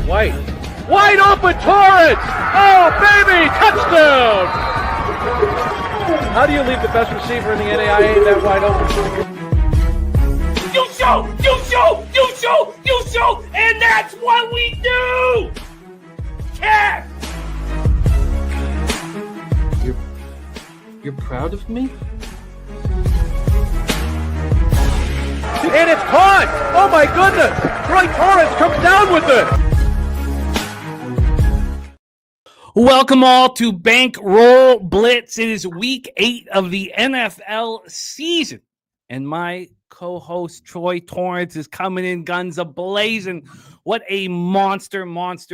White. Wide open, Torrence! Oh, baby! Touchdown! How do you leave the best receiver in the NAIA that wide open? You show, and that's what we do! Cash! You're proud of me? And it's caught! Oh my goodness! Troy Torrence comes down with it! Welcome all to Bankroll Blitz. It is week 8 of the NFL season. And my co-host Troy Torrence is coming in guns a-blazing. What a monster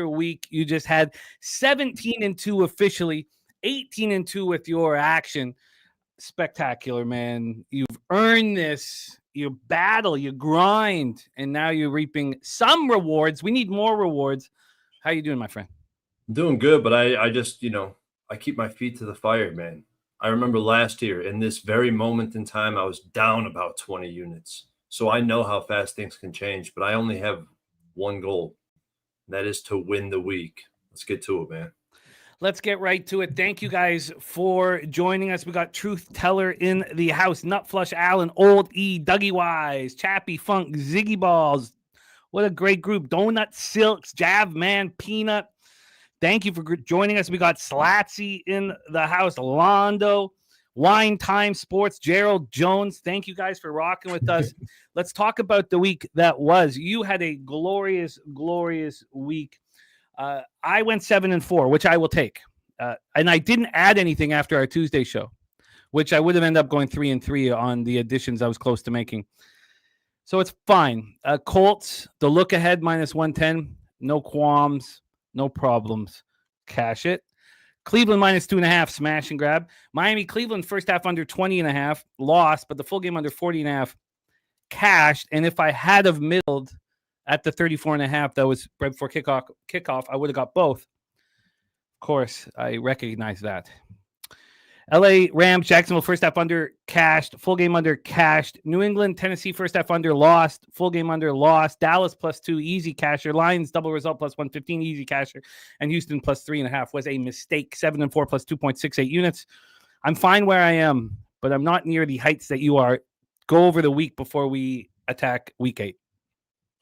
week you just had. 17-2 officially, 18-2 with your action. Spectacular, man. You've earned this. You battle, you grind, and now you're reaping some rewards. We need more rewards. How you doing, my friend? I'm doing good, but I just, I keep my feet to the fire, man. I remember last year in this very moment in time, I was down about 20 units. So I know how fast things can change, but I only have one goal. And that is to win the week. Let's get to it, man. Let's get right to it. Thank you guys for joining us. We got Truth Teller in the house. Nutflush Allen, Old E, Dougie Wise, Chappie Funk, Ziggy Balls. What a great group. Donut Silks, Jav Man, Peanut. Thank you for joining us. We got Slatsy in the house. Londo, Wine Time Sports, Gerald Jones. Thank you guys for rocking with us. Let's talk about the week that was. You had a glorious week. I went 7-4, which I will take. And I didn't add anything after our Tuesday show, which I would have ended up going 3-3 on the additions I was close to making. So it's fine. Colts, the look ahead -110. No qualms, no problems. Cash it. Cleveland -2.5, smash and grab. Miami, Cleveland, first half under 20.5, lost, but the full game under 40.5, cashed. And if I had have middled at the 34.5, that was right before kickoff, I would have got both. Of course, I recognize that. LA Rams, Jacksonville, first half under, cashed. Full game under, cashed. New England, Tennessee, first half under, lost. Full game under, lost. Dallas +2, easy casher. Lions, double result, +115, easy casher. And Houston, +3.5 was a mistake. 7-4 +2.68 units. I'm fine where I am, but I'm not near the heights that you are. Go over the week before we attack week 8.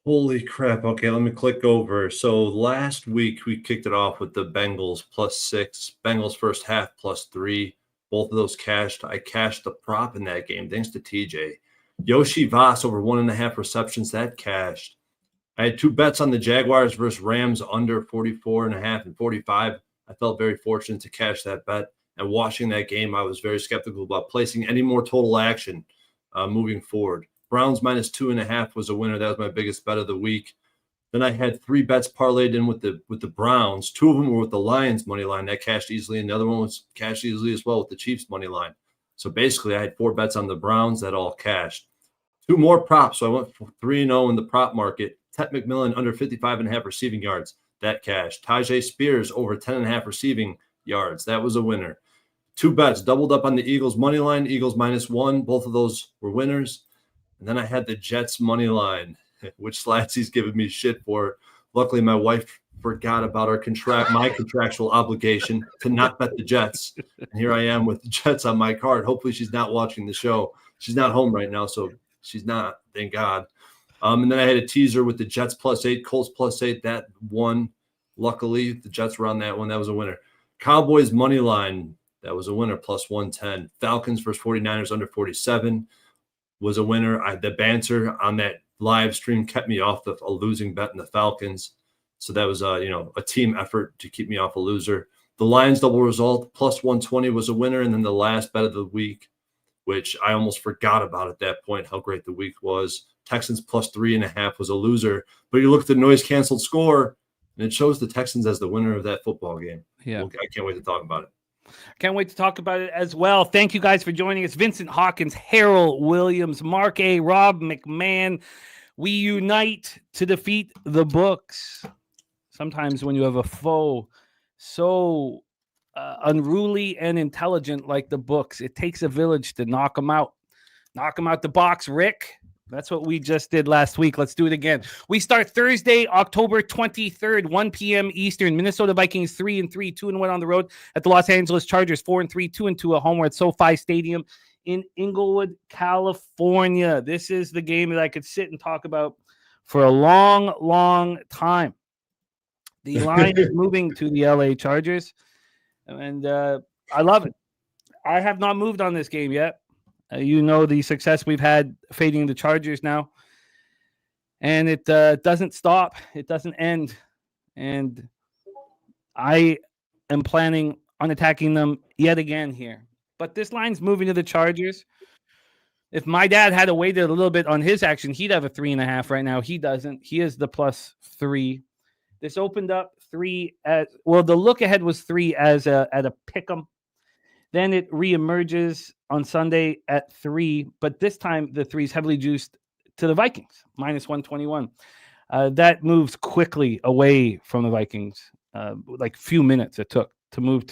Holy crap. Okay, let me click over. So last week we kicked it off with the Bengals +6. Bengals first half +3. Both of those cashed. I cashed the prop in that game thanks to TJ. Yoshi Voss over 1.5 receptions. That cashed. I had 2 bets on the Jaguars versus Rams under 44.5 and 45. I felt very fortunate to cash that bet. And watching that game, I was very skeptical about placing any more total action moving forward. Browns -2.5 was a winner. That was my biggest bet of the week. Then I had 3 bets parlayed in with the Browns. 2 of them were with the Lions money line. That cashed easily. And the other one was cashed easily as well with the Chiefs money line. So basically, I had 4 bets on the Browns that all cashed. 2 more props. So I went 3-0 in the prop market. Tet McMillan under 55.5 receiving yards. That cashed. Tajay Spears over 10.5 receiving yards. That was a winner. 2 bets doubled up on the Eagles money line. Eagles -1. Both of those were winners. And then I had the Jets money line, which Slatsy's giving me shit for. Luckily, my wife forgot about my contractual obligation to not bet the Jets. And here I am with the Jets on my card. Hopefully she's not watching the show. She's not home right now, so she's not. Thank God. And then I had a teaser with the Jets +8, Colts +8. That won. Luckily, the Jets were on that one. That was a winner. Cowboys money line. That was a winner, +110. Falcons versus 49ers under 47. Was a winner. The banter on that live stream kept me off of a losing bet in the Falcons. So that was a team effort to keep me off a loser. The Lions double result +120 was a winner. And then the last bet of the week, which I almost forgot about at that point, how great the week was. Texans +3.5 was a loser. But you look at the noise canceled score, and it shows the Texans as the winner of that football game. Yeah. I can't wait to talk about it. Can't wait to talk about it as well. Thank you guys for joining us. Vincent Hawkins, Harold Williams, Mark A., Rob McMahon. We unite to defeat the books. Sometimes when you have a foe so unruly and intelligent like the books, it takes a village to knock them out. Knock them out the box, Rick. That's what we just did last week. Let's do it again. We start Thursday, October 23rd, 1 p.m. Eastern. Minnesota Vikings 3-3, 2-1 on the road at the Los Angeles Chargers, 4-3, 2-2 at home at SoFi Stadium in Inglewood, California. This is the game that I could sit and talk about for a long, long time. The line is moving to the LA Chargers, and I love it. I have not moved on this game yet. You know the success we've had fading the Chargers now. And it doesn't stop. It doesn't end. And I am planning on attacking them yet again here. But this line's moving to the Chargers. If my dad had waited a little bit on his action, he'd have a 3.5 right now. He doesn't. He is the +3. This opened up 3 at, well, the look ahead was 3 as at a pick'em. Then it reemerges on Sunday at 3, but this time the 3 is heavily juiced to the Vikings, -121. That moves quickly away from the Vikings, like few minutes it took to move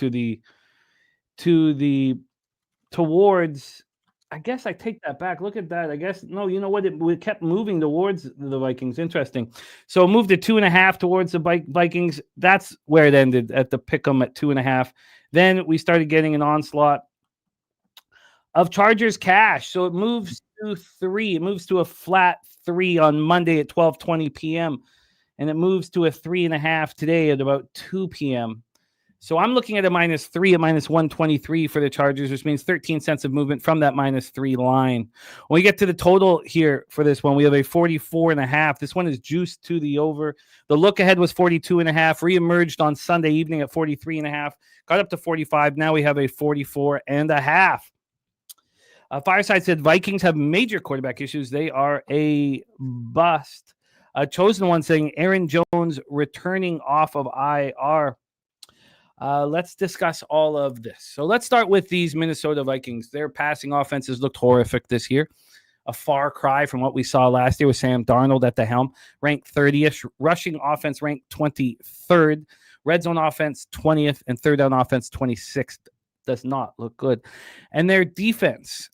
towards. I guess I take that back. Look at that. I guess, no, you know what? It kept moving towards the Vikings. Interesting. So moved to 2.5 towards the Vikings. That's where it ended, at the pick'em at 2.5. Then we started getting an onslaught of Chargers cash. So it moves to 3. It moves to a flat 3 on Monday at 12:20 p.m. And it moves to a 3.5 today at about 2 p.m. So I'm looking at a -3 at -123 for the Chargers, which means 13 cents of movement from that -3 line. When we get to the total here for this one, we have a 44.5. This one is juiced to the over. The look ahead was 42.5, reemerged on Sunday evening at 43.5, got up to 45. Now we have a 44.5. Fireside said Vikings have major quarterback issues. They are a bust. Chosen one saying Aaron Jones returning off of IR. Let's discuss all of this. So let's start with these Minnesota Vikings. Their passing offenses looked horrific this year. A far cry from what we saw last year with Sam Darnold at the helm. Ranked 30th. Rushing offense ranked 23rd. Red zone offense 20th. And third down offense 26th. Does not look good. And their defense,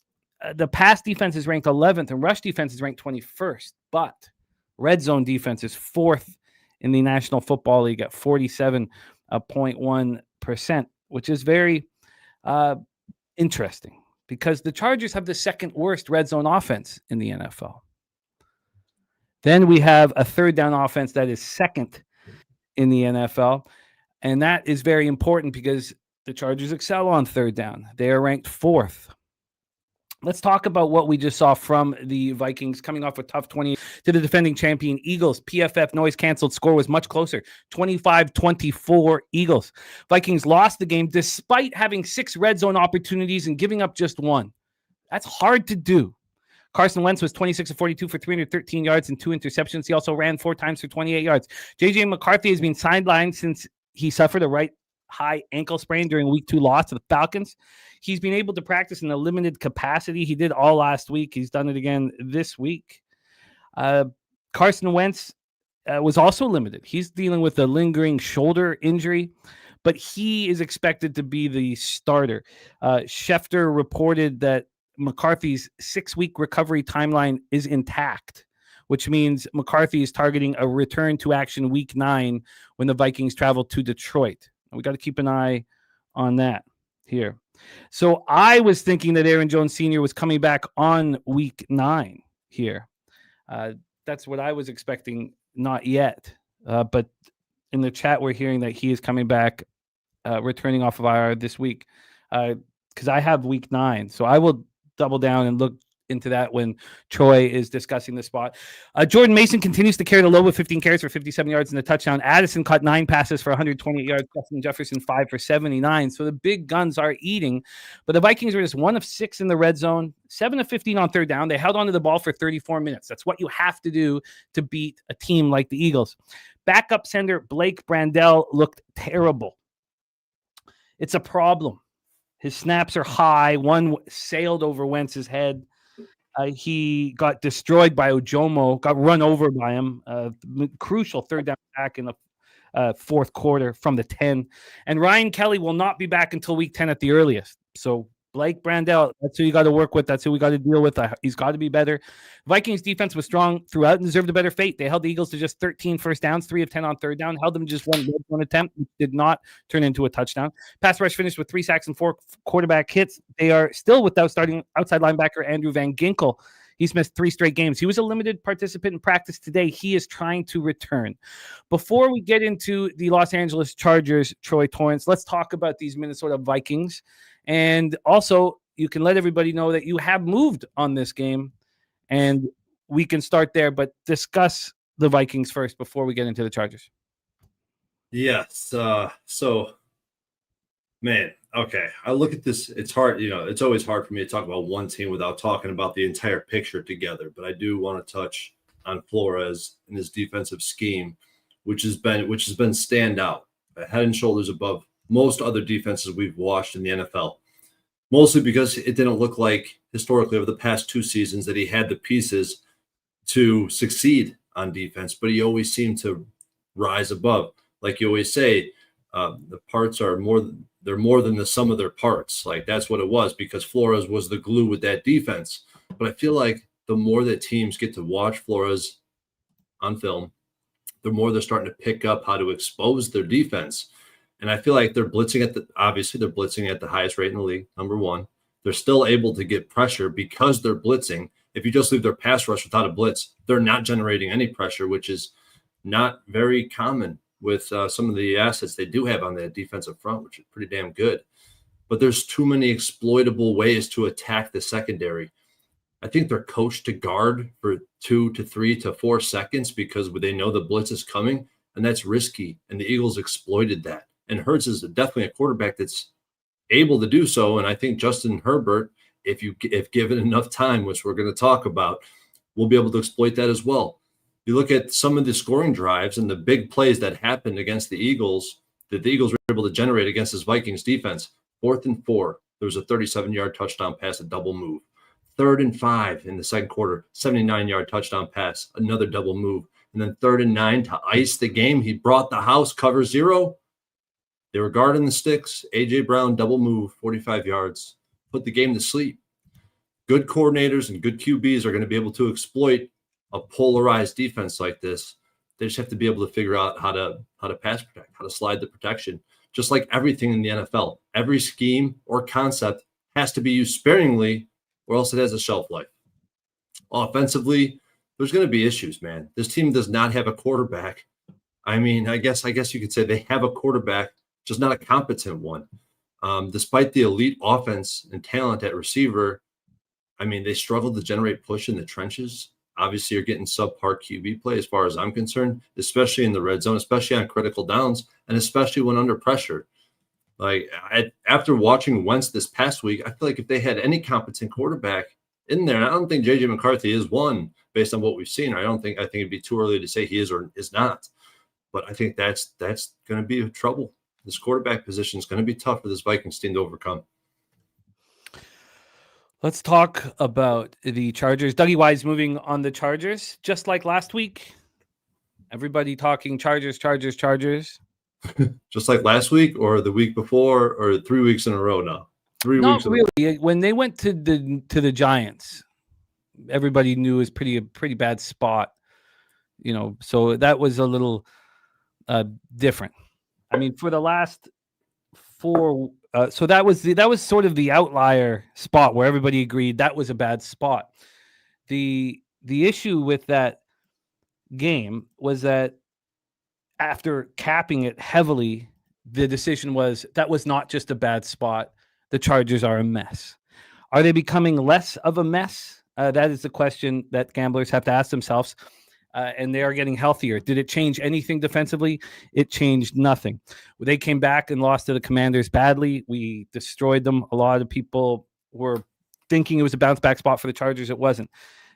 the pass defense is ranked 11th. And rush defense is ranked 21st. But red zone defense is 4th in the National Football League at 47.1%, which is very interesting because the Chargers have the second worst red zone offense in the NFL. Then we have a third down offense that is second in the NFL, and that is very important because the Chargers excel on third down. They are ranked 4th. Let's talk about what we just saw from the Vikings coming off a tough 20 to the defending champion Eagles. PFF noise canceled score was much closer, 25-24 Eagles. Vikings lost the game despite having 6 red zone opportunities and giving up just 1. That's hard to do. Carson Wentz was 26-42 for 313 yards and 2 interceptions. He also ran 4 times for 28 yards. J.J. McCarthy has been sidelined since he suffered a right high ankle sprain during week 2 loss to the Falcons. He's been able to practice in a limited capacity. He did all last week. He's done it again this week. Carson Wentz was also limited. He's dealing with a lingering shoulder injury, but he is expected to be the starter. Schefter reported that McCarthy's 6-week recovery timeline is intact, which means McCarthy is targeting a return to action week 9 when the Vikings travel to Detroit. We got to keep an eye on that here. So I was thinking that Aaron Jones Sr. was coming back on week 9 here. That's what I was expecting. Not yet. But in the chat, we're hearing that he is coming back, returning off of IR this week. Because I have week 9. So I will double down and look into that when Troy is discussing the spot. Jordan Mason continues to carry the load with 15 carries for 57 yards and a touchdown. Addison caught 9 passes for 128 yards. Justin Jefferson 5 for 79. So the big guns are eating. But the Vikings were just 1 of 6 in the red zone, 7 of 15 on third down. They held onto the ball for 34 minutes. That's what you have to do to beat a team like the Eagles. Backup center Blake Brandel looked terrible. It's a problem. His snaps are high. One sailed over Wentz's head. He got destroyed by Ojomo, got run over by him. Crucial third down back in the fourth quarter from the 10. And Ryan Kelly will not be back until week 10 at the earliest. So Blake Brandel, that's who you got to work with. That's who we got to deal with. He's got to be better. Vikings defense was strong throughout and deserved a better fate. They held the Eagles to just 13 first downs, 3 of 10 on third down, held them to just one attempt, which did not turn into a touchdown. Pass rush finished with 3 sacks and 4 quarterback hits. They are still without starting outside linebacker Andrew Van Ginkel. He's missed 3 straight games. He was a limited participant in practice today. He is trying to return. Before we get into the Los Angeles Chargers, Troy Torrence, let's talk about these Minnesota Vikings. And also, you can let everybody know that you have moved on this game, and we can start there, but discuss the Vikings first before we get into the Chargers. Yes. Man, okay. I look at this. It's hard, it's always hard for me to talk about one team without talking about the entire picture together. But I do want to touch on Flores and his defensive scheme, which has been standout, head and shoulders above most other defenses we've watched in the NFL. Mostly because it didn't look like historically over the past 2 seasons that he had the pieces to succeed on defense, but he always seemed to rise above. Like you always say, the parts are they're more than the sum of their parts. Like that's what it was, because Flores was the glue with that defense. But I feel like the more that teams get to watch Flores on film, the more they're starting to pick up how to expose their defense. And I feel like they're blitzing at the highest rate in the league, number one. They're still able to get pressure because they're blitzing. If you just leave their pass rush without a blitz, they're not generating any pressure, which is not very common with some of the assets they do have on that defensive front, which is pretty damn good. But there's too many exploitable ways to attack the secondary. I think they're coached to guard for 2 to 3 to 4 seconds because they know the blitz is coming, and that's risky. And the Eagles exploited that. And Hurts is definitely a quarterback that's able to do so. And I think Justin Herbert, if given enough time, which we're going to talk about, will be able to exploit that as well. You look at some of the scoring drives and the big plays that happened against the Eagles, that the Eagles were able to generate against this Vikings defense. 4th and 4, there was a 37-yard touchdown pass, a double move. 3rd and 5 in the second quarter, 79-yard touchdown pass, another double move. And then 3rd and 9 to ice the game. He brought the house, cover 0. They were guarding the sticks. A.J. Brown, double move, 45 yards. Put the game to sleep. Good coordinators and good QBs are going to be able to exploit a polarized defense like this. They just have to be able to figure out how to pass protect, how to slide the protection. Just like everything in the NFL, every scheme or concept has to be used sparingly, or else it has a shelf life. Offensively, there's going to be issues, man. This team does not have a quarterback. I mean, I guess you could say they have a quarterback, just not a competent one. Despite the elite offense and talent at receiver, I mean, they struggled to generate push in the trenches. Obviously, you're getting subpar QB play as far as I'm concerned, especially in the red zone, especially on critical downs, and especially when under pressure. Like after watching Wentz this past week, I feel like if they had any competent quarterback in there, and I don't think J.J. McCarthy is one based on what we've seen. I think it'd be too early to say he is or is not. But I think that's going to be trouble. This quarterback position is going to be tough for this Vikings team to overcome. Let's talk about the Chargers. Dougie Wise moving on the Chargers, just like last week. Everybody talking Chargers. Just like last week or the week before or 3 weeks in a row now? 3 weeks in a row. When they went to the Giants, everybody knew it was a pretty bad spot. So that was a little different. I mean, for the last 4 so that was sort of the outlier spot where everybody agreed that was a bad spot. The issue with that game was that after capping it heavily, the decision was that was not just a bad spot. The Chargers are a mess. Are they becoming less of a mess? That is the question that gamblers have to ask themselves. And they are getting healthier. Did it change anything defensively? It changed nothing. They came back and lost to the Commanders badly. We destroyed them. A lot of people were thinking it was a bounce back spot for the Chargers. It wasn't.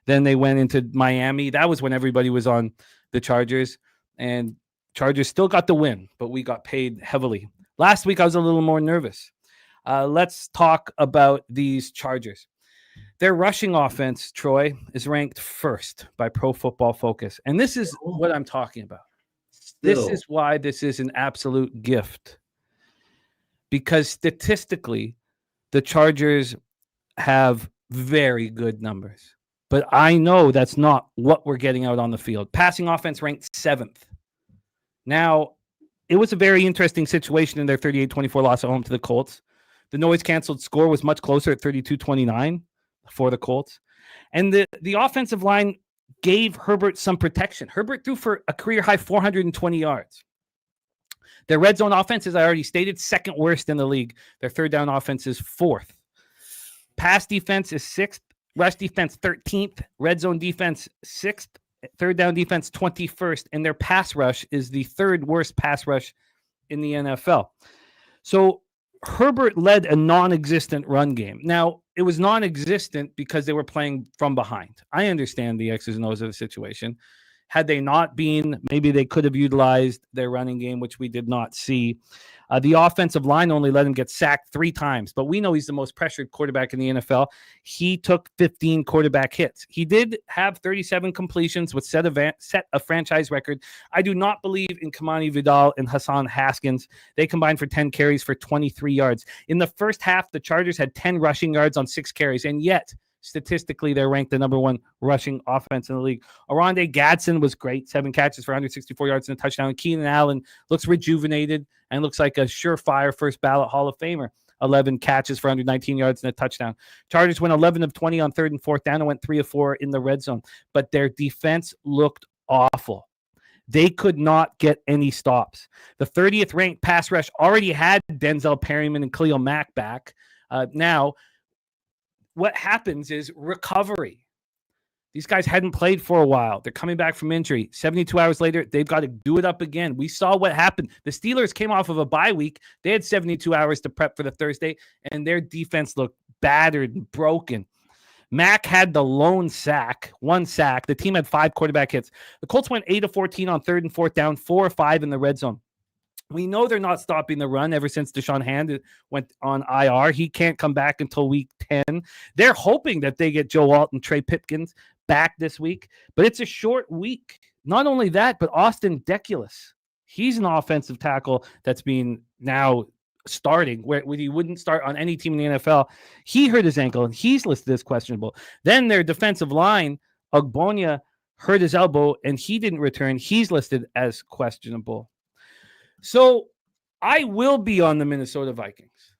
Then they went into Miami. That was when everybody was on the Chargers. And Chargers still got the win, but we got paid heavily. Last week, I was a little more nervous. Let's talk about these Chargers. Their rushing offense, Troy, is ranked first by Pro Football Focus. And this is what I'm talking about. This is why this is an absolute gift. Because statistically, the Chargers have very good numbers. But I know that's not what we're getting out on the field. Passing offense ranked 7th. Now, it was a very interesting situation in their 38-24 loss at home to the Colts. The noise-canceled score was much closer at 32-29 for the Colts. And the offensive line gave Herbert some protection. Herbert threw for a career-high 420 yards. Their red zone offense, as I already stated, second worst in the league. Their third down offense is 4th. Pass defense is 6th. Rush defense 13th. Red zone defense 6th. Third down defense 21st. And their pass rush is the third worst pass rush in the NFL. So Herbert led a non-existent run game. Now, it was non-existent because they were playing from behind. I understand the X's and O's of the situation. Had they not been, maybe they could have utilized their running game, which we did not see. The offensive line only let him get sacked 3 times, but we know he's the most pressured quarterback in the NFL. He took 15 quarterback hits. He did have 37 completions, which set a franchise record. I do not believe in Kamani Vidal and Hassan Haskins. They combined for 10 carries for 23 yards. In the first half, the Chargers had 10 rushing yards on 6 carries, and yet statistically, they're ranked the number 1 rushing offense in the league. Oronde Gadsden was great, 7 catches for 164 yards and a touchdown. Keenan Allen looks rejuvenated and looks like a surefire first ballot Hall of Famer. 11 catches for 119 yards and a touchdown. Chargers went 11 of 20 on 3rd and 4th down and went 3 of 4 in the red zone. But their defense looked awful. They could not get any stops. The 30th ranked pass rush already had Denzel Perryman and Khalil Mack back. Now, what happens is recovery. These guys hadn't played for a while. They're coming back from injury. 72 hours later, they've got to do it up again. We saw what happened. The Steelers came off of a bye week. They had 72 hours to prep for the Thursday, and their defense looked battered and broken. Mack had the lone sack, 1 sack. The team had 5 quarterback hits. The Colts went 8 of 14 on 3rd and 4th down, 4 of 5 in the red zone. We know they're not stopping the run ever since Deshaun Hand went on IR. He can't come back until week 10. They're hoping that they get Joe Alt and Trey Pipkins back this week, but it's a short week. Not only that, but Austin Deculus. He's an offensive tackle that's being now starting where he wouldn't start on any team in the NFL. He hurt his ankle and he's listed as questionable. Then their defensive line, Ogbonia, hurt his elbow and he didn't return. He's listed as questionable. So I will be on the Minnesota Vikings.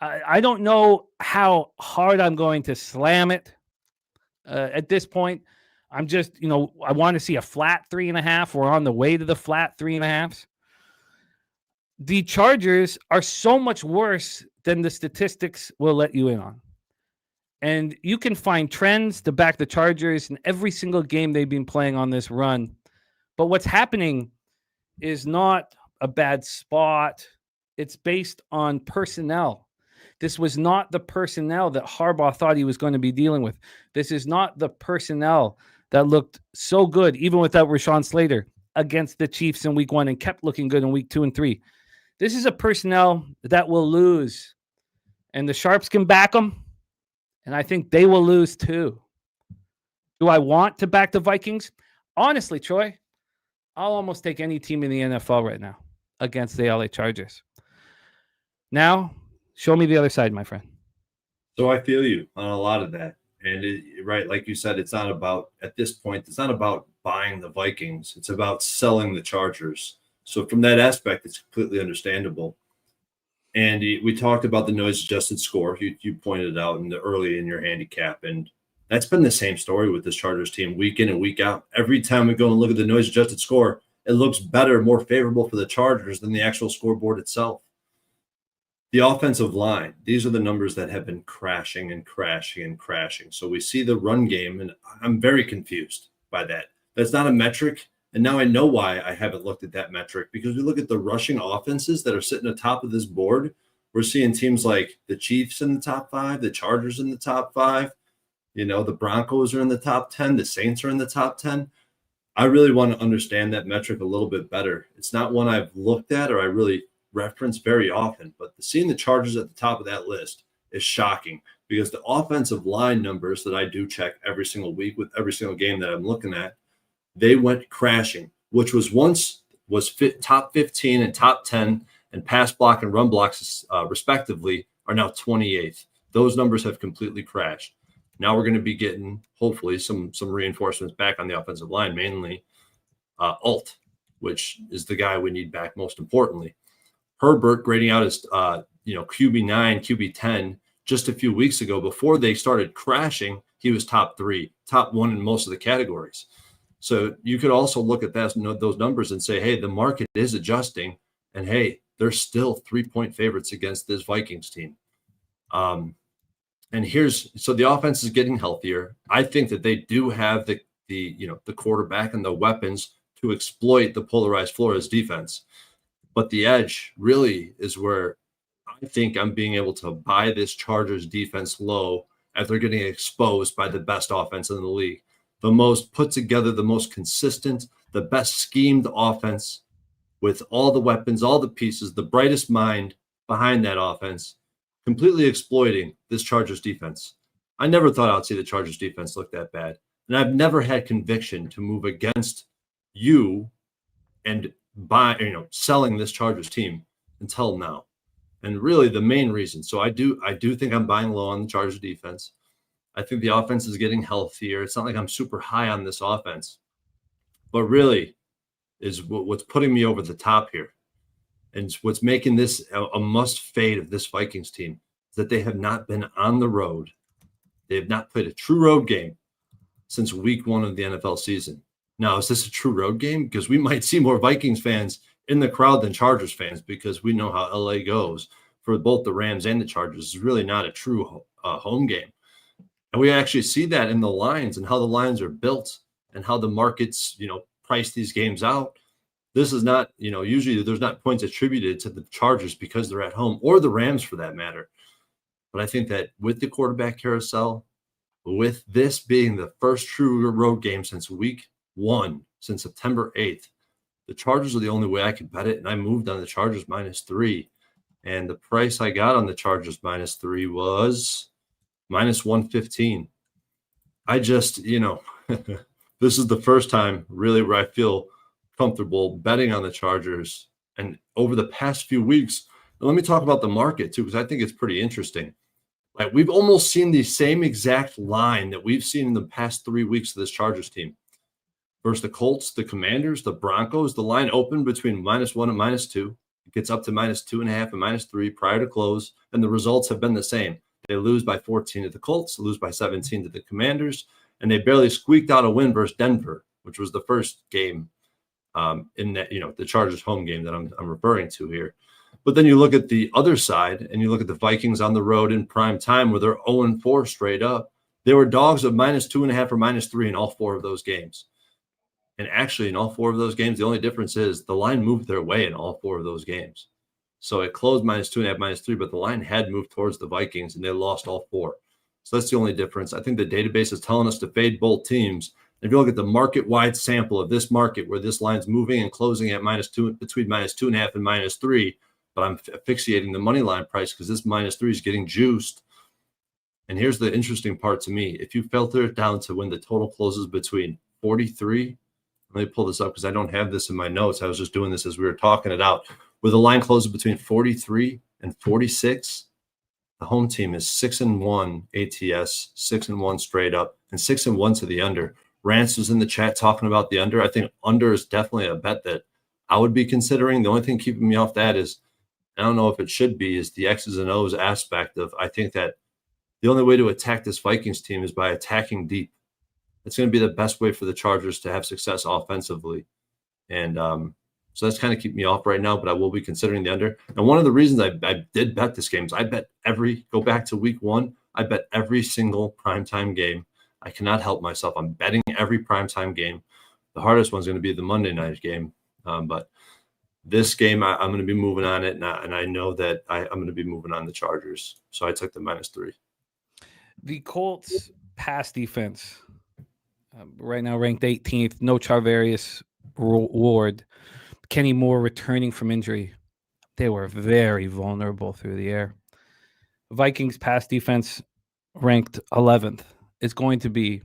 I don't know how hard I'm going to slam it at this point. I'm just, I want to see a flat 3.5. We're on the way to the flat 3.5. The Chargers are so much worse than the statistics will let you in on. And you can find trends to back the Chargers in every single game they've been playing on this run. But what's happening is not a bad spot. It's based on personnel. This was not the personnel that Harbaugh thought he was going to be dealing with. This is not the personnel that looked so good, even without Rashawn Slater, against the Chiefs in week 1 and kept looking good in week 2 and 3. This is a personnel that will lose. And the Sharps can back them. And I think they will lose too. Do I want to back the Vikings? Honestly, Troy, I'll almost take any team in the NFL right now against the LA Chargers. Now, show me the other side, my friend. So I feel you on a lot of that. And right, like you said, it's not about, at this point, it's not about buying the Vikings. It's about selling the Chargers. So from that aspect, it's completely understandable. And we talked about the noise-adjusted score. You pointed out early in your handicap. And that's been the same story with this Chargers team week in and week out. Every time we go and look at the noise-adjusted score, it looks better, more favorable for the Chargers than the actual scoreboard itself. The offensive line, these are the numbers that have been crashing and crashing and crashing. So we see the run game, and I'm very confused by that. That's not a metric, and now I know why I haven't looked at that metric, because we look at the rushing offenses that are sitting atop of this board. We're seeing teams like the Chiefs in the top 5, the Chargers in the top 5. The Broncos are in the top 10. The Saints are in the top 10. I really want to understand that metric a little bit better. It's not one I've looked at or I really reference very often, but seeing the Chargers at the top of that list is shocking because the offensive line numbers that I do check every single week with every single game that I'm looking at, they went crashing, which was top 15 and top 10 and pass block and run blocks respectively are now 28th. Those numbers have completely crashed. Now we're going to be getting, hopefully, some reinforcements back on the offensive line, mainly Alt, which is the guy we need back most importantly. Herbert grading out as QB9, QB10 just a few weeks ago. Before they started crashing, he was top 3, top 1 in most of the categories. So you could also look at those numbers and say, hey, the market is adjusting, and hey, they're still 3-point favorites against this Vikings team. So the offense is getting healthier. I think that they do have the quarterback and the weapons to exploit the polarized Flores defense. But the edge really is where I think I'm being able to buy this Chargers defense low after getting exposed by the best offense in the league. The most put together, the most consistent, the best schemed offense with all the weapons, all the pieces, the brightest mind behind that offense, completely exploiting this Chargers defense. I never thought I'd see the Chargers defense look that bad. And I've never had conviction to move against you and selling this Chargers team until now. And really the main reason. So I do think I'm buying low on the Chargers defense. I think the offense is getting healthier. It's not like I'm super high on this offense, but really is what's putting me over the top here. And what's making this a must fade of this Vikings team is that they have not been on the road. They have not played a true road game since week 1 of the NFL season. Now, is this a true road game? Because we might see more Vikings fans in the crowd than Chargers fans, because we know how LA goes for both the Rams and the Chargers. It's really not a true home game. And we actually see that in the lines and how the lines are built and how the markets, price these games out. This is not, usually there's not points attributed to the Chargers because they're at home, or the Rams for that matter. But I think that with the quarterback carousel, with this being the first true road game since week 1, since September 8th, the Chargers are the only way I could bet it. And I moved on the Chargers -3. And the price I got on the Chargers -3 was -115. I just, this is the first time really where I feel comfortable betting on the Chargers. And over the past few weeks, let me talk about the market too, because I think it's pretty interesting. Like, we've almost seen the same exact line that we've seen in the past 3 weeks of this Chargers team. Versus the Colts, the Commanders, the Broncos, the line opened between -1 and -2. It gets up to -2.5 and -3 prior to close, and the results have been the same. They lose by 14 to the Colts, lose by 17 to the Commanders, and they barely squeaked out a win versus Denver, which was the first game in that, the Chargers home game that I'm referring to here. But then you look at the other side, and you look at the Vikings on the road in prime time, where they're 0-4 straight up. They were dogs of -2.5 or -3 in all 4 of those games. And actually, in all 4 of those games, the only difference is the line moved their way in all 4 of those games. So it closed -2.5, -3, but the line had moved towards the Vikings, and they lost all 4. So that's the only difference. I think the database is telling us to fade both teams. If you look at the market-wide sample of this market, where this line's moving and closing at -2, between -2.5 and -3, but I'm asphyxiating the money line price because this -3 is getting juiced. And here's the interesting part to me. If you filter it down to when the total closes between 43, let me pull this up because I don't have this in my notes. I was just doing this as we were talking it out. Where the line closes between 43 and 46, the home team is 6-1 ATS, 6-1 straight up, and 6-1 to the under. Rance was in the chat talking about the under. I think under is definitely a bet that I would be considering. The only thing keeping me off that is, I don't know if it should be, is the X's and O's aspect of, I think that the only way to attack this Vikings team is by attacking deep. It's going to be the best way for the Chargers to have success offensively. And so that's kind of keep me off right now, but I will be considering the under. And one of the reasons I did bet this game is I bet go back to week 1, I bet every single primetime game. I cannot help myself. I'm betting every primetime game. The hardest one's going to be the Monday night game. But this game, I'm going to be moving on it, and I know that I'm going to be moving on the Chargers. So I took the -3. The Colts pass defense right now ranked 18th. No Charvarius Ward. Kenny Moore returning from injury. They were very vulnerable through the air. Vikings pass defense ranked 11th. It's going to be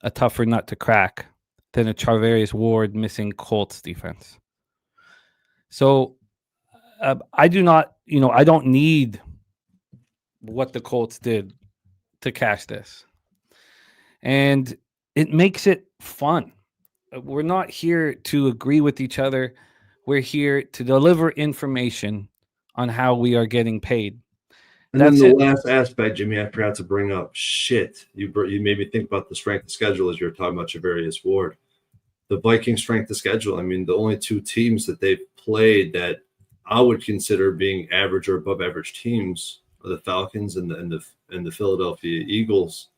a tougher nut to crack than a Charvarius Ward missing Colts defense. So I do not, I don't need what the Colts did to cash this. And it makes it fun. We're not here to agree with each other. We're here to deliver information on how we are getting paid. And then the last aspect, Jimmy, I forgot to bring up. Shit, you made me think about the strength of schedule as you were talking about Javarius Ward. The Vikings' strength of schedule. I mean, the only two teams that they've played that I would consider being average or above average teams are the Falcons and the Philadelphia Eagles.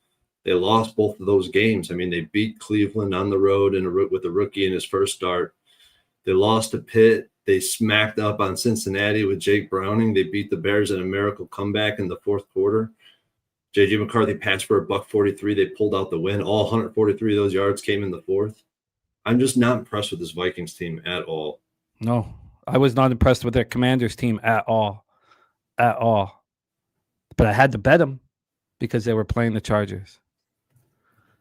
They lost both of those games. I mean, they beat Cleveland on the road with a rookie in his first start. They lost to Pitt. They smacked up on Cincinnati with Jake Browning. They beat the Bears in a miracle comeback in the fourth quarter. J.J. McCarthy passed for $143. They pulled out the win. All 143 of those yards came in the fourth. I'm just not impressed with this Vikings team at all. No, I was not impressed with their Commanders team at all. At all. But I had to bet them because they were playing the Chargers.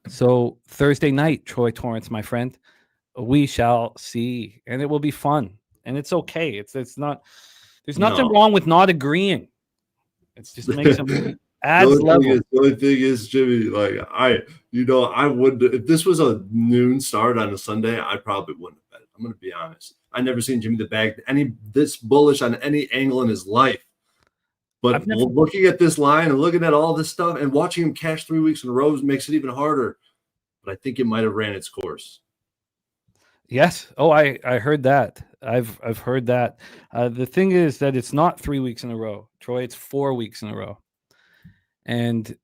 So Thursday night, Troy Torrence, my friend, we shall see. And it will be fun. And it's okay. It's not. There's nothing wrong with not agreeing. It's just makes them adds level. The only thing is, Jimmy, like I would, if this was a noon start on a Sunday, I probably wouldn't have bet. I'm going to be honest. I never seen Jimmy the Bag this bullish on any angle in his life. But looking at this line and looking at all this stuff and watching him cash 3 weeks in a row makes it even harder. But I think it might have ran its course. Yes. Oh, I heard that. I've heard that. The thing is that it's not 3 weeks in a row, Troy. It's 4 weeks in a row. And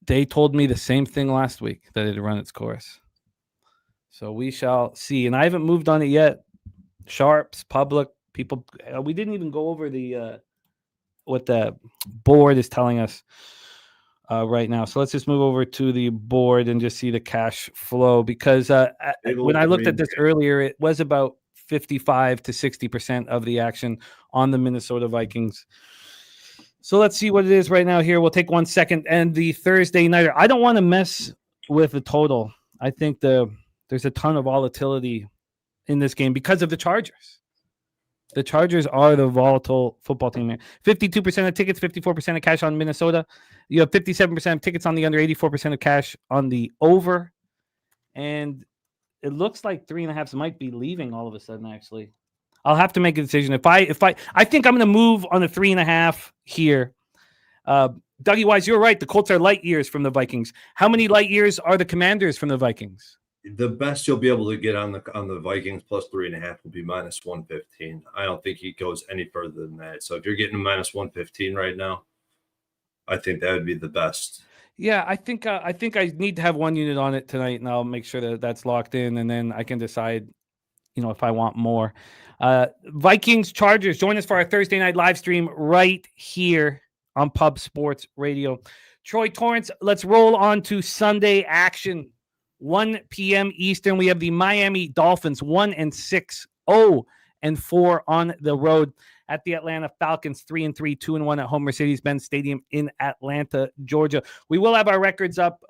they told me the same thing last week, that it had run its course. So we shall see. And I haven't moved on it yet. Sharps, public, people. We didn't even go over what the board is telling us right now. So let's just move over to the board and just see the cash flow, because when I looked at this earlier, it was about 55 to 60% of the action on the Minnesota Vikings. So let's see what it is right now here. We'll take 1 second. And the Thursday nighter, I don't want to mess with the total. I think there's a ton of volatility in this game because of the Chargers. The Chargers are the volatile football team. 52% of tickets, 54% of cash on Minnesota. You have 57% of tickets on the under, 84% of cash on the over. And it looks like 3.5s might be leaving all of a sudden, actually. I'll have to make a decision. I think I'm going to move on the 3.5 here. Dougie Wise, you're right. The Colts are light years from the Vikings. How many light years are the Commanders from the Vikings? The best you'll be able to get on the Vikings plus 3.5 will be minus 115. I don't think he goes any further than that. So if you're getting minus 115 right now, I think that would be the best. Yeah, I think I need to have one unit on it tonight, and I'll make sure that that's locked in, and then I can decide, if I want more. Vikings Chargers. Join us for our Thursday night live stream right here on Pub Sports Radio. Troy Torrence, let's roll on to Sunday action. 1 p.m. Eastern, we have the Miami Dolphins 1-6, 0-4 on the road at the Atlanta Falcons 3-3, 2-1 at home Mercedes-Benz Stadium in Atlanta, Georgia. We will have our records up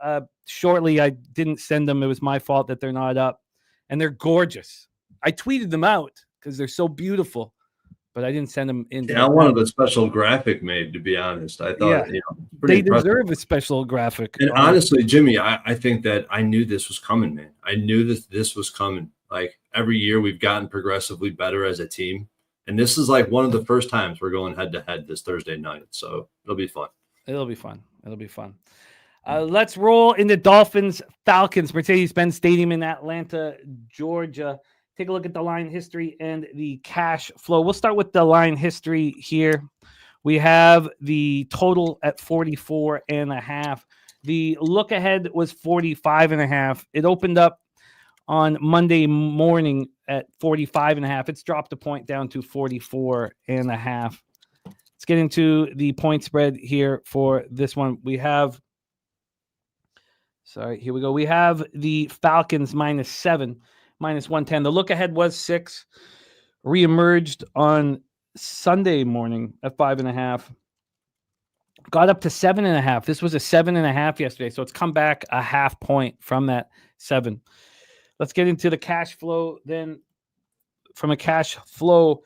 shortly. I didn't send them. It was my fault that they're not up, and they're gorgeous. I tweeted them out because they're so beautiful, but I didn't send them in. Yeah, I wanted a special graphic made, to be honest. I thought they deserve a special graphic. And honestly, Jimmy, I think that I knew this was coming, man. I knew that this was coming. Like every year we've gotten progressively better as a team. And this is like one of the first times we're going head to head this Thursday night. So it'll be fun. It'll be fun. Let's roll into Dolphins Falcons, Mercedes-Benz Stadium in Atlanta, Georgia. Take a look at the line history and the cash flow. We'll start with the line history here. We have the total at 44.5. The look ahead was 45.5. It opened up on Monday morning at 45.5. It's dropped a point down to 44.5. Let's get into the point spread here for this one. Here we go. We have the Falcons -7. -110. The look ahead was 6. Reemerged on Sunday morning at 5.5. Got up to 7.5. This was a 7.5 yesterday, so it's come back a half point from that 7. Let's get into the cash flow then. From a cash flow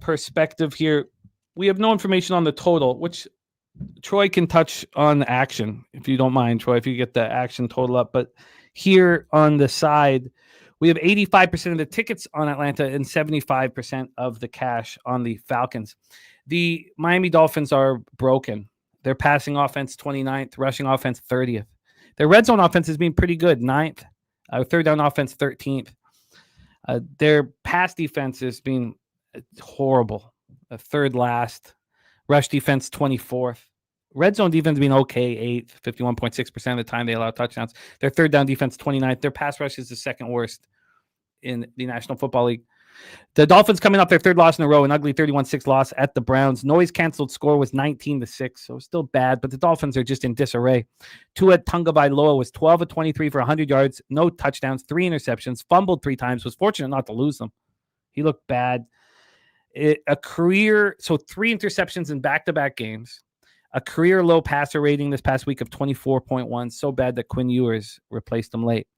perspective here, we have no information on the total, which Troy can touch on the action, if you don't mind, Troy, if you get the action total up. But here on the side, we have 85% of the tickets on Atlanta and 75% of the cash on the Falcons. The Miami Dolphins are broken. Their passing offense 29th, rushing offense 30th. Their red zone offense has been pretty good, 9th. Third down offense 13th. Their pass defense has been horrible, third last. Rush defense 24th. Red zone defense being okay, 8th, 51.6% of the time they allow touchdowns. Their third down defense 29th. Their pass rush is the second worst in the National Football League. The Dolphins coming off their third loss in a row, an ugly 31-6 loss at the Browns. Noise canceled score was 19-6, so still bad, but the Dolphins are just in disarray. Tua Tagovailoa was 12 of 23 for 100 yards, no touchdowns, 3 interceptions, fumbled 3 times, was fortunate not to lose them. He looked bad. A career, so 3 interceptions in back-to-back games. A career low passer rating this past week of 24.1, so bad that Quinn Ewers replaced him late.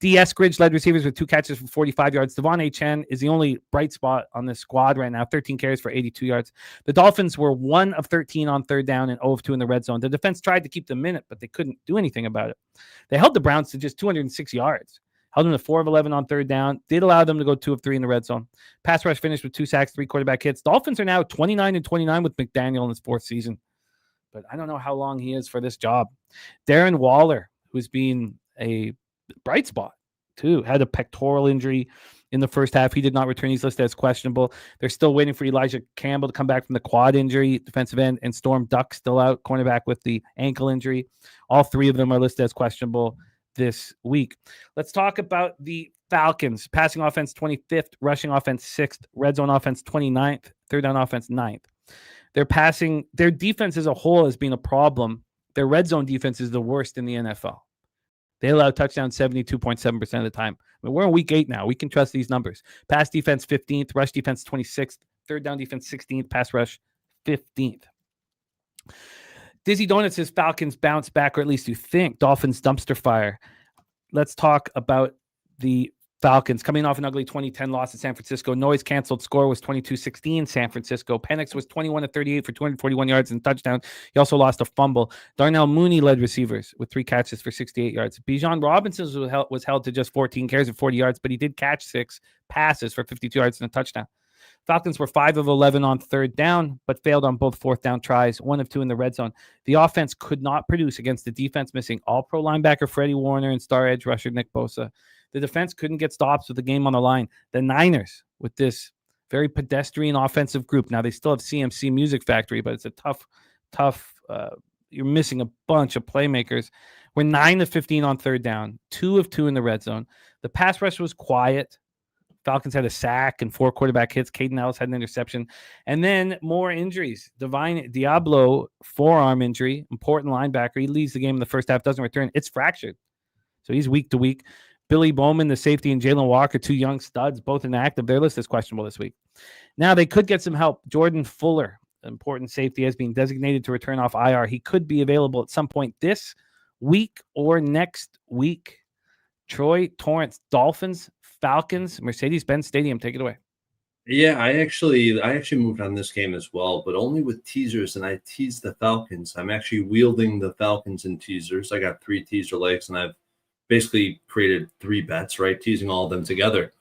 D. Eskridge led receivers with 2 catches for 45 yards. Devon A. Chen is the only bright spot on this squad right now, 13 carries for 82 yards. The Dolphins were 1 of 13 on third down and 0 of 2 in the red zone. The defense tried to keep them in it, but they couldn't do anything about it. They held the Browns to just 206 yards. Held them to 4 of 11 on third down. Did allow them to go 2 of 3 in the red zone. Pass rush finished with 2 sacks, 3 quarterback hits. Dolphins are now 29-29 with McDaniel in his 4th season. But I don't know how long he is for this job. Darren Waller, who's been a bright spot, too, had a pectoral injury in the first half. He did not return. He's listed as questionable. They're still waiting for Elijah Campbell to come back from the quad injury, defensive end, and Storm Duck still out, cornerback with the ankle injury. All 3 of them are listed as questionable this week. Let's talk about the Falcons. Passing offense 25th, rushing offense 6th, red zone offense 29th, third down offense 9th. Their defense as a whole has been a problem. Their red zone defense is the worst in the NFL. They allow touchdowns 72.7% of the time. I mean, we're in week 8 now. We can trust these numbers. Pass defense 15th, rush defense 26th, third down defense 16th, pass rush 15th. Dizzy Donut says Falcons bounce back, or at least you think. Dolphins dumpster fire. Let's talk about the Falcons coming off an ugly 2010 loss at San Francisco. Noise canceled score was 22-16 San Francisco. Penix was 21 of 38 for 241 yards and touchdown. He also lost a fumble. Darnell Mooney led receivers with 3 catches for 68 yards. Bijan Robinson was held to just 14 carries and 40 yards, but he did catch 6 passes for 52 yards and a touchdown. Falcons were 5 of 11 on third down, but failed on both fourth down tries, 1 of 2 in the red zone. The offense could not produce against the defense missing all-pro linebacker Freddie Warner and star edge rusher Nick Bosa. The defense couldn't get stops with the game on the line. The Niners, with this very pedestrian offensive group, now they still have CMC Music Factory, but it's a tough, you're missing a bunch of playmakers. We're 9 of 15 on third down, 2 of 2 in the red zone. The pass rush was quiet. Falcons had a sack and 4 quarterback hits. Caden Ellis had an interception. And then more injuries. Divine Diablo, forearm injury, important linebacker. He leaves the game in the first half, doesn't return. It's fractured. So he's week to week. Billy Bowman, the safety, and Jalen Walker, 2 young studs, both inactive. Their list is questionable this week. Now, they could get some help. Jordan Fuller, important safety, has been designated to return off IR. He could be available at some point this week or next week. Troy, Torrence, Dolphins, Falcons, Mercedes-Benz Stadium. Take it away. Yeah, I actually moved on this game as well, but only with teasers, and I teased the Falcons. I'm actually wielding the Falcons in teasers. I got 3 teaser legs, and I've basically created 3 bets, right? Teasing all of them together.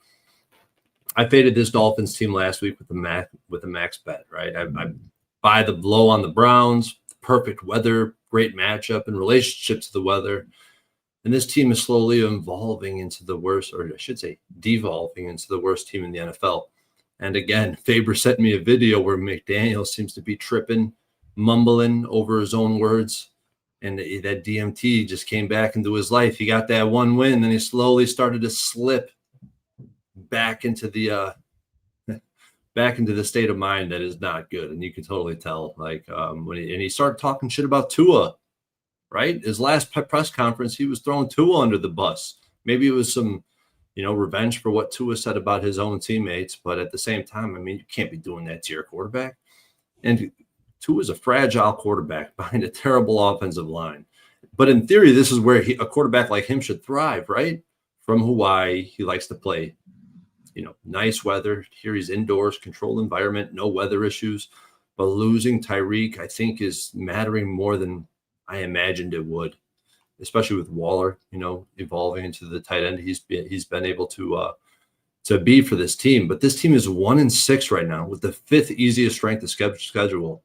I faded this Dolphins team last week with a max bet, right? I buy the low on the Browns, perfect weather, great matchup, and relationship to the weather. And this team is slowly evolving into the worst, or I should say devolving into the worst team in the NFL. And again, Faber sent me a video where McDaniel seems to be tripping, mumbling over his own words. And that DMT just came back into his life. He got that 1 win, then he slowly started to slip back into the state of mind that is not good. And you can totally tell, like when he started talking shit about Tua, right? His last press conference, he was throwing Tua under the bus. Maybe it was some, revenge for what Tua said about his own teammates. But at the same time, I mean, you can't be doing that to your quarterback. And Tua's a fragile quarterback behind a terrible offensive line. But in theory, this is where a quarterback like him should thrive, right? From Hawaii, he likes to play, nice weather. Here he's indoors, controlled environment, no weather issues. but losing Tyreek, I think, is mattering more than I imagined it would, especially with Waller, evolving into the tight end he's been able to be for this team. But this team is 1-6 right now with the 5th easiest strength of schedule.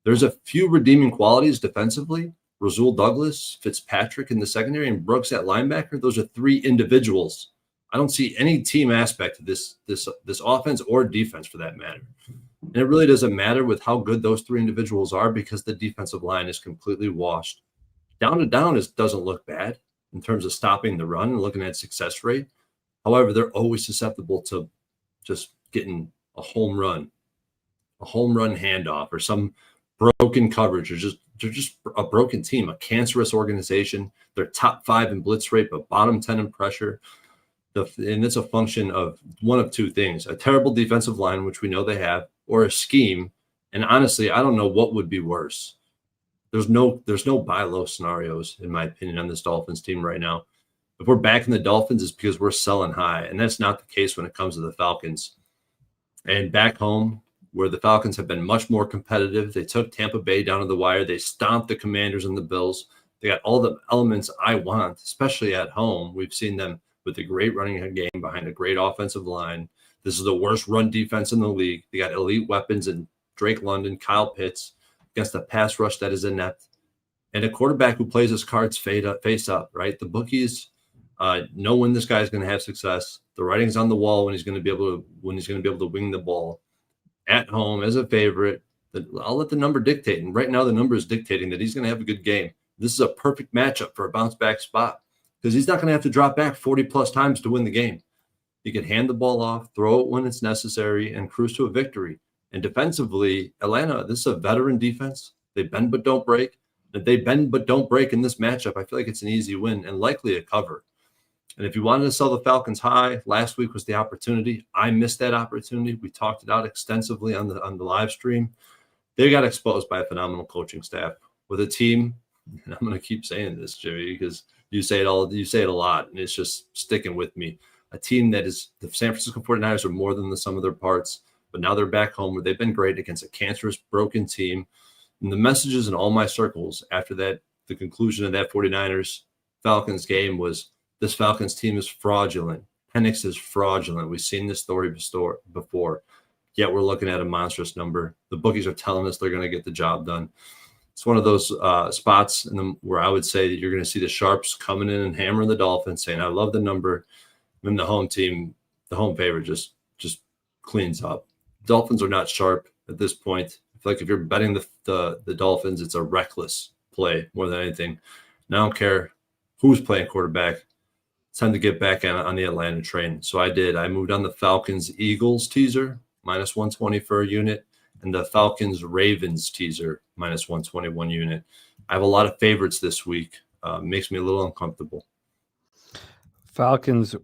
There's a few redeeming qualities defensively. Rasul Douglas, Fitzpatrick in the secondary, and Brooks at linebacker. Those are 3 individuals. I don't see any team aspect of this offense or defense for that matter. And it really doesn't matter with how good those 3 individuals are because the defensive line is completely washed. Down to down doesn't look bad in terms of stopping the run and looking at success rate. However, they're always susceptible to just getting a home run handoff or some broken coverage. They're just a broken team, a cancerous organization. They're top 5 in blitz rate, but bottom 10 in pressure. And it's a function of one of 2 things: a terrible defensive line, which we know they have, or a scheme. And honestly, I don't know what would be worse. There's no buy low scenarios, in my opinion, on this Dolphins team right now. If we're backing the Dolphins, it's because we're selling high. And that's not the case when it comes to the Falcons. And back home, where the Falcons have been much more competitive, they took Tampa Bay down to the wire. They stomped the Commanders and the Bills. They got all the elements I want, especially at home. We've seen them with a great running game behind a great offensive line. This is the worst run defense in the league. They got elite weapons in Drake London, Kyle Pitts, against a pass rush that is inept, and a quarterback who plays his cards face up, right? The bookies know when this guy is going to have success. The writing's on the wall when he's going to be able to wing the ball at home as a favorite. I'll let the number dictate. And right now, the number is dictating that he's going to have a good game. This is a perfect matchup for a bounce back spot because he's not going to have to drop back 40 plus times to win the game. He can hand the ball off, throw it when it's necessary, and cruise to a victory. And defensively, Atlanta, this is a veteran defense. They bend but don't break. If they bend but don't break in this matchup, I feel like it's an easy win and likely a cover. And if you wanted to sell the Falcons high, last week was the opportunity. I missed that opportunity. We talked it out extensively on the live stream. They got exposed by a phenomenal coaching staff with a team. And I'm going to keep saying this, Jimmy, because you say it a lot, and it's just sticking with me. A team that is the San Francisco 49ers are more than the sum of their parts, but now they're back home where they've been great against a cancerous, broken team. And the messages in all my circles after that, the conclusion of that 49ers Falcons game was this Falcons team is fraudulent. Penix is fraudulent. We've seen this story before, yet we're looking at a monstrous number. The bookies are telling us they're going to get the job done. It's one of those spots where I would say that you're going to see the sharps coming in and hammering the Dolphins, saying, I love the number. Then the home team, the home favorite just cleans up. Dolphins are not sharp at this point. I feel like if you're betting the Dolphins, it's a reckless play more than anything. And I don't care who's playing quarterback. It's time to get back on the Atlanta train. So I did. I moved on the Falcons-Eagles teaser, -120 for a unit, and the Falcons-Ravens teaser, -121 unit. I have a lot of favorites this week. Makes me a little uncomfortable. Falcons,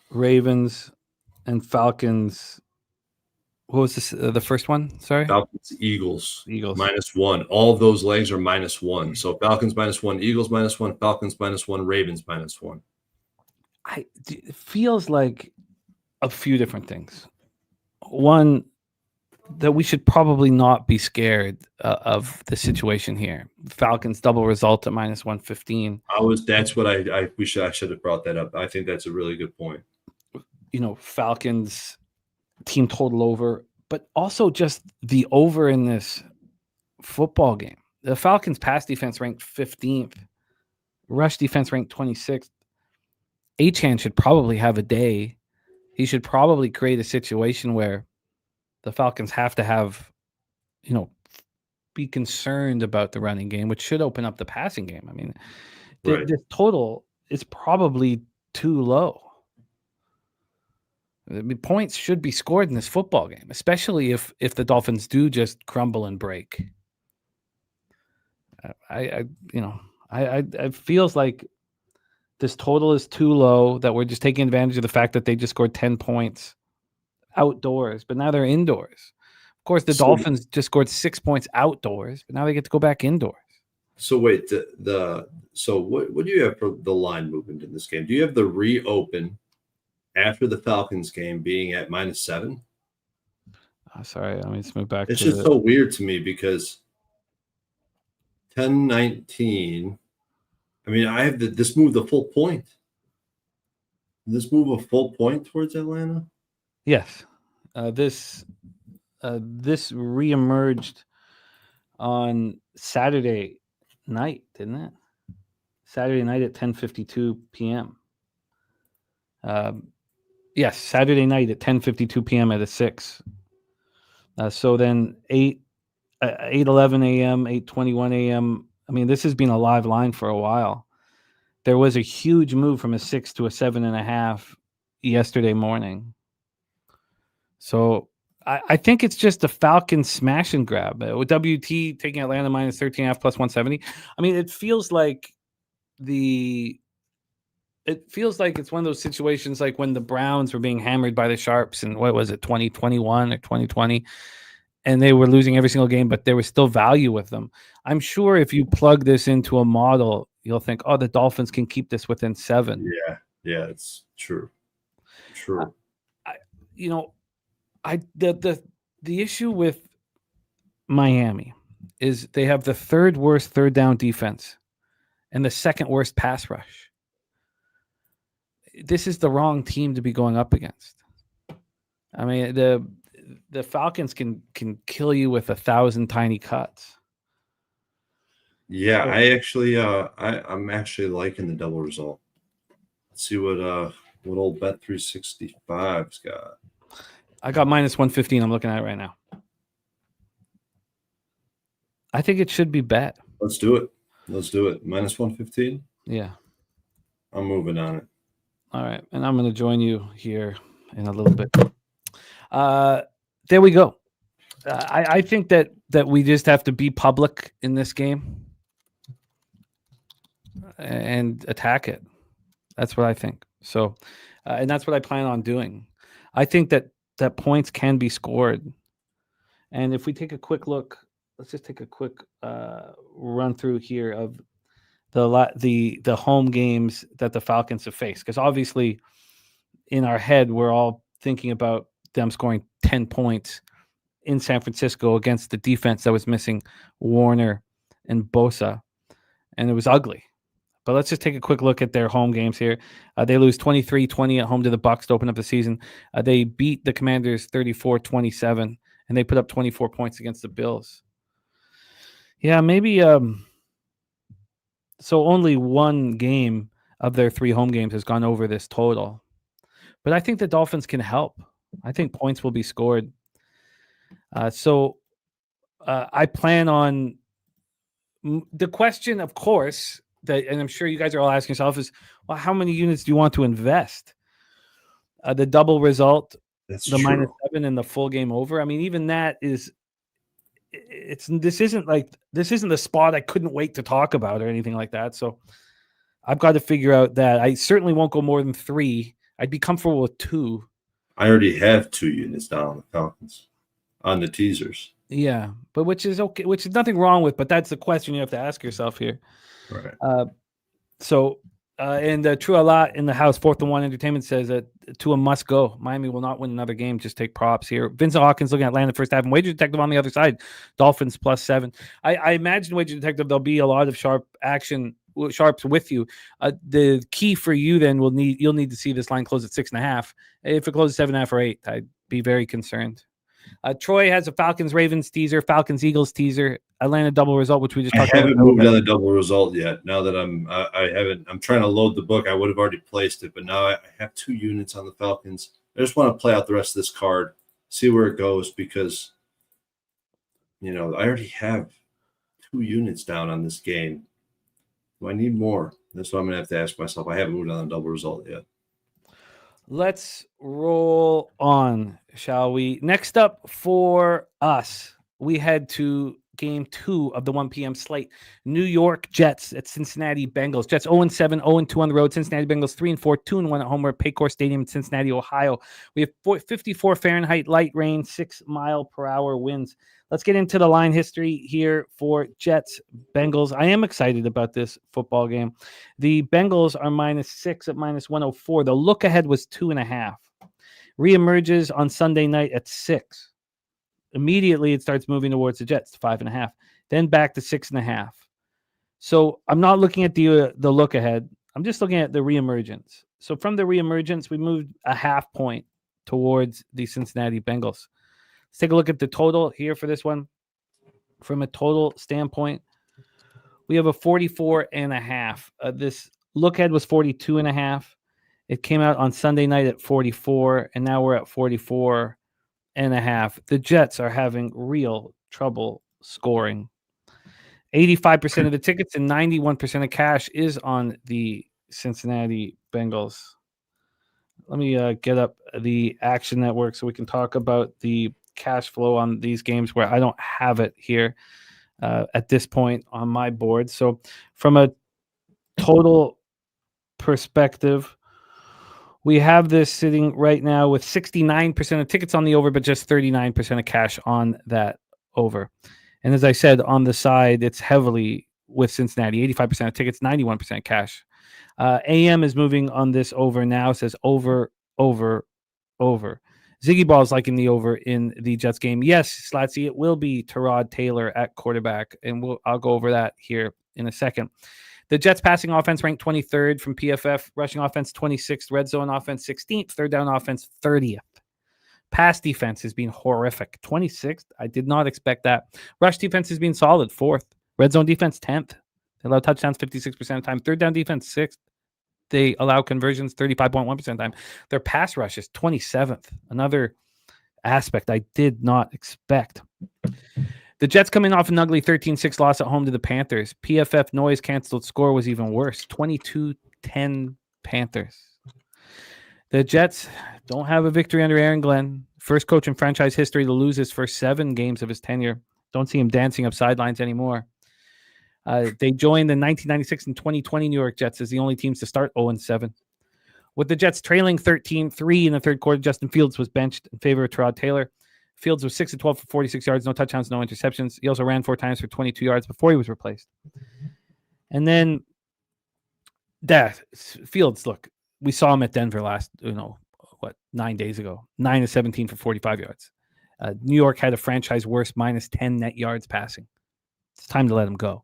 Ravens, and Falcons. What was this? The first one? Sorry. Falcons, Eagles, -1. All of those legs are -1. So Falcons -1, Eagles -1, Falcons -1, Ravens -1. It feels like a few different things. One, that we should probably not be scared of the situation here. Falcons double result at -115. That's what I should have brought that up. I think that's a really good point. Falcons team total over, but also just the over in this football game. The Falcons pass defense ranked 15th, rush defense ranked 26th. Achane should probably have a day. He should probably create a situation where the Falcons have to have, be concerned about the running game, which should open up the passing game. I mean, the total is probably too low. I mean, points should be scored in this football game, especially if the Dolphins do just crumble and break. It feels like this total is too low, that we're just taking advantage of the fact that they just scored 10 points outdoors, but now they're indoors. Of course, the Dolphins just scored 6 points outdoors, but now they get to go back indoors. So wait, what do you have for the line movement in this game? Do you have the reopen after the Falcons game being at -7? Sorry, let me just move back It's to just so weird to me because 10-19. I mean, I have this move the full point. This move a full point towards Atlanta? Yes. This reemerged on Saturday night, didn't it? Saturday night at 10:52 p.m. Yes, Saturday night at 10:52 p.m. at a 6. So then 8:11 a.m., 8:21 a.m. I mean, this has been a live line for a while. There was a huge move from a 6 to a 7.5 yesterday morning. So I think it's just a Falcons smash and grab. With WT taking Atlanta minus 13.5 plus 170. I mean, it feels like it's one of those situations like when the Browns were being hammered by the Sharps in, what was it, 2021 or 2020, and they were losing every single game, but there was still value with them. I'm sure if you plug this into a model, you'll think, oh, the Dolphins can keep this within 7. Yeah, it's true. True. The issue with Miami is they have the 3rd worst third down defense and the 2nd worst pass rush. This is the wrong team to be going up against. I mean, the Falcons can kill you with 1,000 tiny cuts. Yeah, I actually I'm actually liking the double result. Let's see what old Bet365's got. I got minus 115. I'm looking at it right now. I think it should be bet. Let's do it. Minus 115. Yeah, I'm moving on it. all right, and I'm going to join you here in a little bit. There we go. I think that we just have to be public in this game and attack it. That's what I think. So, and that's what I plan on doing. I think that points can be scored. And if we take a quick look, let's just take a quick run through here of the home games that the Falcons have faced. Because obviously, in our head, we're all thinking about them scoring 10 points in San Francisco against the defense that was missing Warner and Bosa, and it was ugly. But let's just take a quick look at their home games here. They lose 23-20 at home to the Bucs to open up the season. They beat the Commanders 34-27, and they put up 24 points against the Bills. Yeah, maybe so only one game of their 3 home games has gone over this total. But I think the Dolphins can help. I think points will be scored. So I plan on the question, of course, and I'm sure you guys are all asking yourself is, well, how many units do you want to invest? The double result, That's the true. -7 and the full game over. I mean, even that is, this isn't the spot I couldn't wait to talk about or anything like that. So I've got to figure out that I certainly won't go more than 3. I'd be comfortable with 2. I already have 2 units down on the Falcons on the teasers. Yeah, but which is okay, which is nothing wrong with, but that's the question you have to ask yourself here. Right. And True a lot in the house, 4th and 1 Entertainment says that to a must go. Miami will not win another game. Just take props here. Vincent Hawkins looking at Atlanta first half and Wager Detective on the other side. Dolphins +7. I imagine Wager Detective, there'll be a lot of sharps with you. The key for you then you'll need to see this line close at 6.5. If it closes 7.5 or 8, I'd be very concerned. Troy has a Falcons-Ravens teaser, Falcons-Eagles teaser, Atlanta double result, which we just talked about. I haven't moved on the double result yet. Now that I'm trying to load the book. I would have already placed it, but now I have 2 units on the Falcons. I just want to play out the rest of this card, see where it goes, because I already have 2 units down on this game. Do I need more? That's what I'm going to have to ask myself. I haven't moved on the double result yet. Let's roll on, shall we? Next up for us, we head to game 2 of the 1 p.m. slate. New York Jets at Cincinnati Bengals. Jets 0-7, 0-2 on the road. Cincinnati Bengals 3-4, 2-1 at home. We're at Paycor Stadium in Cincinnati, Ohio. We have 54 Fahrenheit, light rain, 6 mile per hour winds. Let's get into the line history here for Jets Bengals. I am excited about this football game. The Bengals are -6 at -104. The look ahead was 2.5. Reemerges on Sunday night at 6. immediately it starts moving towards the Jets, 5.5, then back to 6.5. So I'm not looking at the look ahead. I'm just looking at the reemergence. So from the reemergence, we moved a half point towards the Cincinnati Bengals. Let's take a look at the total here for this one. From a total standpoint, we have a 44.5. This look ahead was 42.5. It came out on Sunday night at 44, and now we're at 44.5. The Jets are having real trouble scoring. 85% of the tickets and 91% of cash is on the Cincinnati Bengals. Let me get up the Action Network so we can talk about the cash flow on these games where I don't have it here at this point on my board. So from a total perspective, we have this sitting right now with 69% of tickets on the over, but just 39% of cash on that over. And as I said, on the side, it's heavily with Cincinnati, 85% of tickets, 91% cash. AM is moving on this over now. It says over. Ziggy Ball's liking the over in the Jets game. Yes, Slatsy, it will be Tyrod Taylor at quarterback, and I'll go over that here in a second. The Jets passing offense ranked 23rd from PFF, rushing offense 26th, red zone offense 16th, third down offense 30th. Pass defense has been horrific. 26th. I did not expect that. Rush defense has been solid. 4th. Red zone defense 10th. They allow touchdowns 56% of the time. Third down defense 6th. They allow conversions 35.1% of the time. Their pass rush is 27th. Another aspect I did not expect. The Jets coming off an ugly 13-6 loss at home to the Panthers. PFF noise canceled score was even worse. 22-10 Panthers. The Jets don't have a victory under Aaron Glenn. First coach in franchise history to lose his first 7 games of his tenure. Don't see him dancing up sidelines anymore. They joined the 1996 and 2020 New York Jets as the only teams to start 0-7. With the Jets trailing 13-3 in the third quarter, Justin Fields was benched in favor of Tyrod Taylor. Fields was 6-12 for 46 yards, no touchdowns, no interceptions. He also ran 4 times for 22 yards before he was replaced. And then Fields, look, we saw him at Denver last, 9 days ago. 9-17 for 45 yards. New York had a franchise worst -10 net yards passing. It's time to let him go.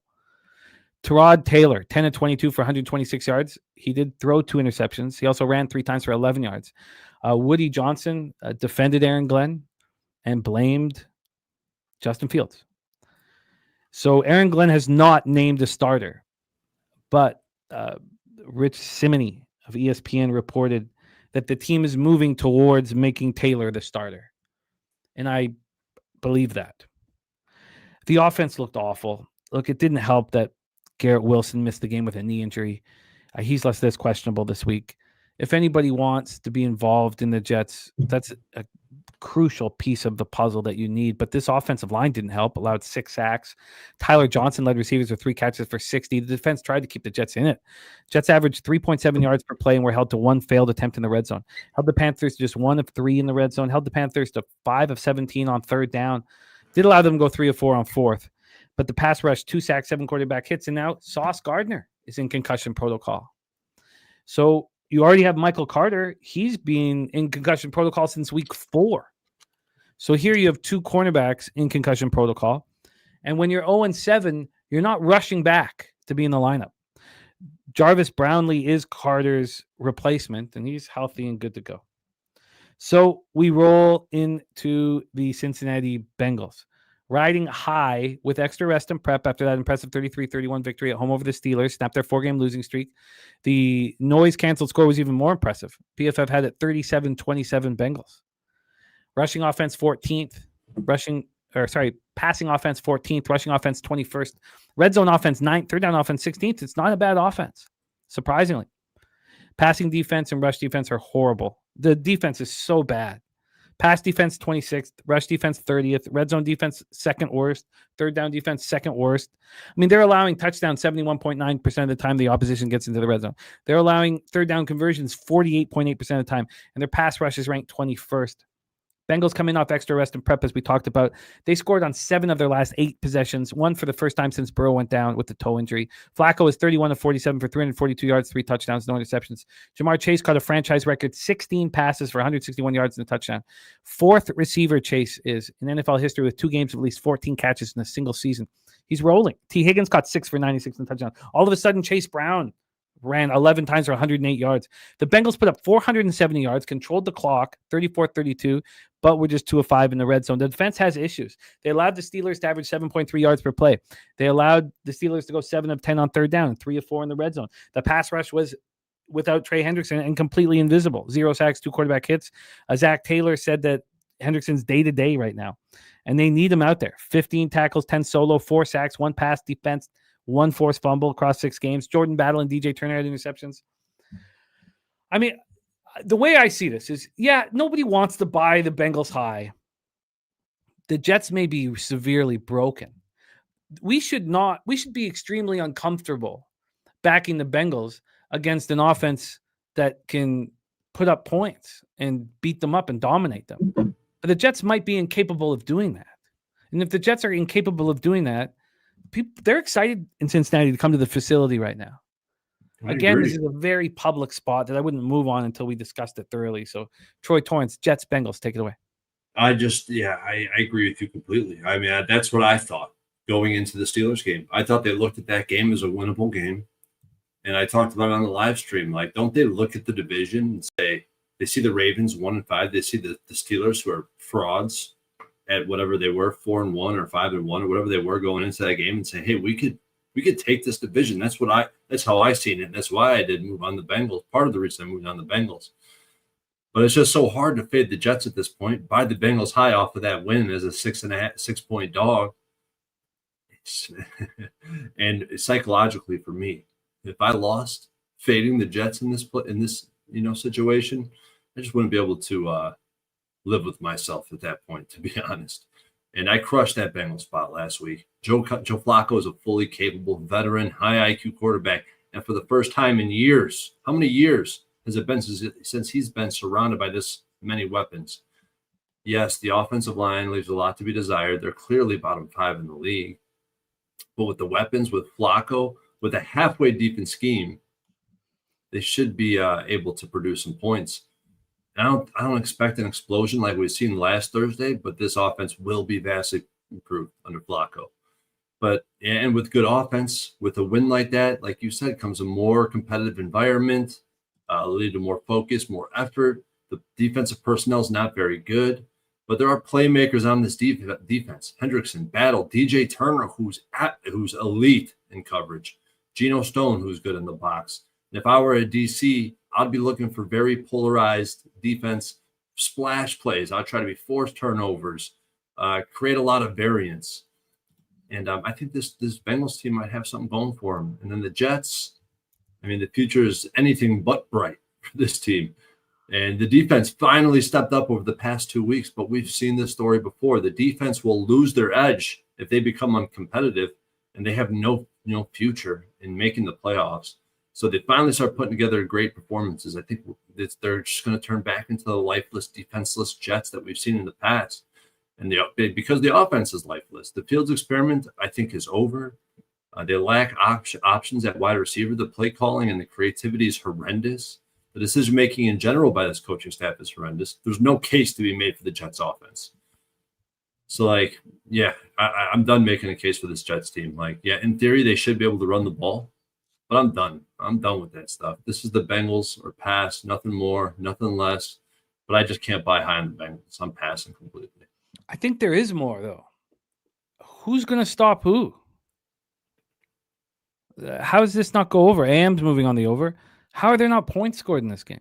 Tyrod Taylor, 10-22 for 126 yards. He did throw 2 interceptions. He also ran 3 times for 11 yards. Woody Johnson defended Aaron Glenn and blamed Justin Fields. So Aaron Glenn has not named a starter, but Rich Simony of ESPN reported that the team is moving towards making Taylor the starter. And I believe that. The offense looked awful. Look, it didn't help that Garrett Wilson missed the game with a knee injury. He's less this questionable this week. If anybody wants to be involved in the Jets, that's a crucial piece of the puzzle that you need. But this offensive line didn't help, allowed 6 sacks. Tyler Johnson led receivers with 3 catches for 60. The defense tried to keep the Jets in it. Jets averaged 3.7 yards per play and were held to 1 failed attempt in the red zone. Held the Panthers to just 1 of 3 in the red zone. Held the Panthers to 5 of 17 on third down. Did allow them to go 3 of 4 on fourth. But the pass rush, 2 sacks, 7 quarterback hits, and now Sauce Gardner is in concussion protocol. So you already have Michael Carter. He's been in concussion protocol since week 4. So here you have 2 cornerbacks in concussion protocol. And when you're 0-7, you're not rushing back to be in the lineup. Jarvis Brownlee is Carter's replacement, and he's healthy and good to go. So we roll into the Cincinnati Bengals. Riding high with extra rest and prep after that impressive 33-31 victory at home over the Steelers, snapped their 4-game losing streak. The noise-canceled score was even more impressive. PFF had it 37-27 Bengals. Rushing offense 14th. Passing offense 14th. Rushing offense 21st. Red zone offense 9th. Third down offense 16th. It's not a bad offense, surprisingly. Passing defense and rush defense are horrible. The defense is so bad. Pass defense 26th, rush defense 30th, red zone defense 2nd worst, third down defense 2nd worst. I mean, they're allowing touchdowns 71.9% of the time the opposition gets into the red zone. They're allowing third down conversions 48.8% of the time, and their pass rush is ranked 21st. Bengals coming off extra rest and prep, as we talked about. They scored on 7 of their last 8 possessions, one for the first time since Burrow went down with the toe injury. Flacco is 31 of 47 for 342 yards, 3 touchdowns, no interceptions. Jamar Chase caught a franchise record 16 passes for 161 yards and a touchdown. 4th receiver Chase is in NFL history with 2 games of at least 14 catches in a single season. He's rolling. T. Higgins caught 6 for 96 and a touchdown. All of a sudden, Chase Brown ran 11 times for 108 yards. The Bengals put up 470 yards, controlled the clock, 34-32, but were just 2 of 5 in the red zone. The defense has issues. They allowed the Steelers to average 7.3 yards per play. They allowed the Steelers to go 7 of 10 on third down and 3 of 4 in the red zone. The pass rush was without Trey Hendrickson and completely invisible. 0 sacks, 2 quarterback hits. Zach Taylor said that Hendrickson's day-to-day right now, and they need him out there. 15 tackles, 10 solo, 4 sacks, 1 pass defense, 1 forced fumble across 6 games. Jordan Battle and DJ Turner had interceptions. I mean, the way I see this is, nobody wants to buy the Bengals high. The Jets may be severely broken. We should be extremely uncomfortable backing the Bengals against an offense that can put up points and beat them up and dominate them. But the Jets might be incapable of doing that. And if the Jets are incapable of doing that, they're excited in Cincinnati to come to the facility right now. Again, this is a very public spot that I wouldn't move on until we discussed it thoroughly. So, Troy Torrence, Jets, Bengals, take it away. I agree with you completely. I mean, that's what I thought going into the Steelers game. I thought they looked at that game as a winnable game. And I talked about it on the live stream. Like, don't they look at the division and say, they see the Ravens 1-5, they see the Steelers, who are frauds at whatever they were, 4-1 or 5-1 or whatever they were going into that game, and say, hey, we could take this division. That's how I seen it. That's why I did move on the Bengals. Part of the reason I moved on the Bengals. But it's just so hard to fade the Jets at this point. Buy the Bengals high off of that win as a 6.5 dog. And psychologically for me, if I lost fading the Jets in this situation, I just wouldn't be able to live with myself at that point, to be honest. And I crushed that Bengals spot last week. Joe Flacco is a fully capable veteran, high IQ quarterback. And for the first time in years, how many years has it been since he's been surrounded by this many weapons? Yes, the offensive line leaves a lot to be desired. They're clearly bottom 5 in the league. But with the weapons, with Flacco, with a halfway decent scheme, they should be able to produce some points. I don't expect an explosion like we've seen last Thursday, but this offense will be vastly improved under Flacco. And with good offense, with a win like that, like you said, comes a more competitive environment, lead to more focus, more effort. The defensive personnel is not very good, but there are playmakers on this defense. Hendrickson, Battle, DJ Turner, who's elite in coverage. Geno Stone, who's good in the box. And if I were a DC, I'd be looking for very polarized defense, splash plays. I'd try to be forced turnovers, create a lot of variance. And I think this Bengals team might have something going for them. And then the Jets, I mean, the future is anything but bright for this team. And the defense finally stepped up over the past 2 weeks, but we've seen this story before. The defense will lose their edge if they become uncompetitive, and they have no future in making the playoffs. So they finally start putting together great performances. I think they're just going to turn back into the lifeless, defenseless Jets that we've seen in the past. And because the offense is lifeless, the Fields experiment, I think, is over. They lack options at wide receiver. The play calling and the creativity is horrendous. The decision-making in general by this coaching staff is horrendous. There's no case to be made for the Jets offense. So, I'm done making a case for this Jets team. In theory, they should be able to run the ball. But I'm done. I'm done with that stuff. This is the Bengals or pass, nothing more, nothing less. But I just can't buy high on the Bengals. I'm passing completely. I think there is more, though. Who's going to stop who? How does this not go over? AM's moving on the over. How are there not points scored in this game?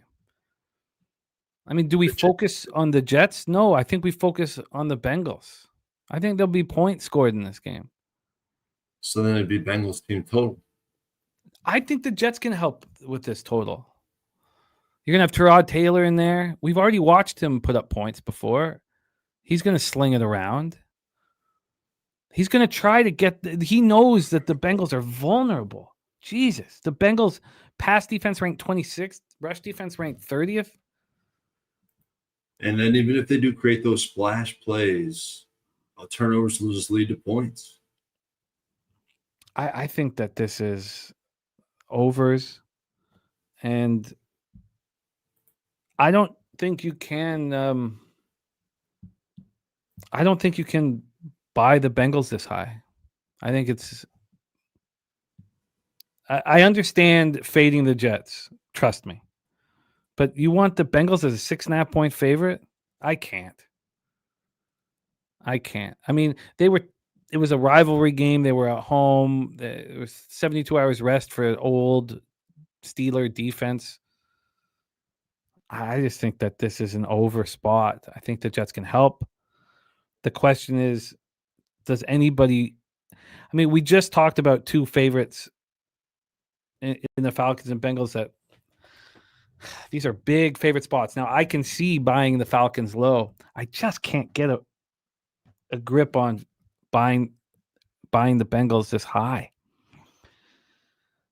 I mean, do we focus on the Jets? No, I think we focus on the Bengals. I think there'll be points scored in this game. So then it'd be Bengals team total. I think the Jets can help with this total. You're going to have Tyrod Taylor in there. We've already watched him put up points before. He's going to sling it around. He's going to try to he knows that the Bengals are vulnerable. Jesus. The Bengals pass defense ranked 26th, rush defense ranked 30th. And then even if they do create those splash plays, turnovers will just lead to points. I think that this is overs, and I don't think you can. I don't think you can buy the Bengals this high. I think it's. I understand fading the Jets. Trust me, but you want the Bengals as a 6.5 point favorite? I can't. I mean, it was a rivalry game. They were at home. There was 72 hours rest for an old Steeler defense. I just think that this is an over spot. I think the Jets can help. The question is, does anybody... I mean, we just talked about two favorites in the Falcons and Bengals that these are big favorite spots. Now, I can see buying the Falcons low. I just can't get a grip on buying the Bengals this high.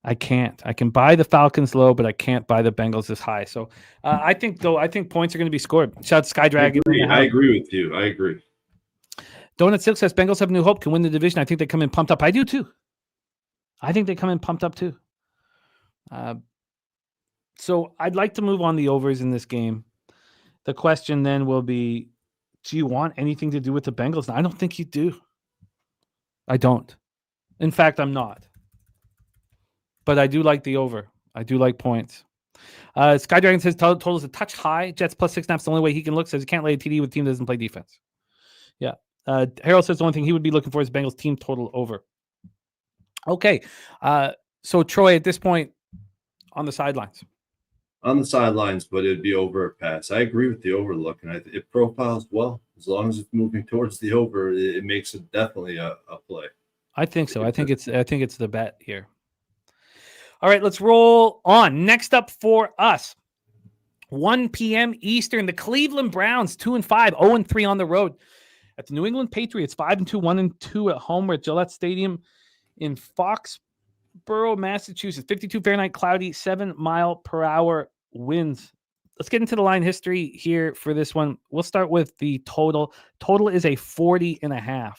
I can't. I can buy the Falcons low, but I can't buy the Bengals this high. So I think points are going to be scored. Shout out to Sky Dragon. I agree with you. I agree. Donut Silk says Bengals have new hope, can win the division. I think they come in pumped up. I do too. I think they come in pumped up too. So I'd like to move on the overs in this game. The question then will be, do you want anything to do with the Bengals? I don't think you do. I don't. In fact, I'm not. But I do like the over. I do like points. Sky Dragon says total is a touch high. Jets plus 6.5 is the only way he can look. Says he can't lay a TD with a team that doesn't play defense. Yeah. Harold says the only thing he would be looking for is Bengals team total over. Okay. So Troy, at this point, on the sidelines. On the sidelines, but it'd be over a pass. I agree with the overlook, and it profiles well. As long as it's moving towards the over, it makes it definitely a play. I think so. I think it's the bet here. All right, let's roll on. Next up for us, 1 p.m. Eastern, the Cleveland Browns, 2-5, 0-3 on the road at the New England Patriots, 5-2, 1-2 at home. We're at Gillette Stadium in Foxborough, Massachusetts. 52 Fahrenheit, cloudy, 7-mile-per-hour winds. Let's get into the line history here for this one. We'll start with the total. Total is a 40.5.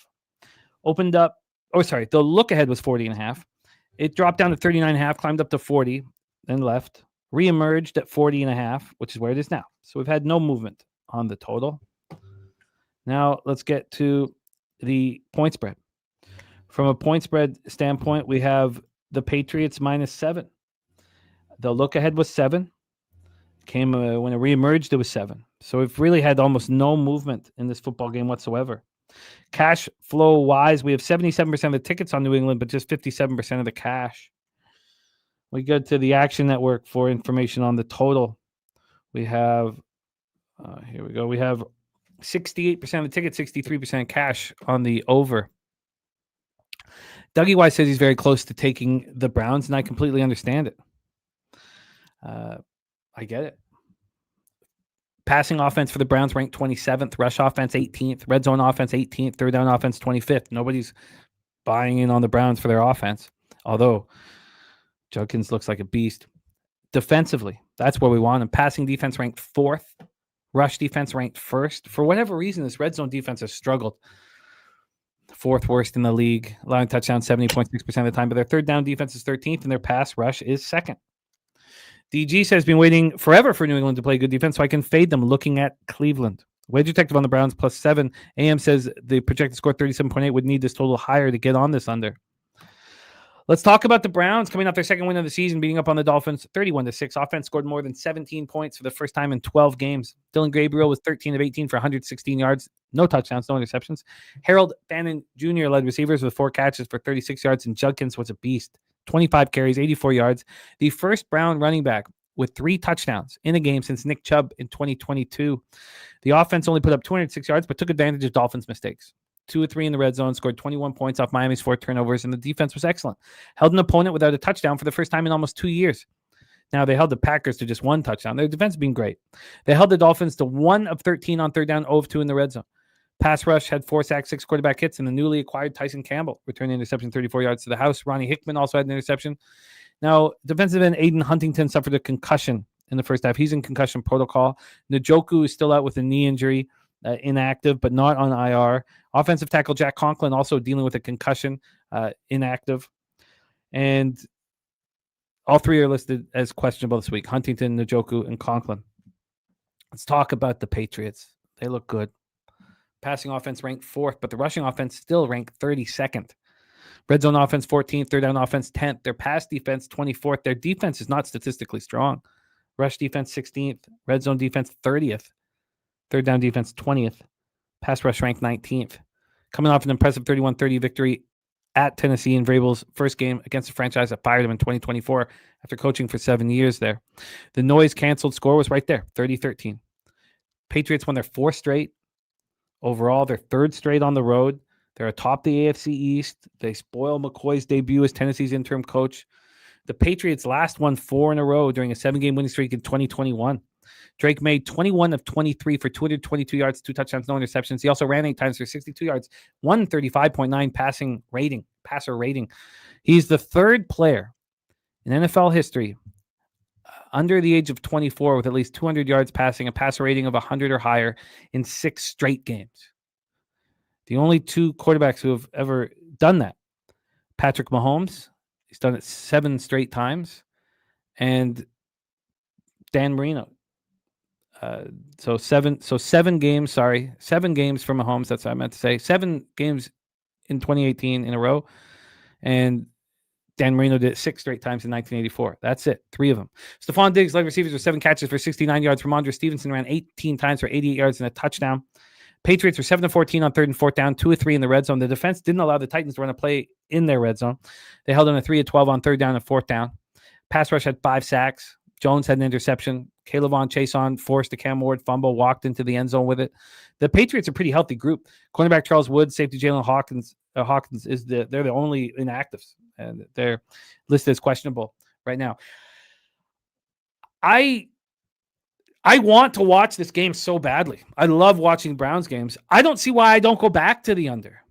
Opened up. Oh, sorry. The look ahead was 40.5. It dropped down to 39.5, climbed up to 40, then left. Reemerged at 40.5, which is where it is now. So we've had no movement on the total. Now let's get to the point spread. From a point spread standpoint, we have the Patriots -7. The look ahead was 7. Came when it reemerged, it was 7. So we've really had almost no movement in this football game whatsoever. Cash flow wise, we have 77% of the tickets on New England, but just 57% of the cash. We go to the Action Network for information on the total. We have, here we go. We have 68% of the tickets, 63% cash on the over. Dougie Wise says he's very close to taking the Browns, and I completely understand it. I get it. Passing offense for the Browns ranked 27th. Rush offense 18th. Red zone offense 18th. Third down offense 25th. Nobody's buying in on the Browns for their offense. Although Judkins looks like a beast. Defensively, that's where we want him. Passing defense ranked 4th. Rush defense ranked 1st. For whatever reason, this red zone defense has struggled. 4th worst in the league. Allowing touchdowns 70.6% of the time. But their third down defense is 13th, and their pass rush is 2nd. DG says, been waiting forever for New England to play good defense, so I can fade them looking at Cleveland. Wage Detective on the Browns +7. AM says the projected score 37.8 would need this total higher to get on this under. Let's talk about the Browns coming off their second win of the season, beating up on the Dolphins 31-6. Offense scored more than 17 points for the first time in 12 games. Dylan Gabriel was 13 of 18 for 116 yards. No touchdowns, no interceptions. Harold Bannon Jr. led receivers with 4 catches for 36 yards, and Judkins was a beast. 25 carries, 84 yards. The first Brown running back with 3 touchdowns in a game since Nick Chubb in 2022. The offense only put up 206 yards, but took advantage of Dolphins' mistakes. 2 of 3 in the red zone, scored 21 points off Miami's 4 turnovers, and the defense was excellent. Held an opponent without a touchdown for the first time in almost 2 years. Now, they held the Packers to just 1 touchdown. Their defense has been great. They held the Dolphins to 1 of 13 on third down, 0 of 2 in the red zone. Pass rush had 4 sacks, 6 quarterback hits, and the newly acquired Tyson Campbell returned an interception 34 yards to the house. Ronnie Hickman also had an interception. Now, defensive end Aiden Huntington suffered a concussion in the first half. He's in concussion protocol. Njoku is still out with a knee injury, inactive, but not on IR. Offensive tackle Jack Conklin also dealing with a concussion, inactive. And all three are listed as questionable this week: Huntington, Njoku, and Conklin. Let's talk about the Patriots. They look good. Passing offense ranked 4th, but the rushing offense still ranked 32nd. Red zone offense 14th, third down offense 10th. Their pass defense 24th. Their defense is not statistically strong. Rush defense 16th. Red zone defense 30th. Third down defense 20th. Pass rush ranked 19th. Coming off an impressive 31-30 victory at Tennessee in Vrabel's first game against a franchise that fired him in 2024 after coaching for 7 years there. The noise canceled score was right there, 30-13. Patriots won their 4th straight. Overall, their 3rd straight on the road. They're atop the AFC East. They spoil McCoy's debut as Tennessee's interim coach. The Patriots last won 4 in a row during a 7-game winning streak in 2021. Drake made 21 of 23 for 222 yards, 2 touchdowns, no interceptions. He also ran 8 times for 62 yards, 135.9 passer rating. He's the 3rd player in NFL history under the age of 24 with at least 200 yards passing, a passer rating of 100 or higher in 6 straight games. The only 2 quarterbacks who have ever done that: Patrick Mahomes, he's done it 7 straight times, and Dan Marino. So 7 games for Mahomes. That's what I meant to say. 7 games in 2018 in a row, and Dan Marino did it 6 straight times in 1984. That's it. 3 of them. Stephon Diggs led receivers with 7 catches for 69 yards. Ramondre Stevenson ran 18 times for 88 yards and a touchdown. Patriots were 7-14 on 3rd and 4th down, 2 of 3 in the red zone. The defense didn't allow the Titans to run a play in their red zone. They held them to 3 of 12 on 3rd down and 4th down. Pass rush had 5 sacks. Jones had an interception. Caleb Chason forced a Cam Ward fumble, walked into the end zone with it. The Patriots are a pretty healthy group. Cornerback Charles Wood, safety Jalen Hawkins is they're the only inactives, and they're listed as questionable right now. I want to watch this game so badly. I love watching Browns games. I don't see why I don't go back to the under.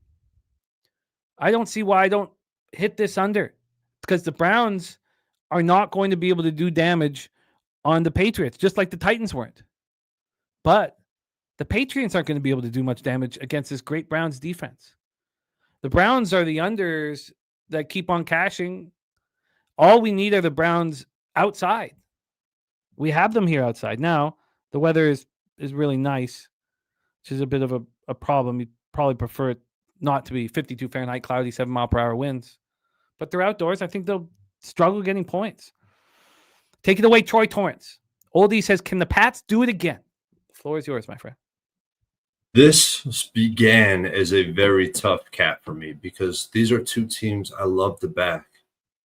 I don't see why I don't hit this under, because the Browns are not going to be able to do damage on the Patriots, just like the Titans weren't. But the Patriots aren't going to be able to do much damage against this great Browns defense. The Browns are the unders that keep on cashing. All we need are the Browns outside. We have them here outside. Now, the weather is really nice, which is a bit of a problem. You'd probably prefer it not to be 52 Fahrenheit, cloudy, 7-mile-per-hour winds. But they're outdoors. I think they'll struggle getting points. Take it away, Troy Torrence. Oldie says, can the Pats do it again? The floor is yours, my friend. This began as a very tough cat for me because these are 2 teams I love to back.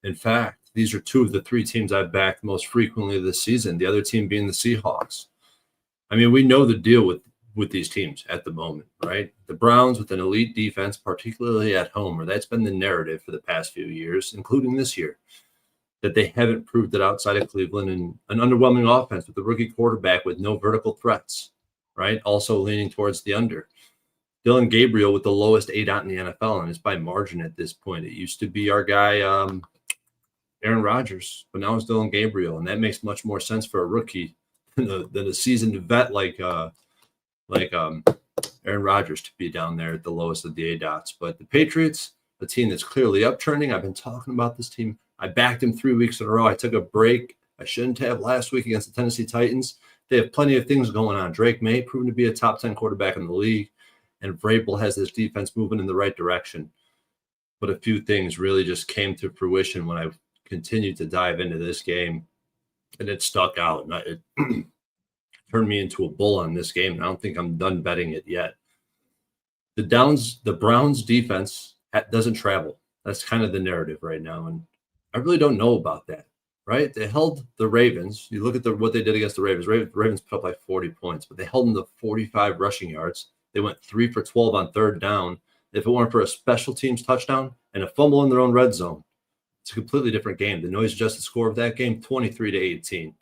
In fact, these are 2 of the 3 teams I've backed most frequently this season, the other team being the Seahawks. I mean, we know the deal with these teams at the moment, right? The Browns with an elite defense, particularly at home, or that's been the narrative for the past few years, including this year, that they haven't proved it outside of Cleveland, and an underwhelming offense with a rookie quarterback with no vertical threats, right? Also leaning towards the under. Dylan Gabriel with the lowest ADOT in the NFL, and it's by margin at this point. It used to be our guy, Aaron Rodgers, but now it's Dylan Gabriel, and that makes much more sense for a rookie than a seasoned vet like Aaron Rodgers to be down there at the lowest of the ADOTs. But the Patriots, a team that's clearly uptrending. I've been talking about this team. I backed him 3 weeks in a row. I took a break. I shouldn't have last week against the Tennessee Titans. They have plenty of things going on. Drake May proven to be a top 10 quarterback in the league, and Vrabel has this defense moving in the right direction. But a few things really just came to fruition when I continued to dive into this game, and it stuck out. And it turned me into a bull on this game, and I don't think I'm done betting it yet. The Browns defense doesn't travel. That's kind of the narrative right now, and I really don't know about that, right? They held the Ravens. You look at what they did against the Ravens. Ravens put up like 40 points, but they held them to 45 rushing yards. They went 3 for 12 on 3rd down. If it weren't for a special teams touchdown and a fumble in their own red zone, it's a completely different game. The noise adjusted score of that game, 23-18.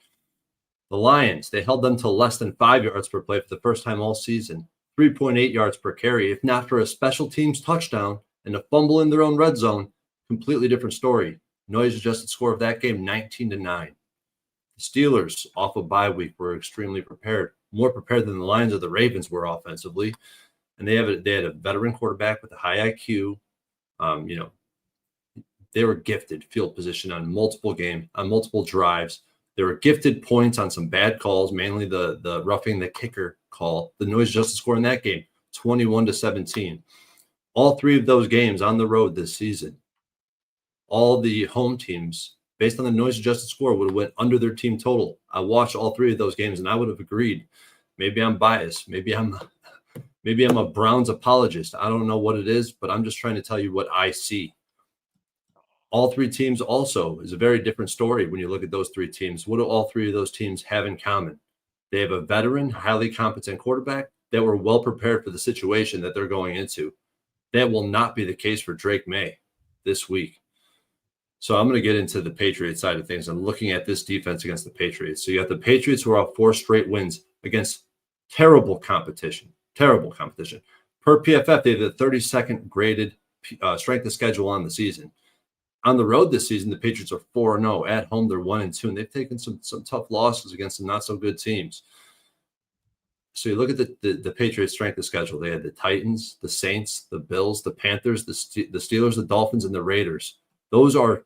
The Lions, they held them to less than 5 yards per play for the first time all season, 3.8 yards per carry. If not for a special teams touchdown and a fumble in their own red zone, completely different story. Noise adjusted score of that game, 19-9. The Steelers, off a bye week, were extremely prepared, more prepared than the Lions or the Ravens were offensively. And they had a veteran quarterback with a high IQ. They were gifted field position on multiple drives. They were gifted points on some bad calls, mainly the roughing the kicker call, the noise justice score in that game, 21-17. All three of those games on the road this season, all the home teams, based on the noise adjusted score, would have went under their team total. I watched all three of those games, and I would have agreed. Maybe I'm biased. Maybe I'm a Browns apologist. I don't know what it is, but I'm just trying to tell you what I see. All three teams also is a very different story when you look at those three teams. What do all three of those teams have in common? They have a veteran, highly competent quarterback that were well prepared for the situation that they're going into. That will not be the case for Drake May this week. So I'm going to get into the Patriots side of things. I'm looking at this defense against the Patriots. So you got the Patriots who are off 4 straight wins against terrible competition. Per PFF, they have the 32nd graded strength of schedule on the season. On the road this season, the Patriots are 4-0. At home, they're 1-2, and they've taken some tough losses against some not so good teams. So you look at the Patriots' strength of schedule. They had the Titans, the Saints, the Bills, the Panthers, the Steelers, the Dolphins, and the Raiders. Those are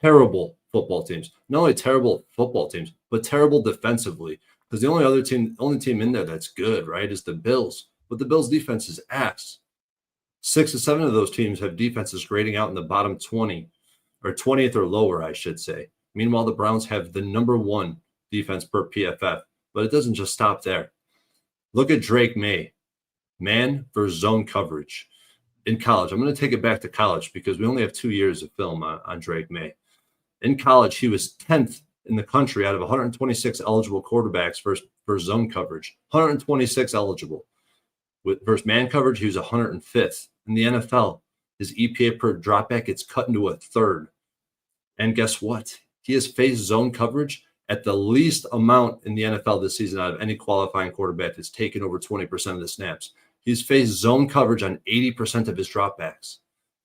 terrible football teams. Not only terrible football teams, but terrible defensively. Because the only team in there that's good, right, is the Bills. But the Bills' defense is ass. 6 or 7 of those teams have defenses grading out in the bottom 20 or 20th or lower, I should say. Meanwhile, the Browns have the number 1 defense per PFF. But it doesn't just stop there. Look at Drake May, man versus zone coverage in college. I'm going to take it back to college because we only have 2 years of film on Drake May. In college, he was 10th in the country out of 126 eligible quarterbacks for zone coverage. 126 eligible. Versus man coverage, he was 105th. In the NFL, his EPA per dropback gets cut into a third. And guess what? He has faced zone coverage at the least amount in the NFL this season out of any qualifying quarterback that's taken over 20% of the snaps. He's faced zone coverage on 80% of his dropbacks.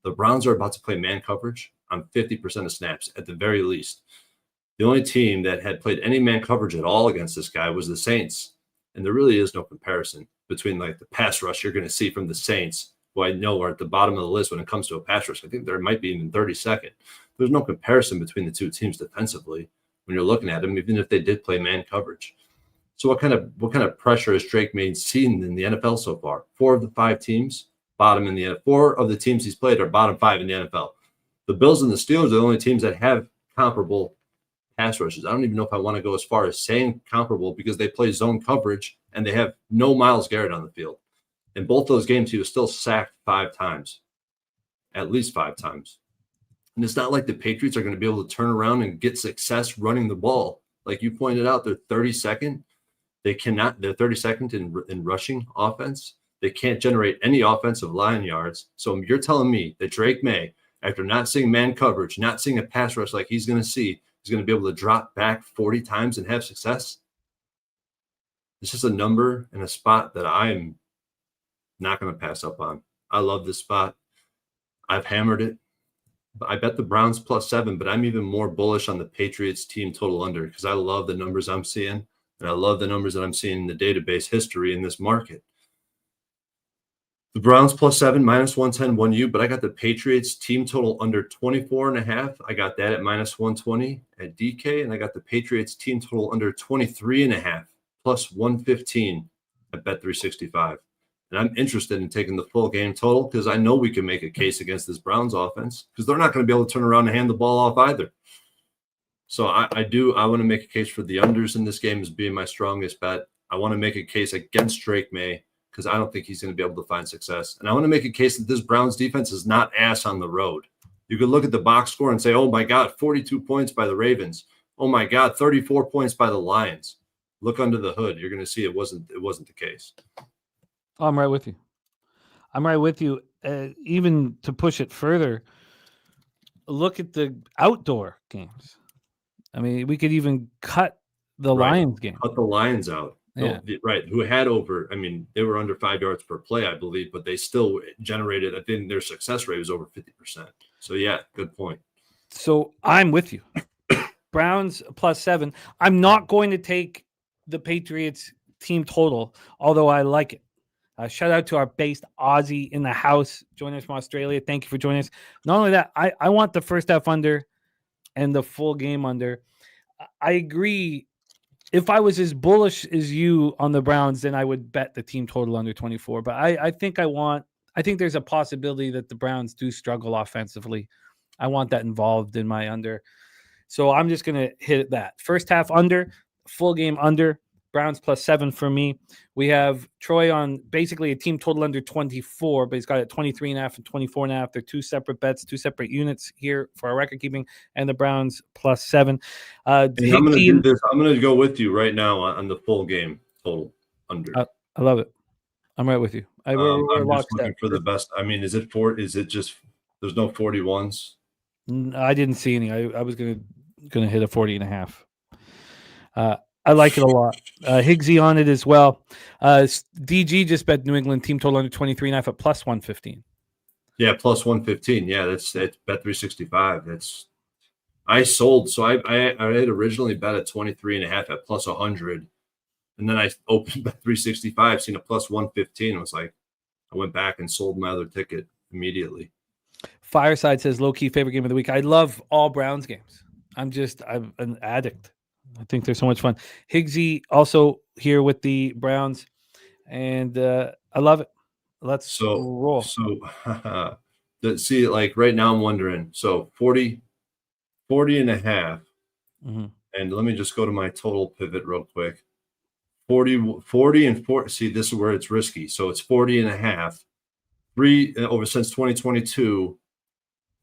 The Browns are about to play man coverage on 50% of snaps at the very least. The only team that had played any man coverage at all against this guy was the Saints. And there really is no comparison between like the pass rush you're going to see from the Saints, who I know are at the bottom of the list when it comes to a pass rush. I think there might be even 32nd. There's no comparison between the two teams defensively when you're looking at them, even if they did play man coverage. So what kind of pressure has Drake May seen in the NFL so far? 4 of the 5 teams bottom in the NFL. 4 of the teams he's played are bottom 5 in the NFL. The Bills and the Steelers are the only teams that have comparable pass rushes. I don't even know if I want to go as far as saying comparable because they play zone coverage and they have no Myles Garrett on the field. In both those games, he was still sacked 5 times, at least 5 times. And it's not like the Patriots are going to be able to turn around and get success running the ball. Like you pointed out, they're 32nd. They're 32nd in rushing offense. They can't generate any offensive line yards. So you're telling me that Drake May, after not seeing man coverage, not seeing a pass rush like he's going to see, is going to be able to drop back 40 times and have success? It's just a number and a spot that I'm not going to pass up on. I love this spot. I've hammered it. I bet the Browns +7, but I'm even more bullish on the Patriots team total under because I love the numbers I'm seeing, and I love the numbers that I'm seeing in the database history in this market. The Browns +7, -110, 1U, but I got the Patriots team total under 24.5. I got that at -120 at DK, and I got the Patriots team total under 23.5, +115 at Bet365. And I'm interested in taking the full game total because I know we can make a case against this Browns offense because they're not going to be able to turn around and hand the ball off either. So I want to make a case for the unders in this game as being my strongest bet. I want to make a case against Drake May because I don't think he's going to be able to find success. And I want to make a case that this Browns defense is not ass on the road. You could look at the box score and say, oh my God, 42 points by the Ravens. Oh my God, 34 points by the Lions. Look under the hood. You're going to see it wasn't the case. Oh, I'm right with you. Even to push it further, look at the outdoor games. I mean, we could even cut the Lions game. Cut the Lions out. Yeah. Right. Who had they were under 5 yards per play, I believe, but they still generated, I think their success rate was over 50%. So, yeah, good point. So I'm with you. Browns +7. I'm not going to take the Patriots team total, although I like it. Shout out to our based Aussie in the house, joining us from Australia. Thank you for joining us. Not only that, I want the first half under and the full game under. I agree. If I was as bullish as you on the Browns, then I would bet the team total under 24. But I think there's a possibility that the Browns do struggle offensively. I want that involved in my under. So I'm just going to hit that. First half under, full game under, Browns +7 for me. We have Troy on basically a team total under 24, but he's got it 23.5 and 24.5. They're two separate bets, two separate units here for our record keeping, and the Browns +7. I'm going to do this. I'm going to go with you right now on the full game total under. I love it. I'm right with you. I'm just looking for the best. I mean, is it just there's no 41s? I didn't see any. I was gonna hit a 40.5. I like it a lot. Higgsy on it as well. DG just bet New England team total under 23.5 at +115. Yeah, +115. Yeah, that's bet 365. I sold. So I had originally bet at 23.5 at +100, and then I opened bet 365, seen a +115. I was like, I went back and sold my other ticket immediately. Fireside says low key favorite game of the week. I love all Browns games. I'm an addict. I think they're so much fun. Higgsy also here with the Browns, and I love it. Let's roll. So see, like right now I'm wondering, so 40 and a half, and let me just go to my total pivot real quick. 40 and 4. See, this is where it's risky. So it's 40 and a half. Over since 2022,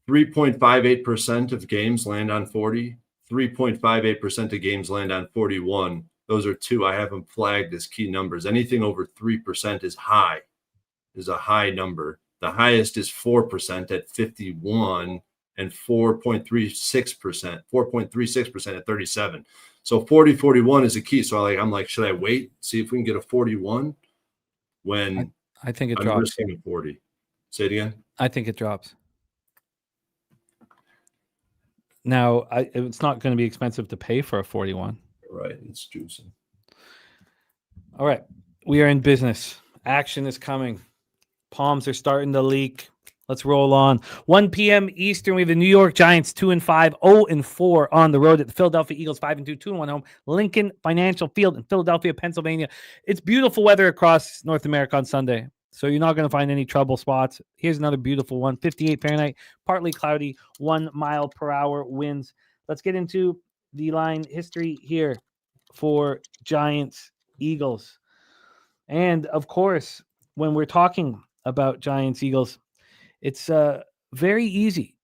3.58% of games land on 40. 3.58% of games land on 41. Those are two. I have them flagged as key numbers. Anything over 3% is a high number. The highest is 4% at 51 and 4.36% at 37. So 40, 41 is a key. So I'm like, should I wait, see if we can get a 41 when I think it I'm drops. risking a 40? Say it again. I think it drops. Now, it's not going to be expensive to pay for a 41. Right, it's juicing. All right, we are in business. Action is coming. Palms are starting to leak. Let's roll on. 1 p.m. Eastern, we have the New York Giants 2-5, 0-4 on the road at the Philadelphia Eagles 5-2, 2-1 home. Lincoln Financial Field in Philadelphia, Pennsylvania. It's beautiful weather across North America on Sunday, so you're not going to find any trouble spots. Here's another beautiful one. 58 Fahrenheit, partly cloudy, 1 mile per hour winds. Let's get into the line history here for Giants Eagles. And of course, when we're talking about Giants Eagles, it's very easy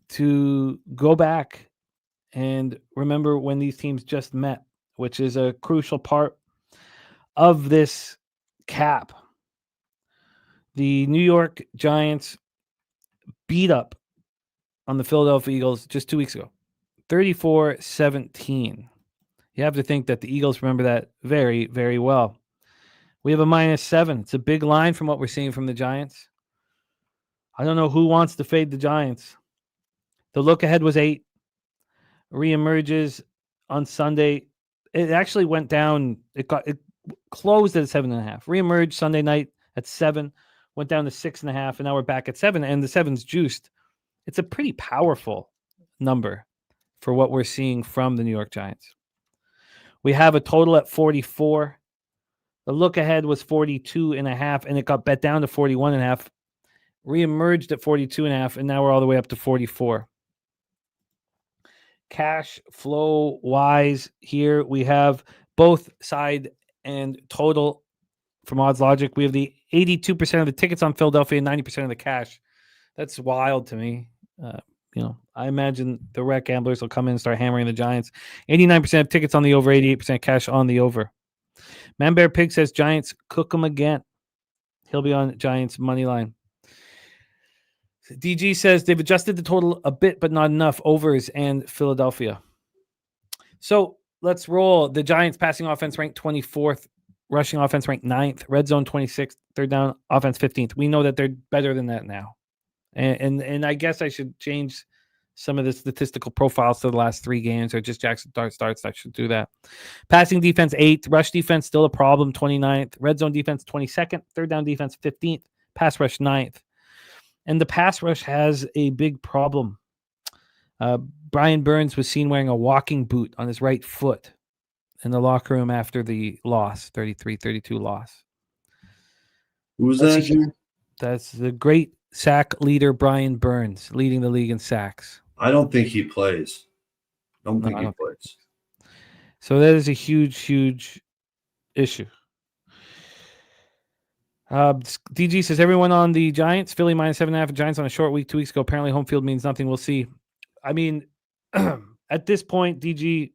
to go back and remember when these teams just met, which is a crucial part of this cap. The New York Giants beat up on the Philadelphia Eagles just 2 weeks ago, 34-17. You have to think that the Eagles remember that very, very well. We have a -7. It's a big line from what we're seeing from the Giants. I don't know who wants to fade the Giants. The look ahead was 8. Reemerges on Sunday. It actually went down. It closed at 7.5. Reemerged Sunday night at 7. Went down to 6.5, and now we're back at 7. And the 7's juiced. It's a pretty powerful number for what we're seeing from the New York Giants. We have a total at 44. The look ahead was 42.5, and it got bet down to 41.5. Reemerged at 42.5, and now we're all the way up to 44. Cash flow wise, here we have both side and total from Odds Logic. We have the 82% of the tickets on Philadelphia and 90% of the cash. That's wild to me. I imagine the rec gamblers will come in and start hammering the Giants. 89% of tickets on the over, 88% cash on the over. Man Bear Pig says Giants cook them again. He'll be on Giants money line. DG says they've adjusted the total a bit, but not enough. Overs and Philadelphia. So let's roll. The Giants passing offense ranked 24th. Rushing offense ranked 9th. Red zone 26th. Third down offense 15th. We know that they're better than that now. And I guess I should change some of the statistical profiles to the last 3 games, or just Jackson Dart starts that should do that. Passing defense 8th, rush defense still a problem 29th, red zone defense 22nd, third down defense 15th, pass rush 9th. And the pass rush has a big problem. Brian Burns was seen wearing a walking boot on his right foot in the locker room after the loss, 33-32 loss. Who was that, Jimmy? That's the great sack leader, Brian Burns, leading the league in sacks. I don't think he plays. I don't think he plays. So that is a huge, huge issue. DG says, everyone on the Giants, Philly -7.5, Giants on a short week 2 weeks ago. Apparently home field means nothing. We'll see. I mean, at this point, DG,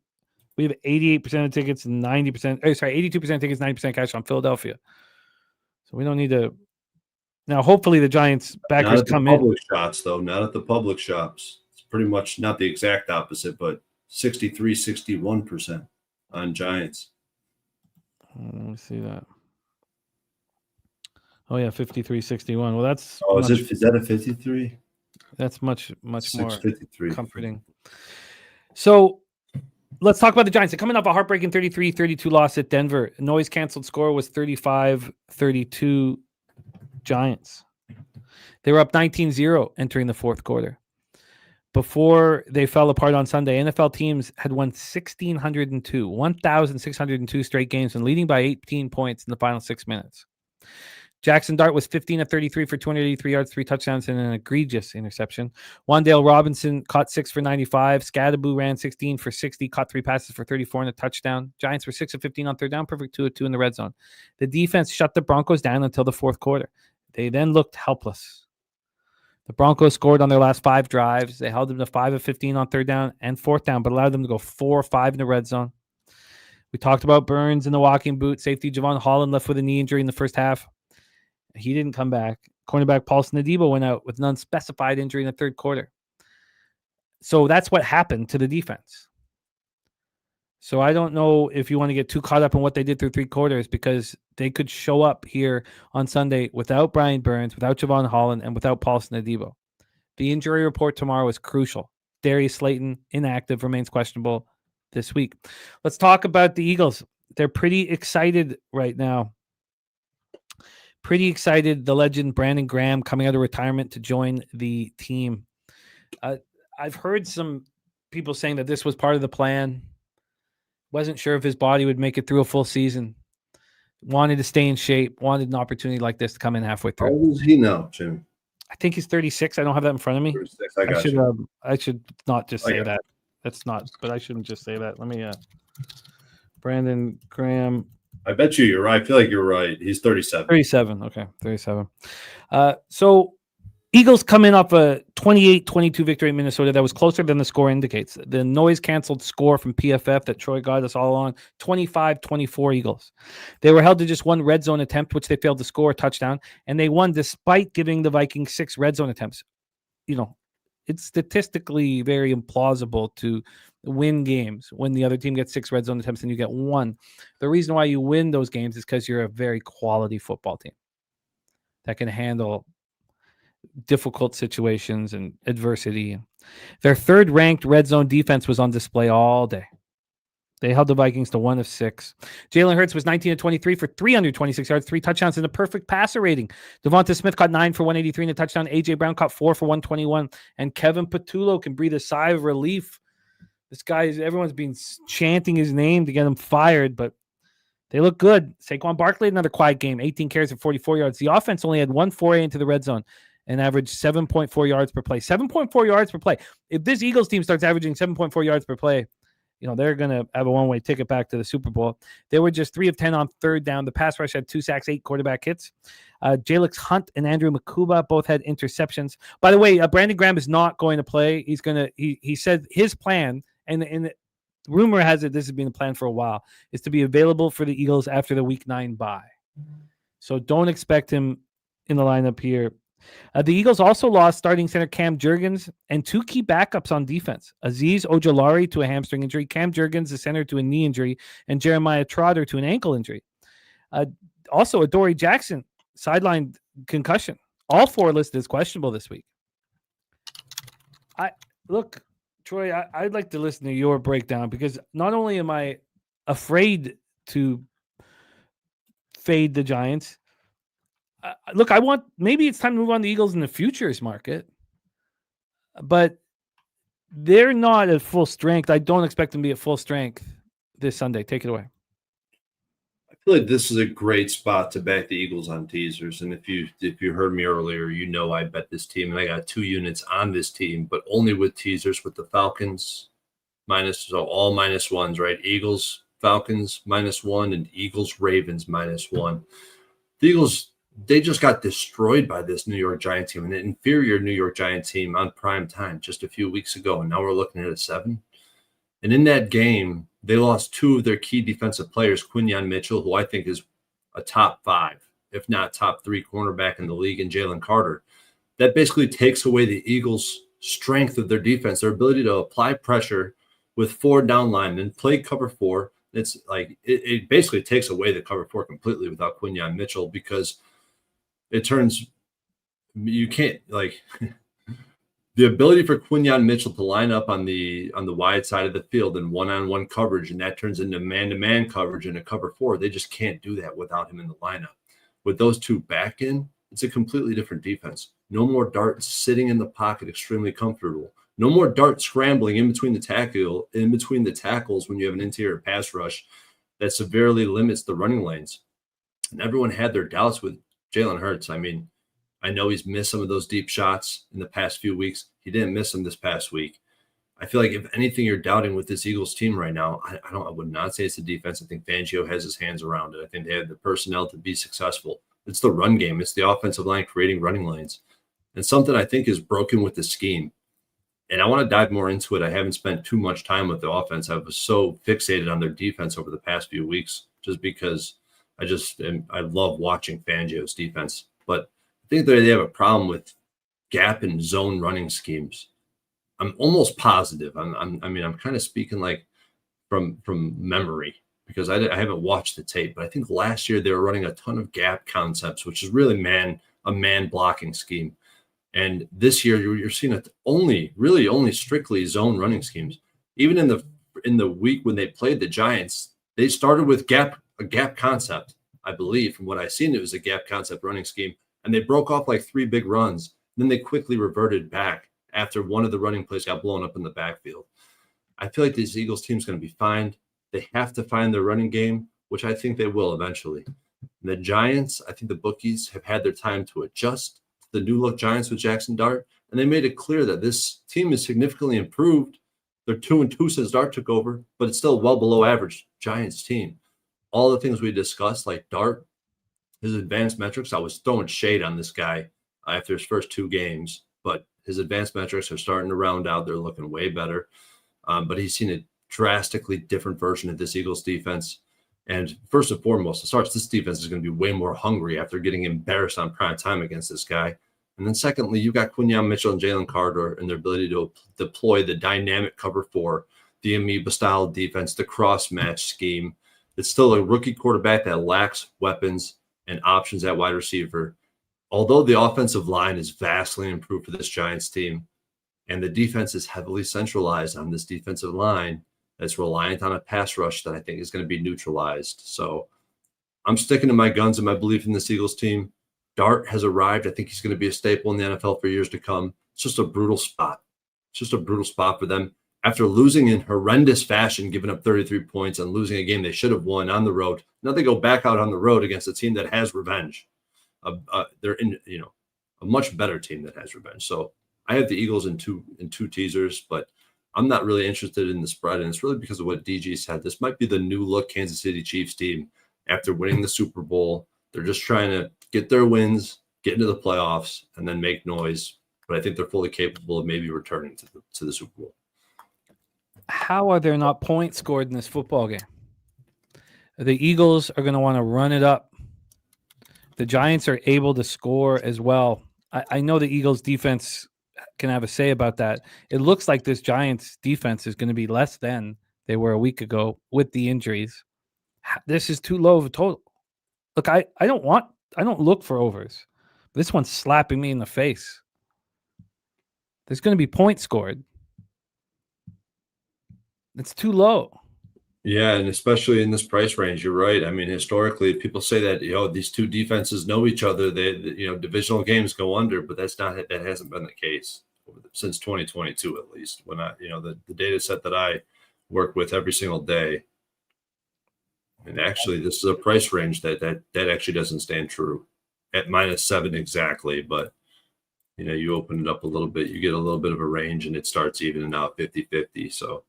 we have 88% of tickets, 82% of tickets, 90% cash on Philadelphia. So we don't need to. Now, hopefully the Giants backers come in. Public shots, though, not at the public shops. It's pretty much not the exact opposite, but 63-61% on Giants. Let me see that. Oh, yeah, 53-61. Well, that's. Oh, is that a 53? That's much more comforting. So let's talk about the Giants. They're coming off a heartbreaking 33-32 loss at Denver. Noise canceled score was 35-32 Giants. They were up 19-0 entering the fourth quarter. Before they fell apart on Sunday, NFL teams had won 1,602 straight games and leading by 18 points in the final 6 minutes. Jackson Dart was 15 of 33 for 283 yards, 3 touchdowns, and an egregious interception. Wan'Dale Robinson caught 6 for 95. Scadaboo ran 16 for 60, caught 3 passes for 34 and a touchdown. Giants were 6 of 15 on third down, perfect 2 of 2 in the red zone. The defense shut the Broncos down until the fourth quarter. They then looked helpless. The Broncos scored on their last 5 drives. They held them to 5 of 15 on third down and fourth down, but allowed them to go 4 or 5 in the red zone. We talked about Burns in the walking boot. Safety Javon Holland left with a knee injury in the first half. He didn't come back. Cornerback Paulson Adebo went out with an unspecified injury in the third quarter. So that's what happened to the defense. So I don't know if you want to get too caught up in what they did through 3 quarters, because they could show up here on Sunday without Brian Burns, without Javon Holland, and without Paulson Adebo. The injury report tomorrow is crucial. Darius Slayton, inactive, remains questionable this week. Let's talk about the Eagles. They're pretty excited right now. Pretty excited. The legend Brandon Graham coming out of retirement to join the team. I've heard some people saying that this was part of the plan. Wasn't sure if his body would make it through a full season. Wanted to stay in shape. Wanted an opportunity like this to come in halfway through. How old is he now, Jim? I think he's 36. I don't have that in front of me. 36. I should not just say that. That's not. But I shouldn't just say that. Let me. Brandon Graham. I bet you're right. I feel like you're right. He's 37. 37. Okay, 37. So Eagles come in off a 28-22 victory in Minnesota that was closer than the score indicates. The noise-canceled score from PFF that Troy got us all on, 25-24 Eagles. They were held to just 1 red zone attempt, which they failed to score a touchdown, and they won despite giving the Vikings 6 red zone attempts. You know, it's statistically very implausible to win games when the other team gets 6 red zone attempts and you get 1. The reason why you win those games is because you're a very quality football team that can handle difficult situations and adversity. Their 3rd-ranked red zone defense was on display all day. They held the Vikings to 1 of 6. Jalen Hurts was 19 of 23 for 326 yards, 3 touchdowns, and a perfect passer rating. Devonta Smith caught 9 for 183 and a touchdown. A.J. Brown caught 4 for 121. And Kevin Patullo can breathe a sigh of relief. This guy, everyone's been chanting his name to get him fired, but they look good. Saquon Barkley, another quiet game, 18 carries and 44 yards. The offense only had 1 foray into the red zone and averaged 7.4 yards per play. 7.4 yards per play. If this Eagles team starts averaging 7.4 yards per play, you know, they're going to have a one-way ticket back to the Super Bowl. They were just 3 of 10 on third down. The pass rush had 2 sacks, 8 quarterback hits. Jalix Hunt and Andrew Makuba both had interceptions. By the way, Brandon Graham is not going to play. He's going to, he said his plan, and the rumor has it this has been the plan for a while, is to be available for the Eagles after the Week 9 bye. So don't expect him in the lineup here. The Eagles also lost starting center Cam Jurgens and 2 key backups on defense. Azeez Ojulari to a hamstring injury, Cam Jurgens, the center, to a knee injury, and Jeremiah Trotter to an ankle injury. Also, Adoree Jackson, sideline concussion. All 4 listed as questionable this week. look, Troy, I'd like to listen to your breakdown because not only am I afraid to fade the Giants, look, maybe it's time to move on to Eagles in the futures market, but they're not at full strength. I don't expect them to be at full strength this Sunday. Take it away. I feel like this is a great spot to back the Eagles on teasers. And if you heard me earlier, you know I bet this team, and I got 2 units on this team, but only with teasers with the Falcons all -1s, right? Eagles, Falcons -1, and Eagles, Ravens -1. The Eagles, they just got destroyed by this New York Giants team, an inferior New York Giants team on prime time just a few weeks ago, and now we're looking at a 7. And in that game, they lost 2 of their key defensive players, Quinyon Mitchell, who I think is a top 5, if not top 3 cornerback in the league, and Jalen Carter. That basically takes away the Eagles' strength of their defense, their ability to apply pressure with 4 down linemen, play cover 4. It's like it basically takes away the cover 4 completely without Quinyon Mitchell, because it turns you can't like the ability for Quinyon Mitchell to line up on the wide side of the field in one-on-one coverage, and that turns into man-to-man coverage in a cover 4. They just can't do that without him in the lineup. With those 2 back in, it's a completely different defense. No more Dart sitting in the pocket extremely comfortable. No more Dart scrambling in between the tackles when you have an interior pass rush that severely limits the running lanes. And everyone had their doubts with Jalen Hurts. I mean, I know he's missed some of those deep shots in the past few weeks. He didn't miss them this past week. I feel like if anything you're doubting with this Eagles team right now, I would not say it's the defense. I think Fangio has his hands around it. I think they have the personnel to be successful. It's the run game. It's the offensive line creating running lanes. And something I think is broken with the scheme. And I want to dive more into it. I haven't spent too much time with the offense. I was so fixated on their defense over the past few weeks, just because I love watching Fangio's defense. But I think they have a problem with gap and zone running schemes. I'm almost positive. I'm kind of speaking like from memory, because I haven't watched the tape, but I think last year they were running a ton of gap concepts, which is really a man blocking scheme. And this year you're seeing it only strictly zone running schemes. Even in the week when they played the Giants, they started with a gap concept. I believe from what I've seen, it was a gap concept running scheme, and they broke off like 3 big runs. Then they quickly reverted back after one of the running plays got blown up in the backfield. I feel like this Eagles team is going to be fine. They have to find their running game, which I think they will eventually. And the Giants, I think the bookies have had their time to adjust to the new look Giants with Jackson Dart, and they made it clear that this team is significantly improved. They're 2-2 since Dart took over, but it's still well below average Giants team. All the things we discussed, like Dart, his advanced metrics, I was throwing shade on this guy after his first 2 games, but his advanced metrics are starting to round out. They're looking way better. But he's seen a drastically different version of this Eagles defense. And first and foremost, this defense is going to be way more hungry after getting embarrassed on prime time against this guy. And then secondly, you got Quinyon Mitchell and Jalen Carter and their ability to deploy the dynamic cover 4, the amoeba style defense, the cross match scheme. It's still a rookie quarterback that lacks weapons and options at wide receiver. Although the offensive line is vastly improved for this Giants team, and the defense is heavily centralized on this defensive line that's reliant on a pass rush that I think is going to be neutralized. So I'm sticking to my guns and my belief in this Eagles team. Dart has arrived. I think he's going to be a staple in the NFL for years to come. It's just a brutal spot. It's just a brutal spot for them. After losing in horrendous fashion, giving up 33 points and losing a game they should have won on the road, now they go back out on the road against a team that has revenge. They're in, a much better team that has revenge. So I have the Eagles in two teasers, but I'm not really interested in the spread, and it's really because of what DG said. This might be the new look Kansas City Chiefs team after winning the Super Bowl. They're just trying to get their wins, get into the playoffs, and then make noise. But I think they're fully capable of maybe returning to the Super Bowl. How are there not points scored in this football game? The Eagles are going to want to run it up. The Giants are able to score as well. I know the Eagles defense can have a say about that. It looks like this Giants defense is going to be less than they were a week ago with the injuries. This is too low of a total. Look, I don't look for overs. This one's slapping me in the face. There's going to be points scored. It's too low. Yeah, and especially in this price range, you're right. I mean, historically, people say that these two defenses know each other. Divisional games go under, but that hasn't been the case since 2022, at least. When the data set that I work with every single day, and actually, this is a price range that actually doesn't stand true at -7 exactly, but you open it up a little bit, you get a little bit of a range, and it starts evening out 50-50. So.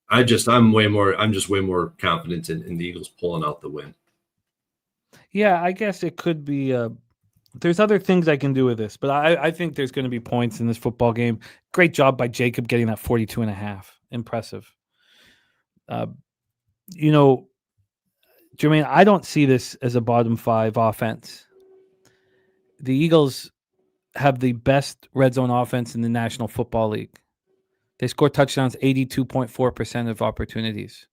I'm just way more confident in the Eagles pulling out the win. Yeah, I guess it could be. There's other things I can do with this, but I think there's going to be points in this football game. Great job by Jacob getting that 42.5. Impressive. Jermaine, I don't see this as a bottom 5 offense. The Eagles have the best red zone offense in the National Football League. They score touchdowns 82.4% of opportunities.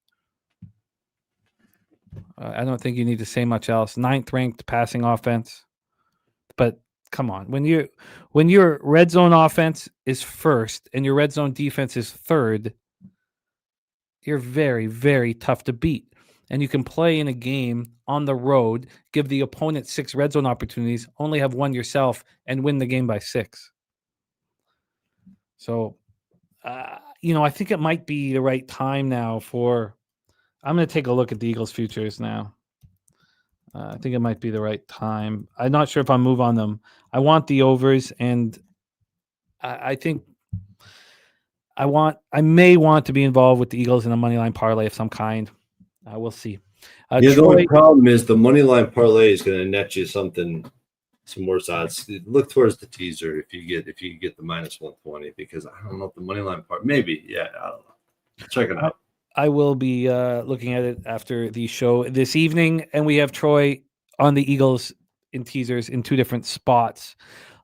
I don't think you need to say much else. 9th ranked passing offense. But come on, when your red zone offense is first and your red zone defense is third, you're very, very tough to beat. And you can play in a game on the road, give the opponent 6 red zone opportunities, only have 1 yourself, and win the game by 6. So, I think it might be the right time now I'm going to take a look at the Eagles futures now. I think it might be the right time. I'm not sure if I'll move on them. I want the overs, and I think I may want to be involved with the Eagles in a money line parlay of some kind. We'll see. The only problem is the money line parlay is going to net you some worse odds. Look towards the teaser if you get the -120, because I don't know if the money line part, maybe. Yeah, I don't know. Check it out. I will be looking at it after the show this evening, and we have Troy on the Eagles in teasers in 2 different spots.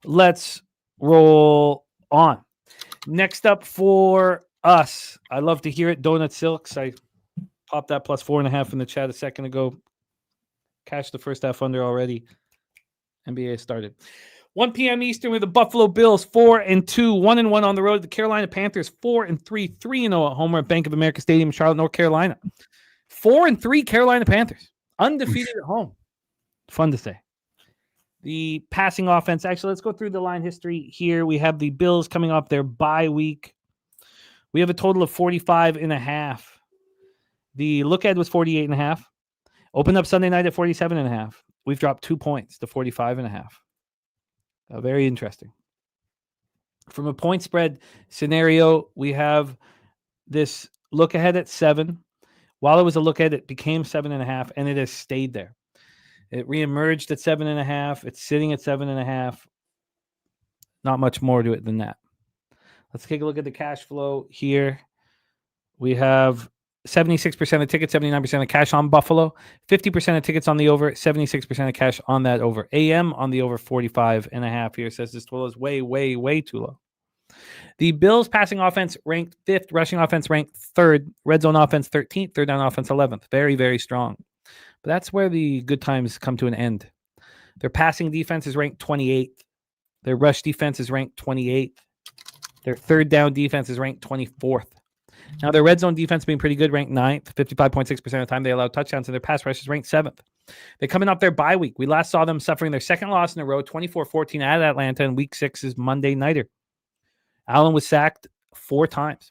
Let's roll on. Next up for us, I love to hear it. Donut Silks. I popped that +4.5 in the chat a second ago. Cashed the first half under already. NBA started. 1 p.m. Eastern with the Buffalo Bills 4-2, 1-1 on the road. The Carolina Panthers 4-3, 3-0 at home at Bank of America Stadium in Charlotte, North Carolina. 4-3 Carolina Panthers, undefeated at home. Fun to say. The passing offense. Actually, let's go through the line history here. We have the Bills coming off their bye week. We have a total of 45.5. The look ahead was 48.5. Opened up Sunday night at 47.5. We've dropped 2 points to 45.5. Very interesting. From a point spread scenario, we have this look ahead at 7. While it was a look ahead, it became 7.5, and it has stayed there. It reemerged at 7.5. It's sitting at 7.5. Not much more to it than that. Let's take a look at the cash flow here. We have 76% of tickets, 79% of cash on Buffalo, 50% of tickets on the over, 76% of cash on that over. AM on the over 45.5 here says this total is way, way, way too low. The Bills passing offense ranked 5th, rushing offense ranked 3rd, red zone offense 13th, third down offense 11th. Very, very strong. But that's where the good times come to an end. Their passing defense is ranked 28th. Their rush defense is ranked 28th. Their third down defense is ranked 24th. Now, their red zone defense being pretty good, ranked 9th, 55.6% of the time they allow touchdowns, and their pass rush is ranked 7th. They're coming off their bye week. We last saw them suffering their second loss in a row, 24-14 at Atlanta, and week 6 is Monday nighter. Allen was sacked 4 times.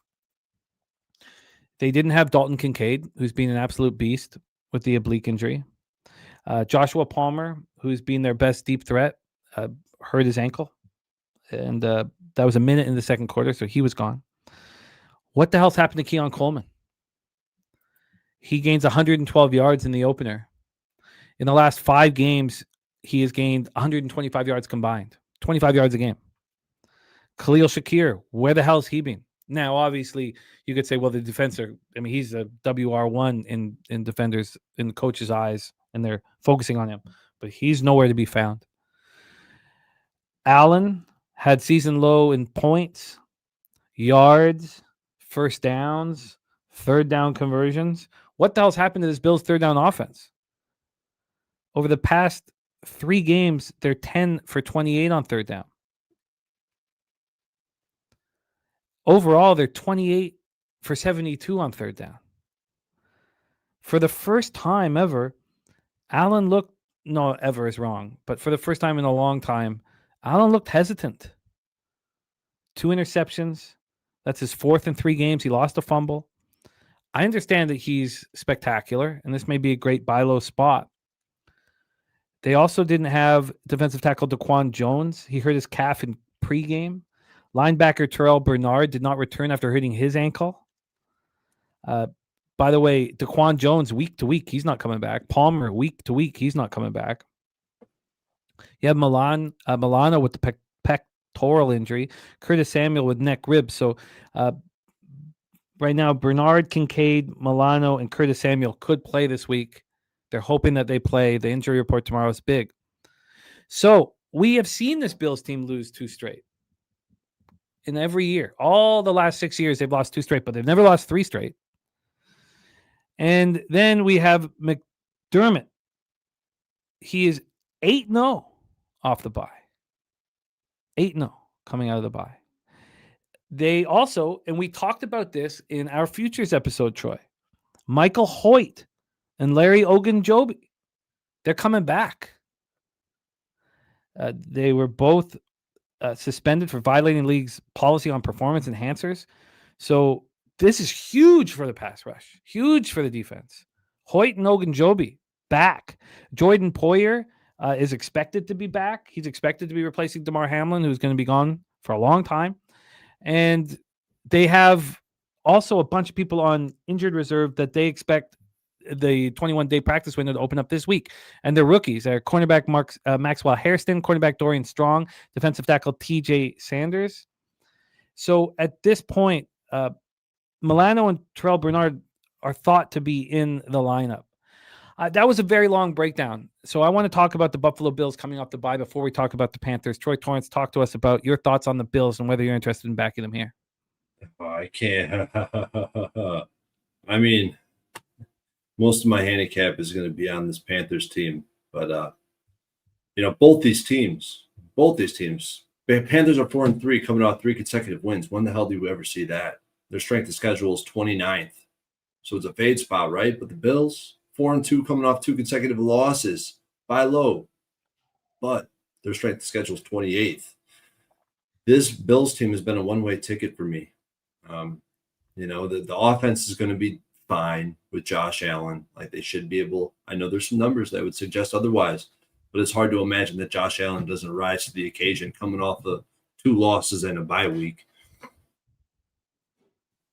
They didn't have Dalton Kincaid, who's been an absolute beast with the oblique injury. Joshua Palmer, who's been their best deep threat, hurt his ankle. And that was a minute in the second quarter, so he was gone. What the hell's happened to Keon Coleman? He gains 112 yards in the opener. In the last 5 games, he has gained 125 yards combined. 25 yards a game. Khalil Shakir, where the hell's he been? Now, obviously, you could say, well, the defender, I mean, he's a WR1 in defenders, in the coach's eyes, and they're focusing on him. But he's nowhere to be found. Allen had season low in points, yards, first downs, third down conversions. What the hell's happened to this Bills third down offense? Over the past 3 games, they're 10 for 28 on third down. Overall, they're 28 for 72 on third down. For the first time ever, Allen looked, no, ever is wrong, but for the first time in a long time, Allen looked hesitant. 2 interceptions. That's his 4th in 3 games. He lost a fumble. I understand that he's spectacular, and this may be a great buy low spot. They also didn't have defensive tackle Daquan Jones. He hurt his calf in pregame. Linebacker Terrell Bernard did not return after hurting his ankle. By the way, Daquan Jones, week to week, he's not coming back. Palmer, week to week, he's not coming back. You have Milano with the pectoral injury. Curtis Samuel with neck ribs. So right now, Bernard, Kincaid, Milano, and Curtis Samuel could play this week. They're hoping that they play. The injury report tomorrow is big. So we have seen this Bills team lose 2 straight. In every year. All the last 6 years, they've lost 2 straight, but they've never lost 3 straight. And then we have McDermott. He is 8-0 off the bye. 8-0 coming out of the bye. They also, and we talked about this in our futures episode, Troy, Michael Hoyt and Larry Ogunjobi, they're coming back. They were both suspended for violating league's policy on performance enhancers. So this is huge for the pass rush, huge for the defense. Hoyt and Ogunjobi back. Jordan Poyer is expected to be back. He's expected to be replacing Damar Hamlin, who's going to be gone for a long time. And they have also a bunch of people on injured reserve that they expect the 21-day practice window to open up this week. And they're rookies. They're cornerback Maxwell Hairston, cornerback Dorian Strong, defensive tackle TJ Sanders. So at this point, Milano and Terrell Bernard are thought to be in the lineup. That was a very long breakdown. So I want to talk about the Buffalo Bills coming off the bye before we talk about the Panthers. Troy Torrence, talk to us about your thoughts on the Bills and whether you're interested in backing them here. I can't. I mean, most of my handicap is going to be on this Panthers team. But, both these teams, Panthers are 4-3 coming off 3 consecutive wins. When the hell do you ever see that? Their strength of schedule is 29th. So it's a fade spot, right? But the Bills, 4-2 coming off 2 consecutive losses. Buy low. But their strength of schedule is 28th. This Bills team has been a one-way ticket for me. The offense is going to be fine with Josh Allen. Like they should be able. I know there's some numbers that would suggest otherwise, but it's hard to imagine that Josh Allen doesn't rise to the occasion coming off the 2 losses and a bye week.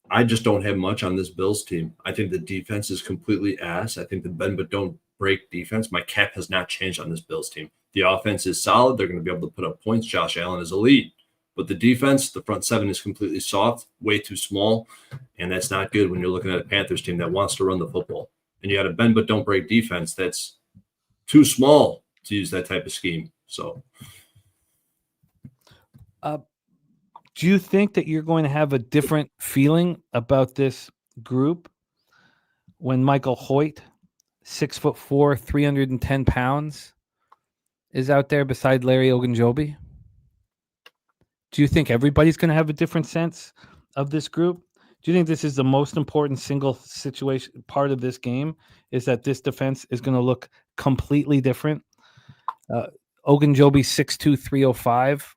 I just don't have much on this Bills team. I think the defense is completely ass. I think the bend but don't break defense. My cap has not changed on this Bills team. The offense is solid. They're going to be able to put up points. Josh Allen is elite. But the defense, the front 7 is completely soft, way too small, and that's not good when you're looking at a Panthers team that wants to run the football. And you got a bend but don't break defense that's too small to use that type of scheme. So, do you think that you're going to have a different feeling about this group when Michael Hoyt, 6'4", 310 pounds, is out there beside Larry Ogunjobi? Do you think everybody's going to have a different sense of this group? Do you think this is the most important single situation part of this game, is that this defense is going to look completely different? Ogunjobi 6'2", 305,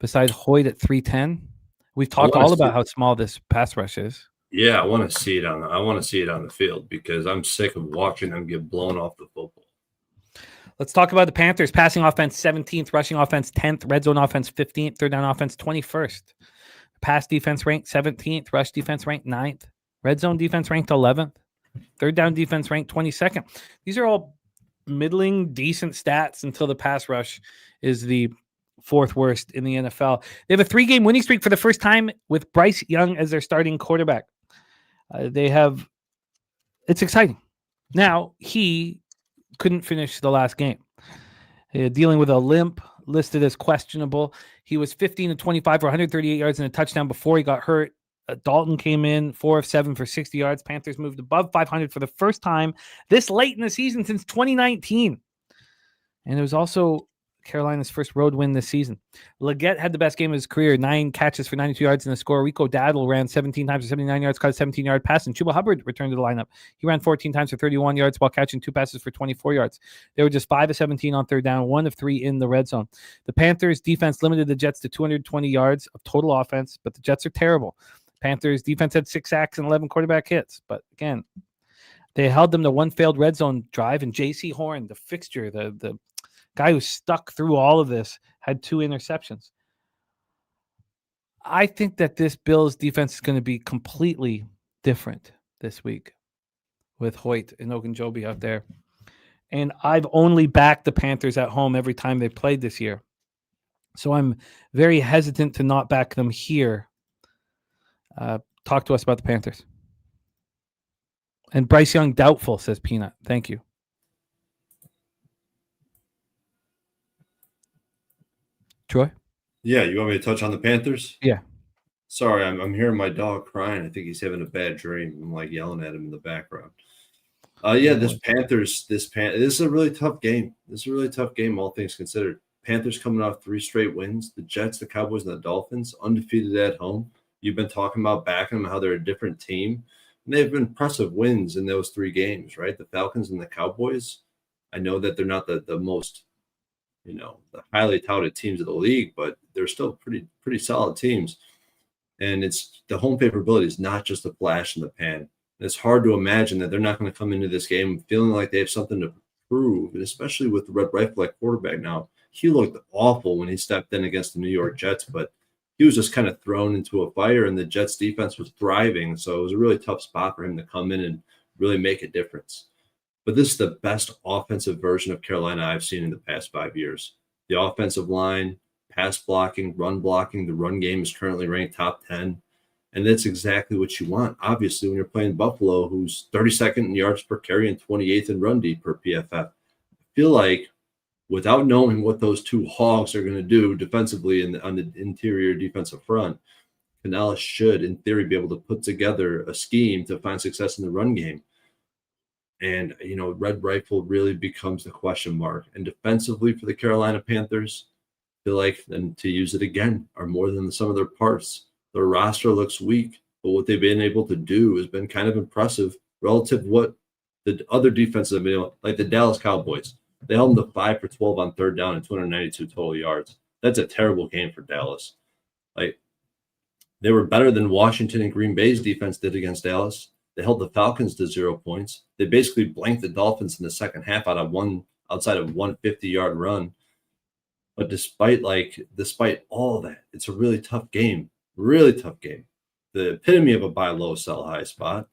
beside Hoyt at 310. We've talked all about how small this pass rush is. Yeah, I want to see it on the field because I'm sick of watching them get blown off the football. Let's talk about the Panthers. Passing offense 17th, rushing offense 10th, red zone offense 15th, third down offense 21st. Pass defense ranked 17th, rush defense ranked 9th, red zone defense ranked 11th, third down defense ranked 22nd. These are all middling, decent stats until the pass rush is the 4th worst in the NFL. They have a 3-game winning streak for the first time with Bryce Young as their starting quarterback. It's exciting. Now, he couldn't finish the last game. Dealing with a limp, listed as questionable. He was 15 of 25 for 138 yards and a touchdown before he got hurt. Dalton came in 4 of 7 for 60 yards. Panthers moved above 500 for the first time this late in the season since 2019. And it was also Carolina's first road win this season. Leggett had the best game of his career, 9 catches for 92 yards in the score. Rico Daddle ran 17 times for 79 yards, caught a 17-yard pass, and Chuba Hubbard returned to the lineup. He ran 14 times for 31 yards while catching 2 passes for 24 yards. They were just 5 of 17 on third down, 1 of 3 in the red zone. The Panthers' defense limited the Jets to 220 yards of total offense, but the Jets are terrible. Panthers' defense had 6 sacks and 11 quarterback hits, but again, they held them to 1 failed red zone drive, and J.C. Horn, the fixture, the guy who stuck through all of this, had 2 interceptions. I think that this Bills defense is going to be completely different this week with Hoyt and Ogunjobi out there. And I've only backed the Panthers at home every time they've played this year. So I'm very hesitant to not back them here. Talk to us about the Panthers. And Bryce Young, doubtful, says Peanut. Thank you. Troy? Yeah, you want me to touch on the Panthers? Yeah. Sorry, I'm hearing my dog crying. I think he's having a bad dream. I'm like yelling at him in the background. This is a really tough game. This is a really tough game, all things considered. Panthers coming off 3 straight wins. The Jets, the Cowboys, and the Dolphins, undefeated at home. You've been talking about backing them, how they're a different team. And they have impressive wins in those 3 games, right? The Falcons and the Cowboys. I know that they're not the most, the highly touted teams of the league, but they're still pretty solid teams. And it's the home favorability is not just a flash in the pan. It's hard to imagine that they're not going to come into this game feeling like they have something to prove, and especially with the Red Rifle at quarterback now. He looked awful when he stepped in against the New York Jets, but he was just kind of thrown into a fire, and the Jets defense was thriving. So it was a really tough spot for him to come in and really make a difference. But this is the best offensive version of Carolina I've seen in the past 5 years. The offensive line, pass blocking, the run game is currently ranked top 10. And that's exactly what you want, obviously, when you're playing Buffalo, who's 32nd in yards per carry and 28th in run D per PFF. I feel like without knowing what those 2 hogs are going to do defensively on the interior defensive front, Canales should, in theory, be able to put together a scheme to find success in the run game. And, Red Rifle really becomes the question mark. And defensively for the Carolina Panthers, I feel like, and to use it again, are more than the sum of their parts. Their roster looks weak, but what they've been able to do has been kind of impressive relative to what the other defenses have been able, like the Dallas Cowboys. They held them to 5 for 12 on third down and 292 total yards. That's a terrible game for Dallas. Like, they were better than Washington and Green Bay's defense did against Dallas. They held the Falcons to 0 points. They basically blanked the Dolphins in the second half outside of one 50-yard run. But despite all that, it's a really tough game. Really tough game. The epitome of a buy low, sell high spot.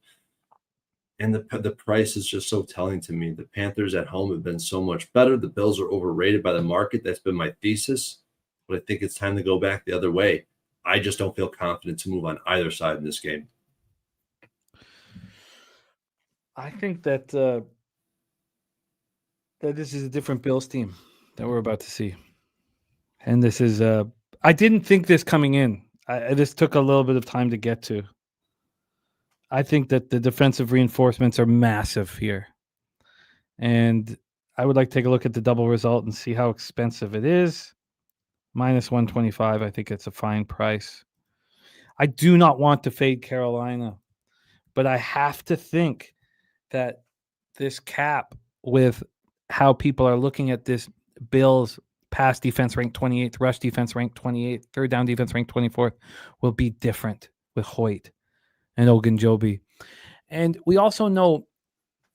And the price is just so telling to me. The Panthers at home have been so much better. The Bills are overrated by the market. That's been my thesis. But I think it's time to go back the other way. I just don't feel confident to move on either side in this game. I think that this is a different Bills team that we're about to see. And this is I didn't think this coming in. This took a little bit of time to get to. I think that the defensive reinforcements are massive here. And I would like to take a look at the double result and see how expensive it is. Minus 125. I think it's a fine price. I do not want to fade Carolina, but I have to think that this cap with how people are looking at this Bills pass defense ranked 28th, rush defense ranked 28th, third down defense ranked 24th will be different with Hoyt and Ogunjobi. And we also know,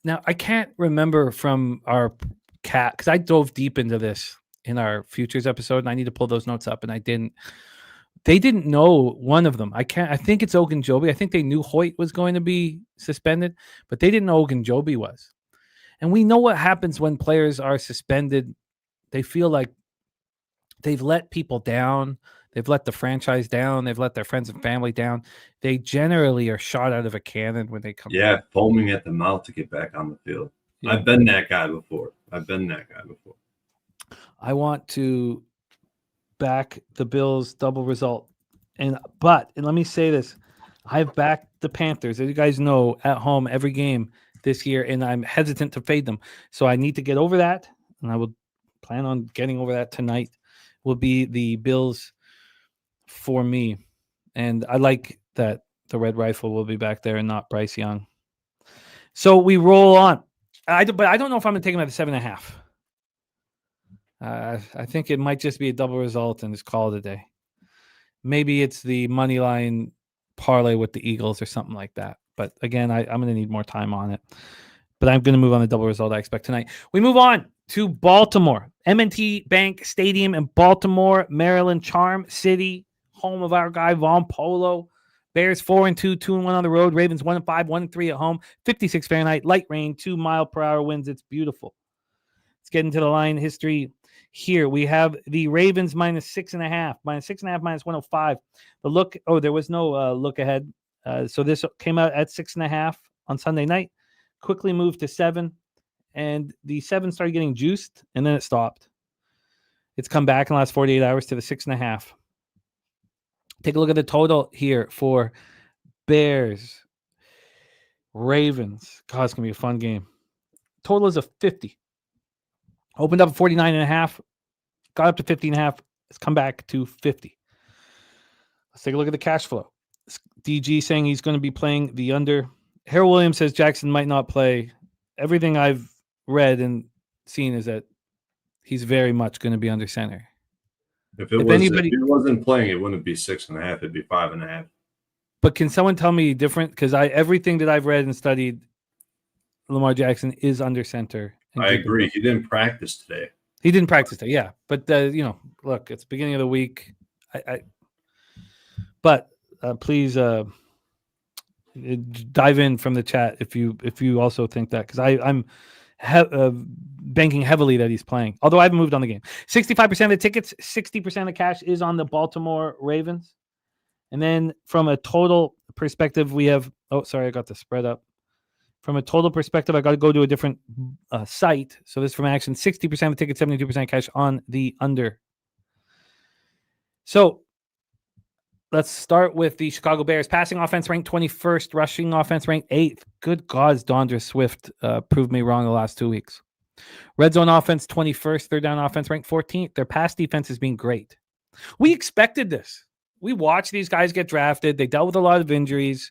now I can't remember from our cat, because I dove deep into this in our futures episode, and I need to pull those notes up, and I didn't. They didn't know one of them. I think it's Ogunjobi. I think they knew Hoyt was going to be suspended, but they didn't know Ogunjobi was. And we know what happens when players are suspended. They feel like they've let people down. They've let the franchise down. They've let their friends and family down. They generally are shot out of a cannon when they come back. Foaming at the mouth to get back on the field. Yeah. I've been that guy before. I want to back the Bills double result. And let me say this. I've backed the Panthers, as you guys know, at home every game this year, and I'm hesitant to fade them. So I need to get over that, and I will plan on getting over that tonight, will be the Bills for me. And I like that the Red Rifle will be back there and not Bryce Young. So we roll on. But I don't know if I'm going to take him at the 7.5. I think it might just be a double result and just call it a day. Maybe it's the money line parlay with the Eagles or something like that. But again, I'm going to need more time on it. But I'm going to move on the double result I expect tonight. We move on to Baltimore. M&T Bank Stadium in Baltimore, Maryland, Charm City, home of our guy Von Polo. Bears 4-2, 2-1 on the road. Ravens 1-5, 1-3 at home. 56 Fahrenheit, light rain, 2 mile-per-hour winds. It's beautiful. Let's get into the line history. Here we have the Ravens -6.5, -6.5, -105. The look, there was no look ahead. So this came out at 6.5 on Sunday night, quickly moved to 7, and the 7 started getting juiced, and then it stopped. It's come back in the last 48 hours to the 6.5. Take a look at the total here for Bears, Ravens. God, it's going to be a fun game. Total is a 50. Opened up at 49.5, got up to 50.5. It's come back to 50. Let's take a look at the cash flow. DG saying he's going to be playing the under. Harold Williams says Jackson might not play. Everything I've read and seen is that he's very much going to be under center. If he wasn't playing, it wouldn't be 6.5. It'd be 5.5. But can someone tell me different? Because everything that I've read and studied, Lamar Jackson is under center. I agree. He didn't practice today. He didn't practice today, yeah. But look, it's the beginning of the week. But please dive in from the chat if you also think that, because I'm banking heavily that he's playing. Although I haven't moved on the game. 65% of the tickets, 60% of the cash is on the Baltimore Ravens. And then from a total perspective, we have. Oh, sorry, I got the spread up. From a total perspective, I got to go to a different site. So this is from Action. 60% of the tickets, 72% cash on the under. So let's start with the Chicago Bears. Passing offense ranked 21st. Rushing offense ranked 8th. Good gods, Dondra Swift proved me wrong the last 2 weeks. Red zone offense 21st. Third down offense ranked 14th. Their pass defense has been great. We expected this. We watched these guys get drafted. They dealt with a lot of injuries.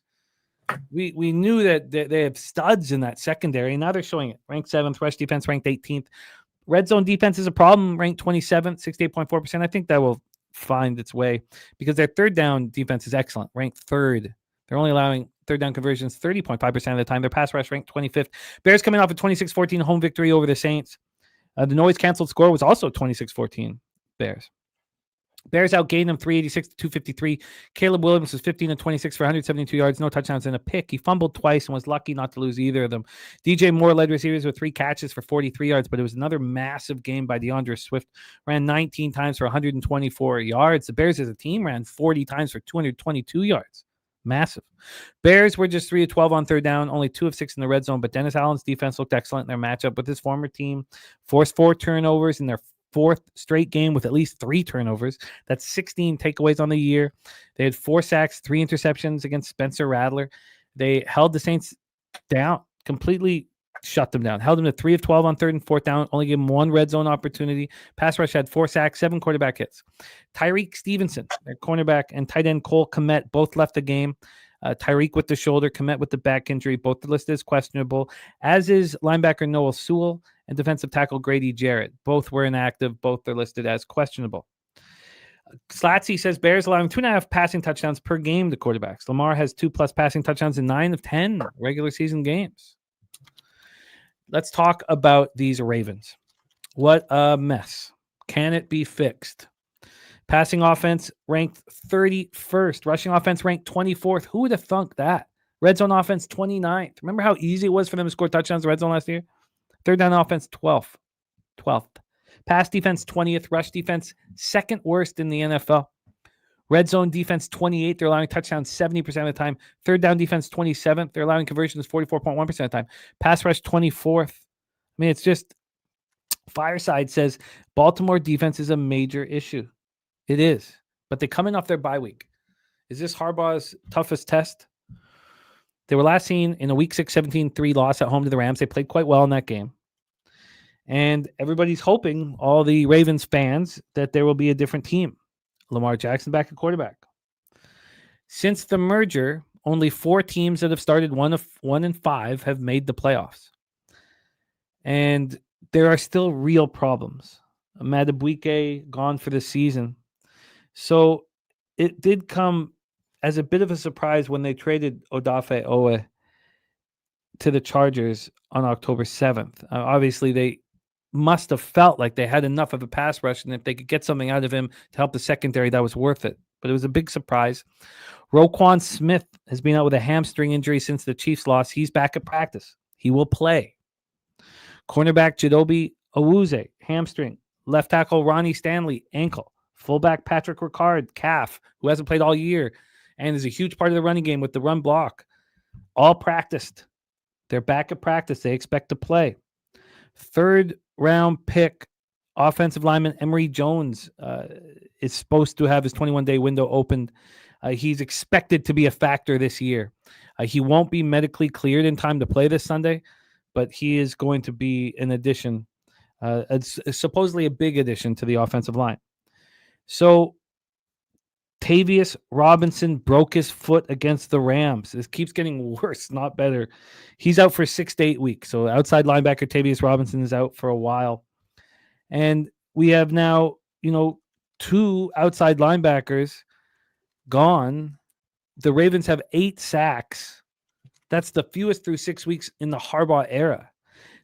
We knew that they have studs in that secondary, and now they're showing it. Ranked 7th, rush defense ranked 18th. Red zone defense is a problem, ranked 27th, 68.4%. I think that will find its way because their third down defense is excellent, ranked 3rd. They're only allowing third down conversions 30.5% of the time. Their pass rush ranked 25th. Bears coming off a 26-14 home victory over the Saints. The noise canceled score was also 26-14 Bears. Bears outgained them 386 to 253. Caleb Williams was 15 and 26 for 172 yards, no touchdowns and a pick. He fumbled twice and was lucky not to lose either of them. DJ Moore led receivers with 3 catches for 43 yards, but it was another massive game by DeAndre Swift. Ran 19 times for 124 yards. The Bears as a team ran 40 times for 222 yards. Massive. Bears were just 3 of 12 on third down, only 2 of 6 in the red zone, but Dennis Allen's defense looked excellent in their matchup with his former team. Forced 4 turnovers in their 4th straight game with at least 3 turnovers. That's 16 takeaways on the year. They had 4 sacks, 3 interceptions against Spencer Rattler. They held the Saints down, completely shut them down. Held them to 3 of 12 on third and fourth down, only gave them 1 red zone opportunity. Pass rush had 4 sacks, 7 quarterback hits. Tyreek Stevenson, their cornerback, and tight end Cole Kmet both left the game. Tyreek with the shoulder, Kmet with the back injury, both listed as questionable, as is linebacker Noah Sewell and defensive tackle Grady Jarrett. Both were inactive. Both are listed as questionable. Slatsy says Bears allowing 2.5 passing touchdowns per game to quarterbacks. Lamar has 2+ passing touchdowns in 9 of 10 regular season games. Let's talk about these Ravens. What a mess. Can it be fixed? Passing offense ranked 31st. Rushing offense ranked 24th. Who would have thunk that? Red zone offense 29th. Remember how easy it was for them to score touchdowns in the red zone last year? Third down offense 12th. Pass defense 20th. Rush defense 2nd worst in the NFL. Red zone defense 28th. They're allowing touchdowns 70% of the time. Third down defense 27th. They're allowing conversions 44.1% of the time. Pass rush 24th. I mean, it's just Fireside says Baltimore defense is a major issue. It is, but they come in off their bye week. Is this Harbaugh's toughest test? They were last seen in a Week 6 17-3 loss at home to the Rams. They played quite well in that game. And everybody's hoping, all the Ravens fans, that there will be a different team. Lamar Jackson back at quarterback. Since the merger, only 4 teams that have started 1-5 have made the playoffs. And there are still real problems. Madubuike gone for the season. So it did come as a bit of a surprise when they traded Odafe Owe to the Chargers on October 7th. Obviously, they must have felt like they had enough of a pass rush, and if they could get something out of him to help the secondary, that was worth it. But it was a big surprise. Roquan Smith has been out with a hamstring injury since the Chiefs loss. He's back at practice. He will play. Cornerback Jadobi Awuzie, hamstring. Left tackle Ronnie Stanley, ankle. Fullback Patrick Ricard, calf, who hasn't played all year and is a huge part of the running game with the run block. All practiced. They're back at practice. They expect to play. 3rd round pick, offensive lineman Emory Jones is supposed to have his 21-day window opened. He's expected to be a factor this year. He won't be medically cleared in time to play this Sunday, but he is going to be an addition. It's supposedly a big addition to the offensive line. So Tavius Robinson broke his foot against the Rams. This keeps getting worse, not better. He's out for 6 to 8 weeks. So outside linebacker Tavius Robinson is out for a while. And we have now, 2 outside linebackers gone. The Ravens have 8 sacks. That's the fewest through 6 weeks in the Harbaugh era.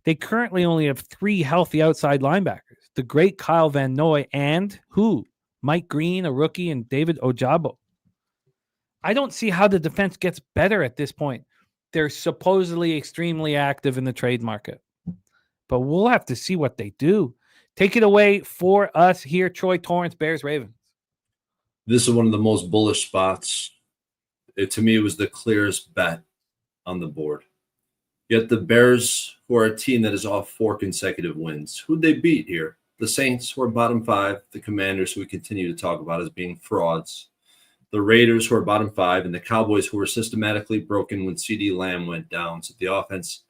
They currently only have 3 healthy outside linebackers. The great Kyle Van Noy and who? Mike Green, a rookie, and David Ojabo. I don't see how the defense gets better at this point. They're supposedly extremely active in the trade market. But we'll have to see what they do. Take it away for us here, Troy Torrence, Bears, Ravens. This is one of the most bullish spots. To me, it was the clearest bet on the board. Yet the Bears, who are a team that is off 4 consecutive wins, who'd they beat here? The Saints, who are bottom 5, the Commanders, who we continue to talk about as being frauds, the Raiders, who are bottom 5, and the Cowboys, who were systematically broken when CeeDee Lamb went down. So the offense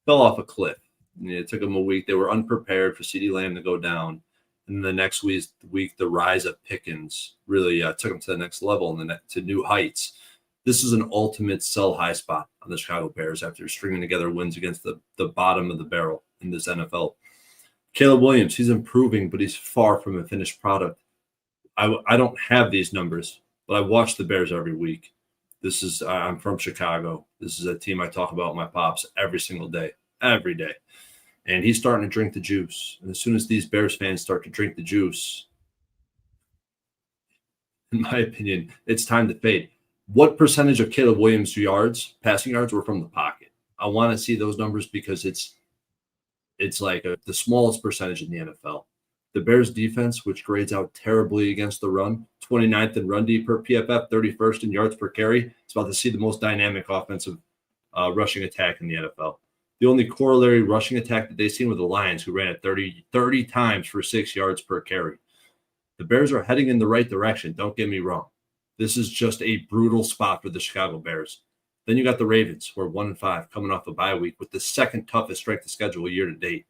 fell off a cliff. It took them a week. They were unprepared for CeeDee Lamb to go down. And the next week, the rise of Pickens really took them to the next level and to new heights. This is an ultimate sell high spot on the Chicago Bears after stringing together wins against the bottom of the barrel in this NFL. Caleb Williams, he's improving, but he's far from a finished product. I don't have these numbers, but I watch the Bears every week. I'm from Chicago. This is a team I talk about with my pops every single day, every day. And he's starting to drink the juice. And as soon as these Bears fans start to drink the juice, in my opinion, it's time to fade. What percentage of Caleb Williams' yards, passing yards, were from the pocket? I want to see those numbers because it's like the smallest percentage in the NFL. The Bears defense, which grades out terribly against the run, 29th in run D per PFF, 31st in yards per carry. It's about to see the most dynamic offensive rushing attack in the NFL. The only corollary rushing attack that they've seen with the Lions, who ran it 30 times for 6 yards per carry. The Bears are heading in the right direction. Don't get me wrong. This is just a brutal spot for the Chicago Bears. Then you got the Ravens, who are 1-5, coming off a bye week with the second toughest strength of schedule year to date.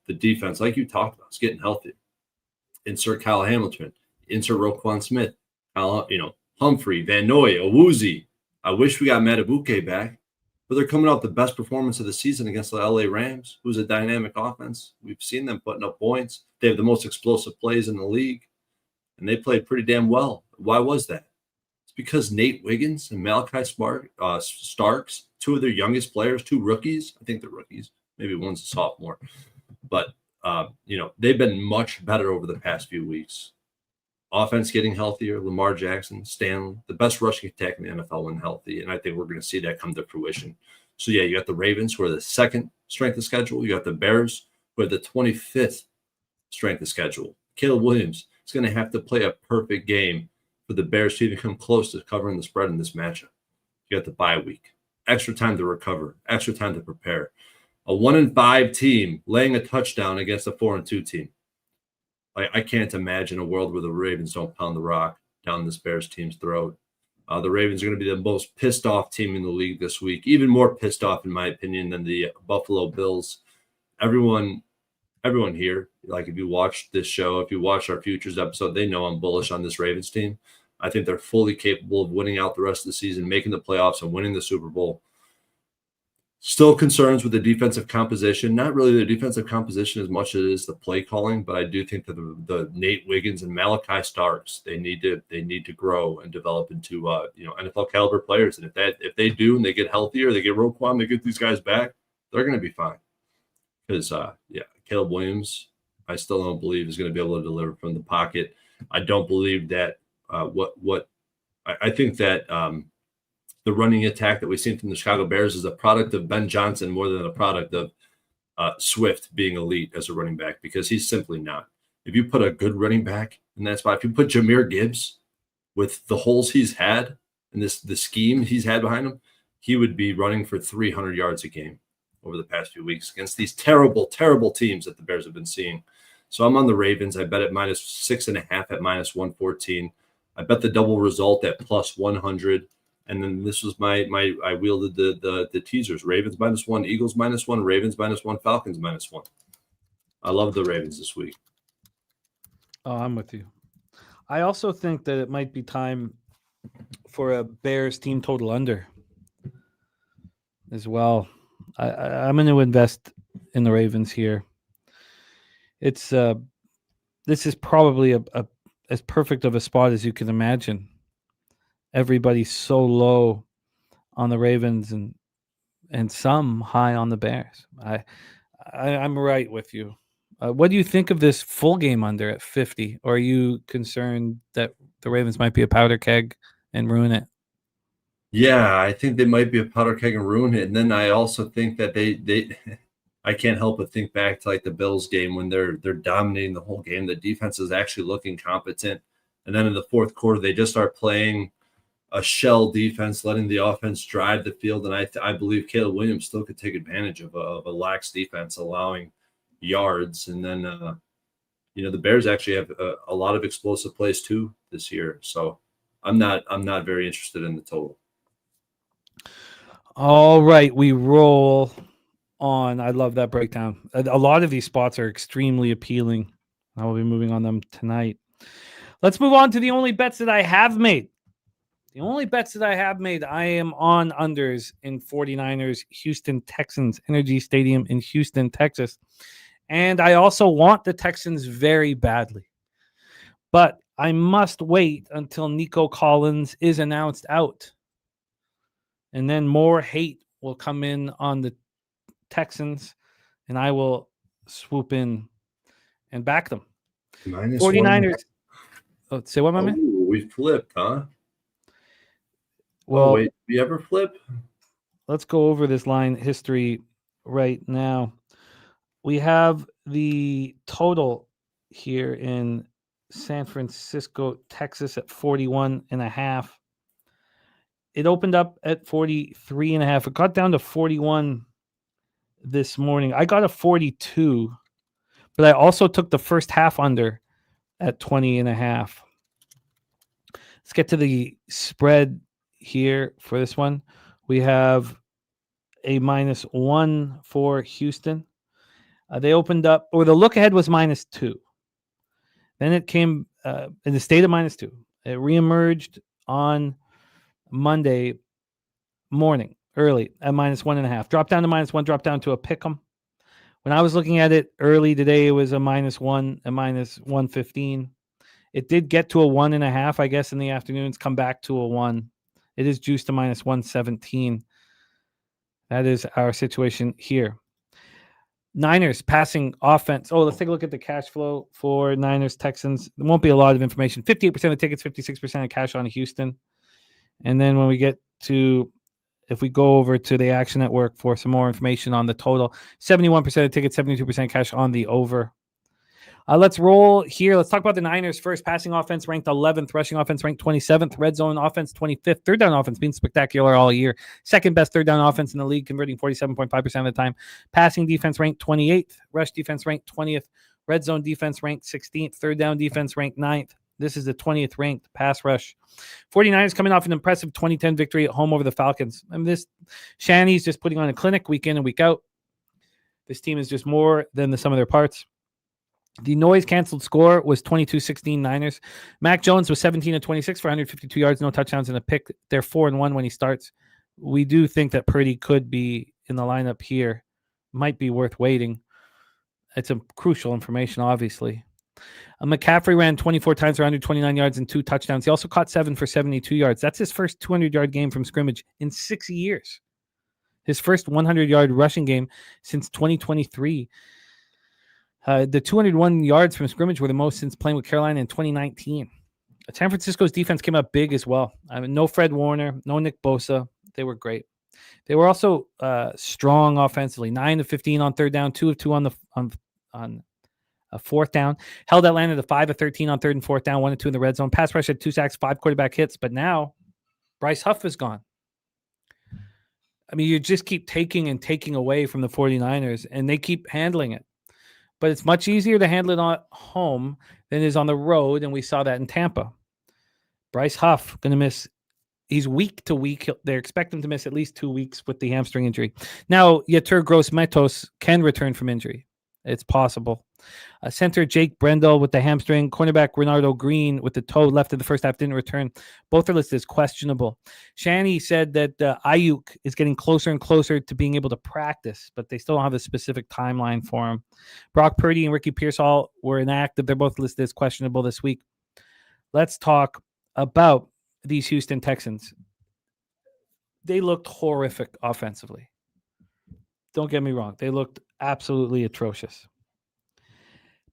The defense, like you talked about, is getting healthy. Insert Kyle Hamilton, insert Roquan Smith, Humphrey, Van Noy, Awuzie. I wish we got Madubuike back, but they're coming out the best performance of the season against the LA Rams, who's a dynamic offense. We've seen them putting up points. They have the most explosive plays in the league, and they played pretty damn well. Why was that? It's because Nate Wiggins and Malachi Starks, 2 of their youngest players, 2 rookies. I think they're rookies. Maybe one's a sophomore. But, they've been much better over the past few weeks. Offense getting healthier, Lamar Jackson, Stanley, the best rushing attack in the NFL when healthy. And I think we're going to see that come to fruition. So, yeah, you got the Ravens, who are the second strength of schedule. You got the Bears, who are the 25th strength of schedule. Caleb Williams is going to have to play a perfect game for the Bears to even come close to covering the spread in this matchup. You got the bye week, extra time to recover, extra time to prepare. A 1-5 team laying a touchdown against a 4-2 team. I can't imagine a world where the Ravens don't pound the rock down this Bears team's throat. The Ravens are going to be the most pissed off team in the league this week, even more pissed off, in my opinion, than the Buffalo Bills. Everyone everyone here, like if you watch this show, if you watch our futures episode, they know I'm bullish on this Ravens team. I think they're fully capable of winning out the rest of the season, making the playoffs and winning the Super Bowl. Still concerns with the defensive composition. Not really the defensive composition as much as it is the play calling, but I do think that the Nate Wiggins and Malachi Starks, they need to grow and develop into NFL caliber players. And if they do and they get healthier, they get Roquan, they get these guys back, they're going to be fine. Because Caleb Williams, I still don't believe is going to be able to deliver from the pocket. I don't believe that I think that the running attack that we've seen from the Chicago Bears is a product of Ben Johnson more than a product of Swift being elite as a running back, because he's simply not. If you put a good running back in that spot, if you put Jahmyr Gibbs with the holes he's had and the scheme he's had behind him, he would be running for 300 yards a game over the past few weeks against these terrible, terrible teams that the Bears have been seeing. So I'm on the Ravens. I bet at -6.5 at -114. I bet the double result at +100. And then this was I wielded the teasers. Ravens -1, Eagles -1, Ravens -1, Falcons -1. I love the Ravens this week. Oh, I'm with you. I also think that it might be time for a Bears team total under as well. I'm going to invest in the Ravens here. It's this is probably a as perfect of a spot as you can imagine. Everybody's so low on the Ravens and some high on the Bears. I'm right with you. What do you think of this full game under at 50? Or are you concerned that the Ravens might be a powder keg and ruin it? Yeah, I think they might be a powder keg and ruin it. And then I also think that they I can't help but think back to like the Bills game when they're dominating the whole game. The defense is actually looking competent. And then in the fourth quarter, they just start playing a shell defense, letting the offense drive the field. And I believe Caleb Williams still could take advantage of a lax defense, allowing yards. And then, the Bears actually have a lot of explosive plays too this year. So I'm not very interested in the total. All right, we roll on. I love that breakdown. A lot of these spots are extremely appealing. I will be moving on them tonight. Let's move on to the only bets that I have made. The only bets that I have made, I am on unders in 49ers, Houston Texans, Energy Stadium in Houston, Texas. And I also want the Texans very badly. But I must wait until Nico Collins is announced out. And then more hate will come in on the Texans, and I will swoop in and back them. -49ers. Oh, say what, my man? We flipped, huh? Well, wait, we ever flip? Let's go over this line history right now. We have the total here in San Francisco, Texas at 41.5. It opened up at 43.5. It got down to 41 this morning. I got a 42, but I also took the first half under at 20.5. Let's get to the spread here for this one. We have a -1 for Houston. They opened up, or the look ahead was -2. Then it came in the state of -2. It reemerged on Monday morning early at -1.5. Dropped down to -1, dropped down to a pick 'em. When I was looking at it early today, it was a -1, a -115. It did get to a 1.5, I guess, in the afternoon. It's come back to a 1. It is juiced to -117. That is our situation here. Niners passing offense. Oh, let's take a look at the cash flow for Niners Texans. There won't be a lot of information. 58% of tickets, 56% of cash on Houston. And then when we get to, if we go over to the Action Network for some more information on the total, 71% of tickets, 72% cash on the over. Let's roll here. Let's talk about the Niners first. Passing offense ranked 11th. Rushing offense ranked 27th. Red zone offense 25th. Third down offense being spectacular all year. Second best third down offense in the league, converting 47.5% of the time. Passing defense ranked 28th. Rush defense ranked 20th. Red zone defense ranked 16th. Third down defense ranked 9th. This is the 20th ranked pass rush. 49ers coming off an impressive 2010 victory at home over the Falcons. And this Shanny's just putting on a clinic week in and week out. This team is just more than the sum of their parts. The noise canceled score was 22-16 Niners. Mac Jones was 17 of 26 for 152 yards, no touchdowns, and a pick. They're 4-1 when he starts. We do think that Purdy could be in the lineup here. Might be worth waiting. It's a crucial information, obviously. McCaffrey ran 24 times for 129 yards and 2 touchdowns. He also caught 7 for 72 yards. That's his first 200-yard game from scrimmage in 6 years. His first 100-yard rushing game since 2023. The 201 yards from scrimmage were the most since playing with Carolina in 2019. San Francisco's defense came up big as well. No Fred Warner, no Nick Bosa. They were great. They were also strong offensively. 9 of 15 on third down, 2 of 2 on a fourth down. Held Atlanta to 5 of 13 on third and fourth down, 1 of 2 in the red zone. Pass rush had 2 sacks, 5 quarterback hits. But now Bryce Huff is gone. I mean, you just keep taking and taking away from the 49ers, and they keep handling it. But it's much easier to handle it at home than it is on the road, and we saw that in Tampa. Bryce Huff going to miss. He's week to week. They expect him to miss at least 2 weeks with the hamstring injury. Now, Yetur Gross-Matos can return from injury. It's possible. Center Jake Brendel with the hamstring. Cornerback Renardo Green with the toe left in the first half didn't return. Both are listed as questionable. Shanny said that Ayuk is getting closer and closer to being able to practice, but they still don't have a specific timeline for him. Brock Purdy and Ricky Pearsall were inactive. They're both listed as questionable this week. Let's talk about these Houston Texans. They looked horrific offensively. Don't get me wrong. They looked absolutely atrocious.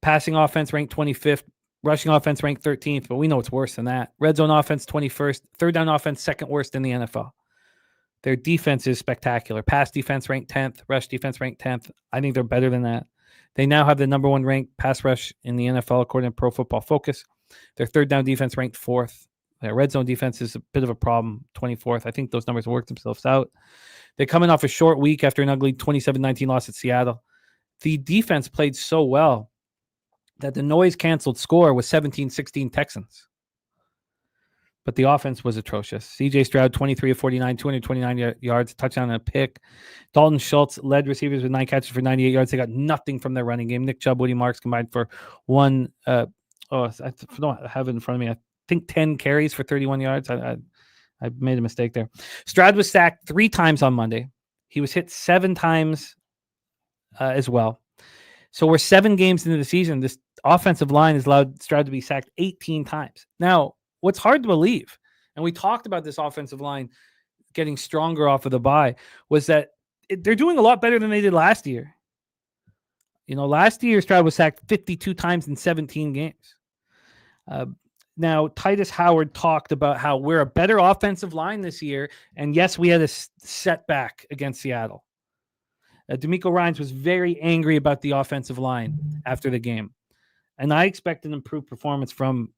Passing offense ranked 25th. Rushing offense ranked 13th, but we know it's worse than that. Red zone offense 21st. Third down offense second worst in the NFL. Their defense is spectacular. Pass defense ranked 10th. Rush defense ranked 10th. I think they're better than that. They now have the number 1 ranked pass rush in the NFL according to Pro Football Focus. Their third down defense ranked 4th. Their red zone defense is a bit of a problem, 24th. I think those numbers work themselves out. They're coming off a short week after an ugly 27-19 loss at Seattle. The defense played so well that the noise-canceled score was 17-16 Texans. But the offense was atrocious. C.J. Stroud, 23 of 49, 229 yards, a touchdown and a pick. Dalton Schultz led receivers with 9 catches for 98 yards. They got nothing from their running game. Nick Chubb, Woody Marks combined for one. I don't have it in front of me. I think 10 carries for 31 yards. I made a mistake there. Stroud was sacked 3 times on Monday. He was hit 7 times as well. So we're 7 games into the season. This offensive line has allowed Stroud to be sacked 18 times. Now, what's hard to believe, and we talked about this offensive line getting stronger off of the bye, was that they're doing a lot better than they did last year. You know, last year Stroud was sacked 52 times in 17 games. Now, Titus Howard talked about how we're a better offensive line this year, and yes, we had a setback against Seattle. D'Amico Ryans was very angry about the offensive line after the game, and I expect an improved performance from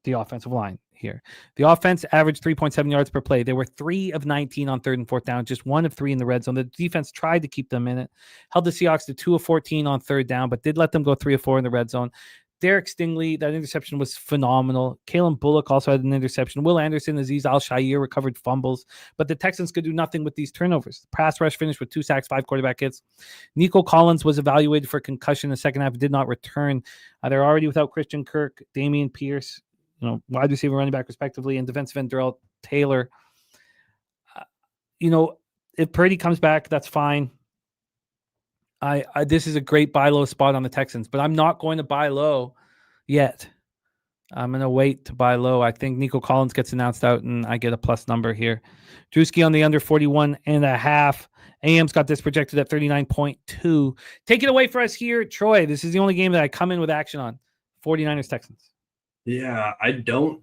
the offensive line here. The offense averaged 3.7 yards per play. They were 3 of 19 on third and fourth down, just 1 of 3 in the red zone. The defense tried to keep them in it, held the Seahawks to 2 of 14 on third down, but did let them go 3 of 4 in the red zone. Derek Stingley, that interception was phenomenal. Kalen Bullock also had an interception. Will Anderson, Azeez Al-Shaair recovered fumbles, but the Texans could do nothing with these turnovers. The pass rush finished with 2 sacks, 5 quarterback hits. Nico Collins was evaluated for concussion in the second half, did not return. They're already without Christian Kirk, Damian Pierce, wide receiver, running back, respectively, and defensive end Darrell Taylor. If Purdy comes back, that's fine. This is a great buy low spot on the Texans, but I'm not going to buy low yet. I'm going to wait to buy low. I think Nico Collins gets announced out, and I get a plus number here. Drewski on the under 41.5. AM's got this projected at 39.2. Take it away for us here, Troy. This is the only game that I come in with action on. 49ers Texans. Yeah, I don't.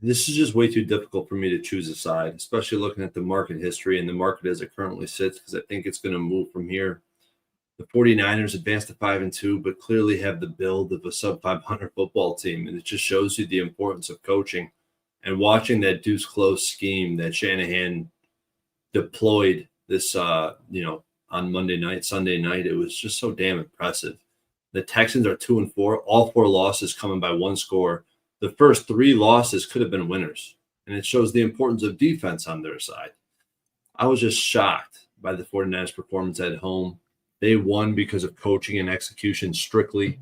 This is just way too difficult for me to choose a side, especially looking at the market history and the market as it currently sits, because I think it's going to move from here. The 49ers advanced to 5-2, but clearly have the build of a sub-500 football team, and it just shows you the importance of coaching and watching that deuce close scheme that Shanahan deployed this, on Monday night, Sunday night. It was just so damn impressive. The Texans are 2-4, all 4 losses coming by 1 score. The first 3 losses could have been winners, and it shows the importance of defense on their side. I was just shocked by the 49ers' performance at home. They won because of coaching and execution strictly.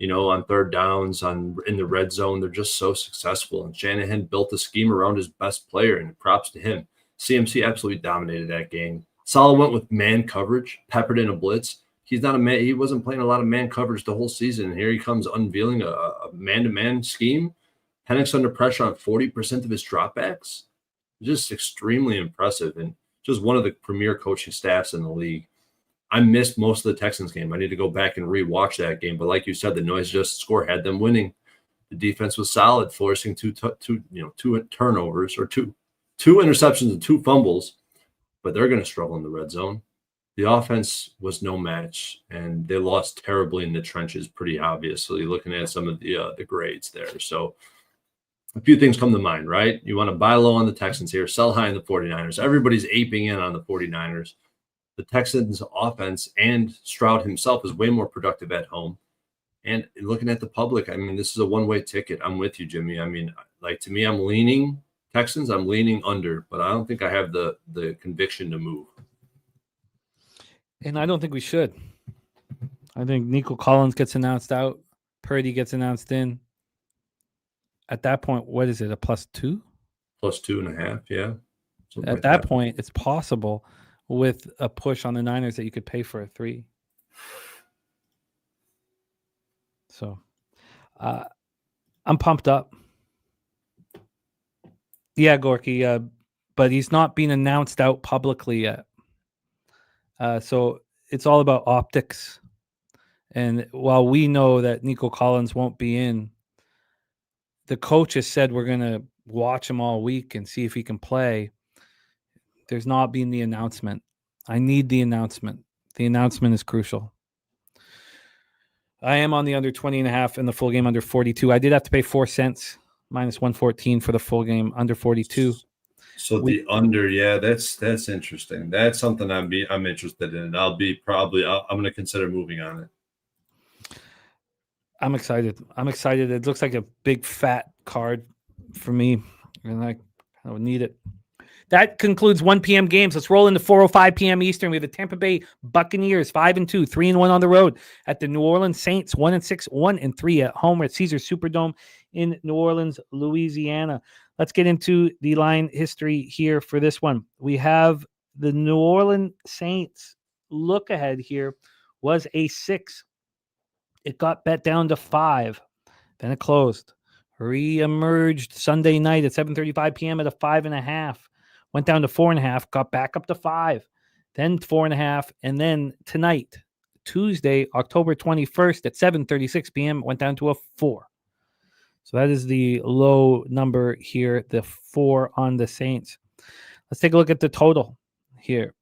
on third downs, in the red zone. They're just so successful. And Shanahan built a scheme around his best player, and props to him. CMC absolutely dominated that game. Saleh went with man coverage, peppered in a blitz. He's not a man. He wasn't playing a lot of man coverage the whole season. And here he comes unveiling a man-to-man scheme. Penix under pressure on 40% of his dropbacks. Just extremely impressive, and just one of the premier coaching staffs in the league. I missed most of the Texans game. I need to go back and rewatch that game. But like you said, the noise just score had them winning. The defense was solid, forcing two turnovers or two interceptions and 2 fumbles. But they're going to struggle in the red zone. The offense was no match, and they lost terribly in the trenches, pretty obviously, looking at some of the grades there. So a few things come to mind, right? You want to buy low on the Texans here, sell high on the 49ers. Everybody's aping in on the 49ers. The Texans offense and Stroud himself is way more productive at home. And looking at the public, I mean, this is a one-way ticket. I'm with you, Jimmy. I mean, to me, I'm leaning Texans. I'm leaning under, but I don't think I have the conviction to move. And I don't think we should. I think Nico Collins gets announced out. Purdy gets announced in. At that point, what is it, a +2? +2.5, yeah. Something at that point, it's possible with a push on the Niners that you could pay for a 3. So I'm pumped up. Yeah, Gorky, but he's not being announced out publicly yet. So it's all about optics. And while we know that Nico Collins won't be in, the coach has said we're going to watch him all week and see if he can play. There's not been the announcement. I need the announcement. The announcement is crucial. I am on the under 20.5 in the full game, under 42. I did have to pay 4 cents, -114 for the full game, under 42. So the under, yeah, that's interesting. That's something I'm interested in. I'm going to consider moving on it. I'm excited. It looks like a big fat card for me, and I would need it. That concludes 1 p.m. games. Let's roll into 4:05 p.m. Eastern. We have the Tampa Bay Buccaneers 5-2, 3-1 on the road at the New Orleans Saints 1-6, 1-3 at home at Caesars Superdome in New Orleans, Louisiana. Let's get into the line history here for this one. We have the New Orleans Saints look ahead here was a 6. It got bet down to 5. Then it closed. Re-emerged Sunday night at 7:35 p.m. at a 5.5. Went down to 4.5, got back up to 5, then 4.5, and then tonight, Tuesday, October 21st at 7:36 p.m., went down to a 4. So that is the low number here, the 4 on the Saints. Let's take a look at the total here.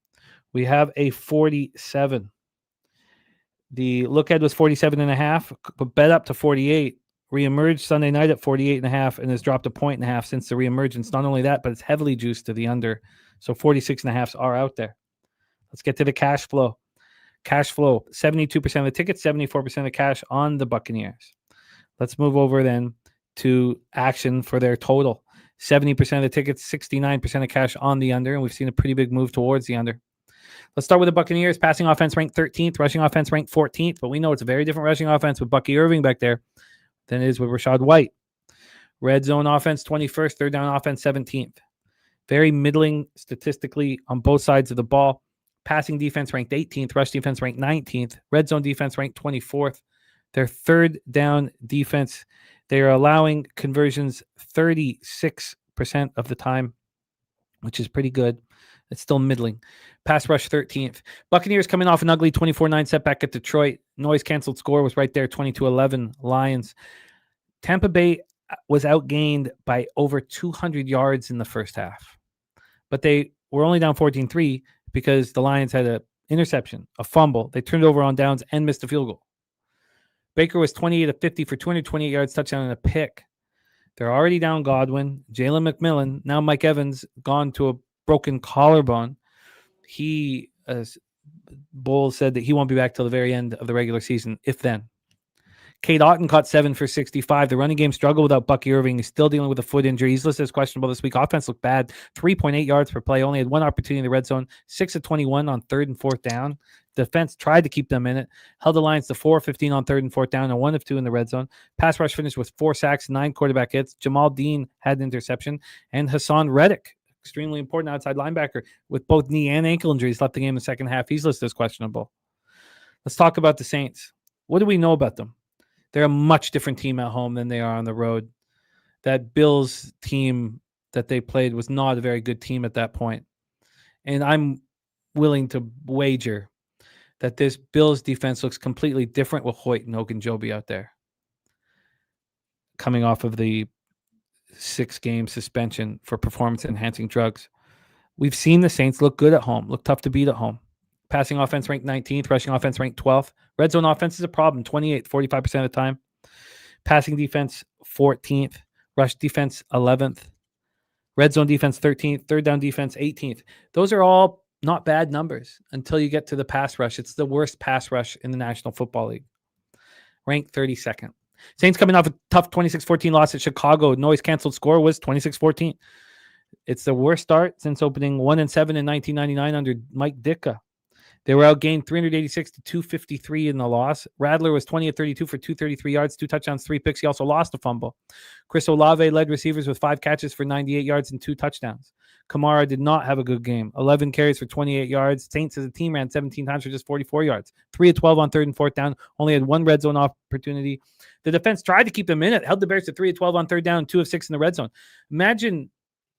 We have a 47. The look ahead was 47.5, but bet up to 48. Reemerged Sunday night at 48.5 and has dropped a 1.5 since the reemergence. Not only that, but it's heavily juiced to the under. So 46.5s are out there. Let's get to the cash flow. Cash flow, 72% of the tickets, 74% of cash on the Buccaneers. Let's move over then to action for their total. 70% of the tickets, 69% of cash on the under, and we've seen a pretty big move towards the under. Let's start with the Buccaneers. Passing offense ranked 13th, rushing offense ranked 14th, but we know it's a very different rushing offense with Bucky Irving back there than it is with Rachaad White. Red zone offense 21st, third down offense 17th. Very middling statistically on both sides of the ball. Passing defense ranked 18th, rush defense ranked 19th, red zone defense ranked 24th. Their third down defense, they are allowing conversions 36% of the time, which is pretty good. It's still middling. Pass rush 13th. Buccaneers coming off an ugly 24-9 setback at Detroit. Noise canceled score was right there, 22-11 Lions. Tampa Bay was outgained by over 200 yards in the first half. But they were only down 14-3 because the Lions had an interception, a fumble. They turned over on downs and missed a field goal. Baker was 28 of 50 for 228 yards, touchdown, and a pick. They're already down Godwin, Jalen McMillan. Now Mike Evans gone to a broken collarbone. He, as Bowles said, that he won't be back till the very end of the regular season, if then. Kate Otten caught 7 for 65. The running game struggled without Bucky Irving. He's still dealing with a foot injury. He's listed as questionable this week. Offense looked bad. 3.8 yards per play. Only had one opportunity in the red zone. 6 of 21 on 3rd and 4th down. Defense tried to keep them in it. Held the Lions to 4 of 15 on 3rd and 4th down and 1 of 2 in the red zone. Pass rush finished with 4 sacks, 9 quarterback hits. Jamal Dean had an interception. And Hassan Reddick, extremely important outside linebacker with both knee and ankle injuries, left the game in the second half. He's listed as questionable. Let's talk about the Saints. What do we know about them? They're a much different team at home than they are on the road. That Bills team that they played was not a very good team at that point. And I'm willing to wager that this Bills defense looks completely different with Hoyt and Ogunjobi out there. Coming off of the 6-game suspension for performance-enhancing drugs. We've seen the Saints look good at home, look tough to beat at home. Passing offense ranked 19th, rushing offense ranked 12th. Red zone offense is a problem, 28th, 45% of the time. Passing defense 14th, rush defense 11th. Red zone defense 13th, third down defense 18th. Those are all not bad numbers until you get to the pass rush. It's the worst pass rush in the National Football League. Ranked 32nd. Saints coming off a tough 26-14 loss at Chicago. Noise canceled score was 26-14. It's the worst start since opening 1-7 in 1999 under Mike Ditka. They were outgained 386 to 253 in the loss. Radler was 20 of 32 for 233 yards, 2 touchdowns, 3 picks. He also lost a fumble. Chris Olave led receivers with 5 catches for 98 yards and 2 touchdowns. Kamara did not have a good game. 11 carries for 28 yards. Saints as a team ran 17 times for just 44 yards. 3 of 12 on 3rd and 4th down. Only had 1 red zone opportunity. The defense tried to keep them in it. Held the Bears to 3 of 12 on 3rd down and 2 of 6 in the red zone. Imagine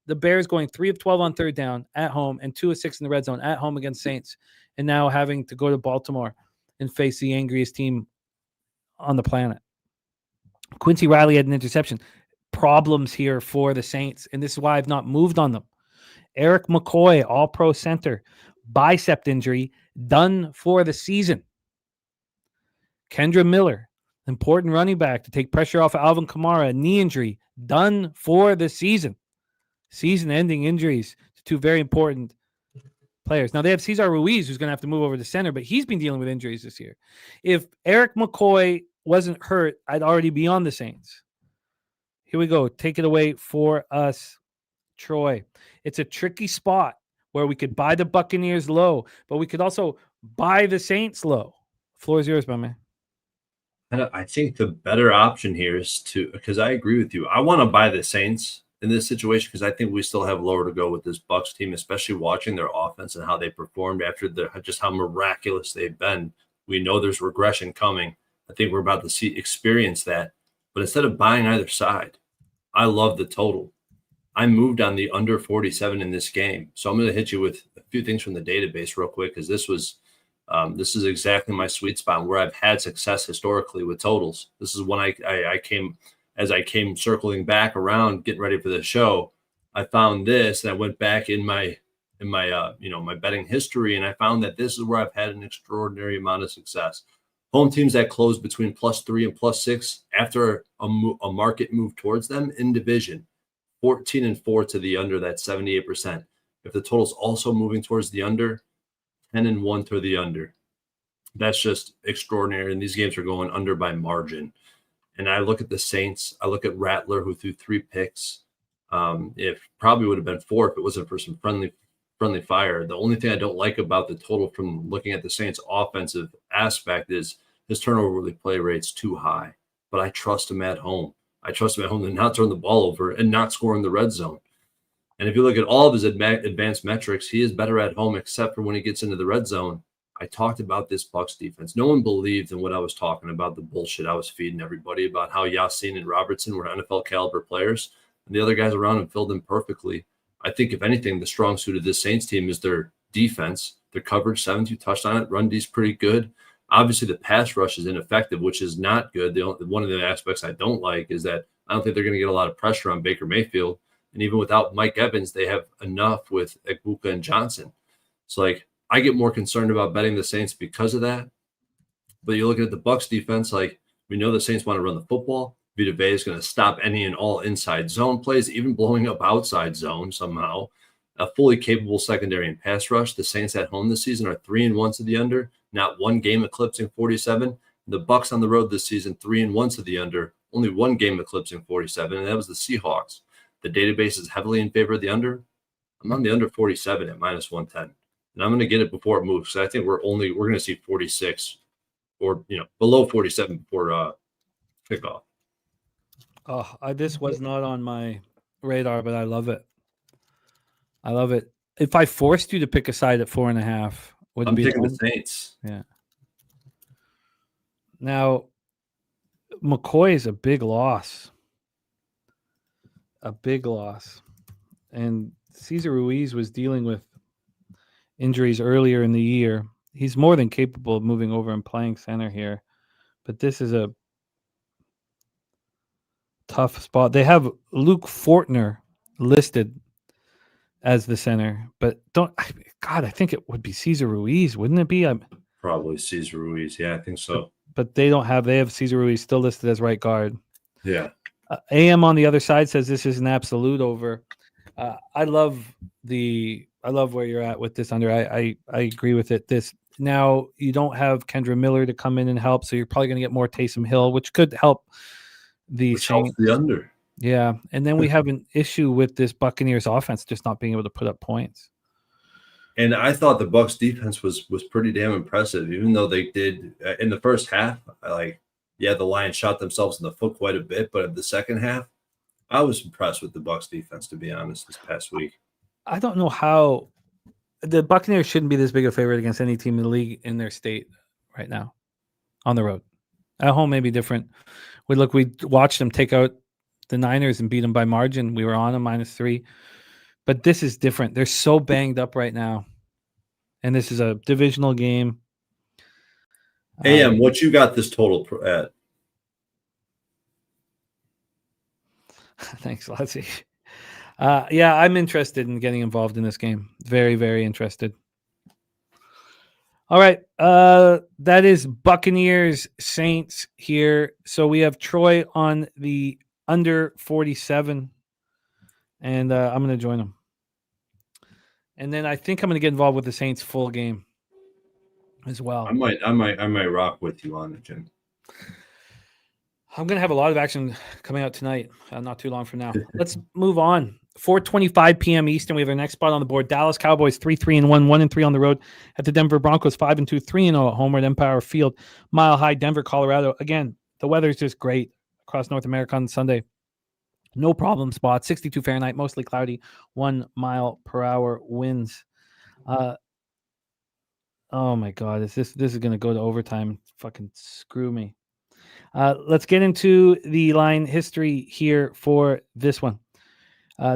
the Bears going 3 of 12 on 3rd down at home and 2 of 6 in the red zone at home against Saints. And now having to go to Baltimore and face the angriest team on the planet. Quincy Riley had an interception. Problems here for the Saints, and this is why I've not moved on them. Eric McCoy, all-pro center, bicep injury, done for the season. Kendra Miller, important running back to take pressure off of Alvin Kamara, knee injury, done for the season. Season-ending injuries to 2 very important players. Now, they have Cesar Ruiz, who's going to have to move over to center, but he's been dealing with injuries this year. If Eric McCoy wasn't hurt, I'd already be on the Saints. Here we go. Take it away for us, Troy. It's a tricky spot where we could buy the Buccaneers low, but we could also buy the Saints low. Floor is yours, my man. I think the better option here is because I agree with you. I want to buy the Saints in this situation because I think we still have lower to go with this Bucs team, especially watching their offense and how they performed after just how miraculous they've been. We know there's regression coming. I think we're about to experience that. But instead of buying either side, I love the total. I moved on the under 47 in this game. So I'm going to hit you with a few things from the database real quick because this is exactly my sweet spot where I've had success historically with totals. This is when I came circling back around, getting ready for the show. I found this, and I went back in my betting history, and I found that this is where I've had an extraordinary amount of success. Home teams that close between +3 and +6 after a market move towards them in division, 14-4 to the under. That's 78%. If the total's also moving towards the under, 10-1 to the under. That's just extraordinary. And these games are going under by margin. And I look at the Saints. I look at Rattler, who threw 3 picks. If probably would have been 4 if it wasn't for some friendly fire. The only thing I don't like about the total from looking at the Saints' offensive aspect is his turnover play rate's too high. But I trust him at home. I trust him at home to not turn the ball over and not score in the red zone. And if you look at all of his advanced metrics, he is better at home except for when he gets into the red zone. I talked about this Bucs defense. No one believed in what I was talking about, the bullshit I was feeding everybody about how Yasin and Robertson were NFL caliber players, and the other guys around him filled in perfectly. I think, if anything, the strong suit of this Saints team is their defense. Their coverage, 7-2 touched on it. Run D's pretty good. Obviously, the pass rush is ineffective, which is not good. One of the aspects I don't like is that I don't think they're going to get a lot of pressure on Baker Mayfield. And even without Mike Evans, they have enough with Ekbuka and Johnson. So, I get more concerned about betting the Saints because of that. But you look at the Bucs defense, we know the Saints want to run the football. Vita Vea is going to stop any and all inside zone plays, even blowing up outside zone somehow. A fully capable secondary and pass rush. The Saints at home this season are 3-1 to the under, not one game eclipsing 47. The Bucs on the road this season, 3-1 to the under, only one game eclipsing 47, and that was the Seahawks. The database is heavily in favor of the under. I'm on the under 47 at -110, and I'm going to get it before it moves. So I think we're going to see 46 or below 47 before kickoff. Oh, this was not on my radar, but I love it. I love it. If I forced you to pick a side at 4.5, would it I'm be picking the Saints. Yeah. Now, McCoy is a big loss. A big loss. And Cesar Ruiz was dealing with injuries earlier in the year. He's more than capable of moving over and playing center here. But this is a tough spot. They have Luke Fortner listed as the center, but I think it would be Cesar Ruiz, wouldn't it be? Probably Cesar Ruiz. Yeah, I think so. But they have Cesar Ruiz still listed as right guard. Yeah. AM on the other side says this is an absolute over. I love where you're at with this under. I agree with it. This now you don't have Kendra Miller to come in and help, so you're probably going to get more Taysom Hill, which could help which helps the under. Yeah, and then we have an issue with this Buccaneers offense just not being able to put up points. And I thought the Bucs defense was pretty damn impressive, even though they did in the first half. The Lions shot themselves in the foot quite a bit, but in the second half, I was impressed with the Bucs defense, to be honest, this past week. I don't know how the Buccaneers shouldn't be this big a favorite against any team in the league in their state right now on the road. At home may be different. We watched them take out the Niners and beat them by margin. We were on them -3. But this is different. They're so banged up right now. And this is a divisional game. AM, what you got this total at? Thanks, Lotzie. I'm interested in getting involved in this game. Very, very interested. All right. That is Buccaneers Saints here. So we have Troy on the under 47, and I'm going to join them. And then I think I'm going to get involved with the Saints full game as well. I might rock with you on it, Jim. I'm going to have a lot of action coming out tonight, not too long from now. Let's move on. 4:25 p.m. Eastern. We have our next spot on the board. Dallas Cowboys 3-3-1, 1-3 on the road at the Denver Broncos 5-2, 3-0 at home at Empire Field, Mile High, Denver, Colorado. Again, the weather is just great across North America on Sunday. No problem spot. 62 Fahrenheit, mostly cloudy, 1 mile per hour winds. Oh my God, this is going to go to overtime. Fucking screw me. Let's get into the line history here for this one.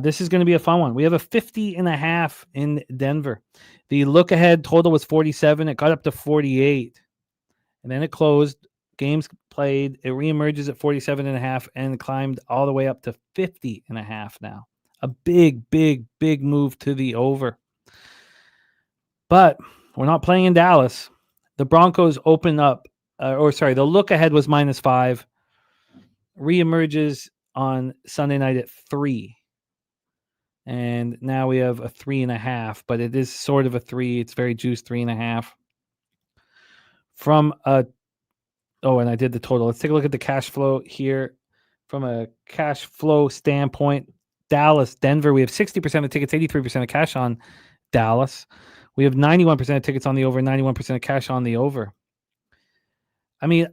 This is going to be a fun one. We have a 50.5 in Denver. The look ahead total was 47. It got up to 48, and then it closed. Games played. It reemerges at 47.5 and climbed all the way up to 50.5 now. A big, big, big move to the over. But we're not playing in Dallas. The Broncos open up. The look ahead was -5. Reemerges on Sunday night at 3. And now we have a 3.5, but it is sort of a 3. It's very juiced 3.5. And I did the total. Let's take a look at the cash flow here. From a cash flow standpoint, Dallas, Denver, we have 60% of the tickets, 83% of cash on Dallas. We have 91% of tickets on the over, 91% of cash on the over. I mean,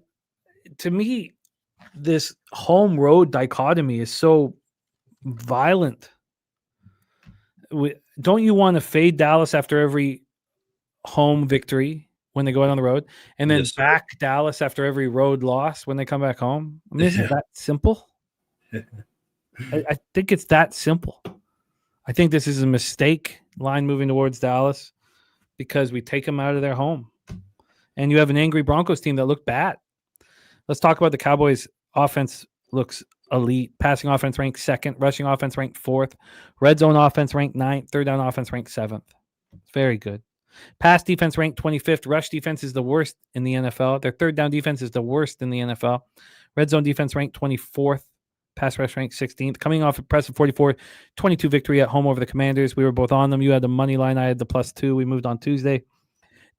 to me, this home road dichotomy is so violent. Don't you want to fade Dallas after every home victory when they go out on the road, and then back Dallas after every road loss when they come back home? I mean, isn't that simple? I think it's that simple. I think this is a mistake line moving towards Dallas because we take them out of their home. And you have an angry Broncos team that looked bad. Let's talk about the Cowboys offense. Looks elite. Passing offense ranked 2nd. Rushing offense ranked 4th. Red zone offense ranked 9th. Third down offense ranked 7th. Very good. Pass defense ranked 25th. Rush defense is the worst in the NFL. Their third down defense is the worst in the NFL. Red zone defense ranked 24th. Pass rush ranked 16th. Coming off impressive 44-22 victory at home over the Commanders. We were both on them. You had the money line. I had the +2. We moved on Tuesday.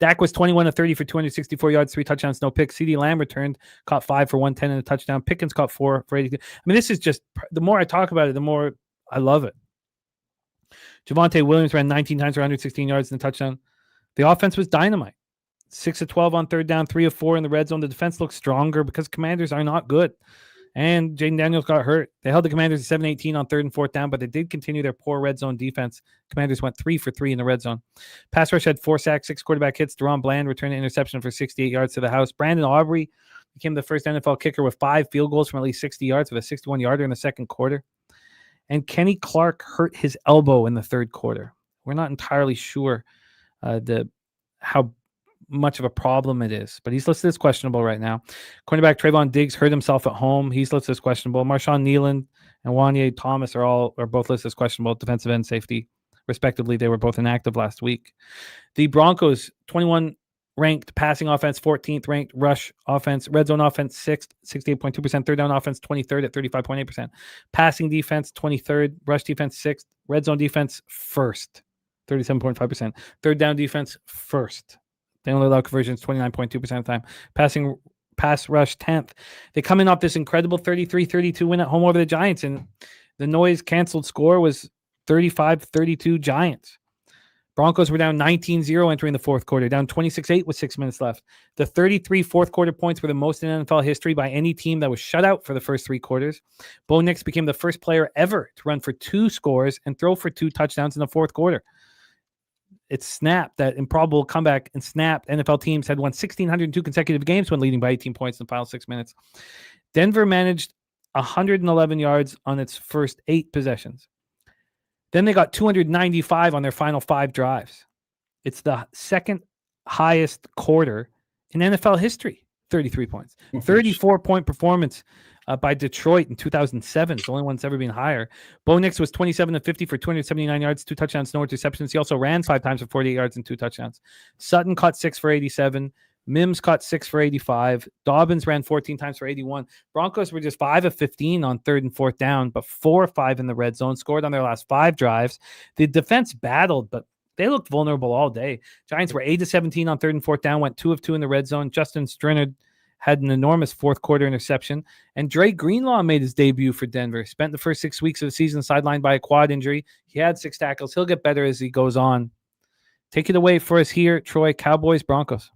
Dak was 21 of 30 for 264 yards, 3 touchdowns, no picks. CeeDee Lamb returned, caught 5 for 110 and a touchdown. Pickens caught 4 for 82. I mean, this is just, the more I talk about it, the more I love it. Javonte Williams ran 19 times for 116 yards and a touchdown. The offense was dynamite. 6 of 12 on third down, 3 of 4 in the red zone. The defense looks stronger because Commanders are not good. And Jaden Daniels got hurt. They held the Commanders to 7-18 on third and fourth down, but they did continue their poor red zone defense. Commanders went 3 for 3 in the red zone. Pass rush had 4 sacks, 6 quarterback hits. Deron Bland returned an interception for 68 yards to the house. Brandon Aubrey became the first NFL kicker with 5 field goals from at least 60 yards with a 61-yarder in the second quarter. And Kenny Clark hurt his elbow in the third quarter. We're not entirely sure how much of a problem it is, but he's listed as questionable right now. Cornerback Trayvon Diggs hurt himself at home. He's listed as questionable. Marshawn Nealon and Wanye Thomas are both listed as questionable. Defensive end, safety, respectively. They were both inactive last week. The Broncos, 21 ranked passing offense, 14th ranked rush offense, red zone offense 6th, 68.2%, third down offense 23rd at 35.8%, passing defense 23rd, rush defense 6th, red zone defense 1st, 37.5%, third down defense 1st. They only allow conversions 29.2% of the time. Pass rush 10th. They come in off this incredible 33-32 win at home over the Giants, and the noise canceled score was 35-32 Giants. Broncos were down 19-0 entering the fourth quarter, down 26-8 with 6 minutes left. The 33 fourth quarter points were the most in NFL history by any team that was shut out for the first 3 quarters. Bo Nix became the first player ever to run for 2 scores and throw for 2 touchdowns in the fourth quarter. It snapped that improbable comeback and snapped. NFL teams had won 1,602 consecutive games when leading by 18 points in the final 6 minutes. Denver managed 111 yards on its first 8 possessions. Then they got 295 on their final 5 drives. It's the second highest quarter in NFL history, 33 points. 34-point performance by Detroit in 2007. It's the only one that's ever been higher. Bo Nix was 27 of 50 for 279 yards, 2 touchdowns, no interceptions. He also ran 5 times for 48 yards and 2 touchdowns. Sutton caught 6 for 87. Mims caught 6 for 85. Dobbins ran 14 times for 81. Broncos were just 5 of 15 on third and fourth down, but 4 of 5 in the red zone, scored on their last 5 drives. The defense battled, but they looked vulnerable all day. Giants were 8 of 17 on third and fourth down, went 2 of 2 in the red zone. Justin Strinard had an enormous fourth quarter interception. And Dre Greenlaw made his debut for Denver. Spent the first 6 weeks of the season sidelined by a quad injury. He had 6 tackles. He'll get better as he goes on. Take it away for us here, Troy. Cowboys, Broncos.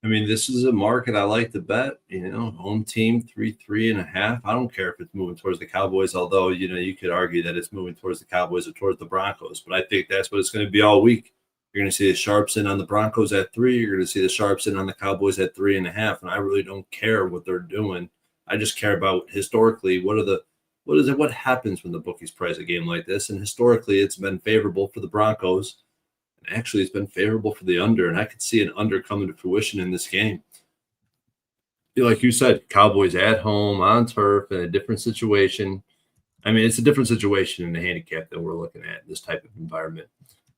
I mean, this is a market I like to bet. Home team 3.5. I don't care if it's moving towards the Cowboys, although you could argue that it's moving towards the Cowboys or towards the Broncos. But I think that's what it's going to be all week. You're going to see the sharps in on the Broncos at 3. You're going to see the sharps in on the Cowboys at 3.5. And I really don't care what they're doing. I just care about historically what happens when the bookies price a game like this. And historically, it's been favorable for the Broncos. Actually, it's been favorable for the under, and I could see an under coming to fruition in this game. Like you said, Cowboys at home, on turf, in a different situation. I mean, it's a different situation in the handicap that we're looking at in this type of environment.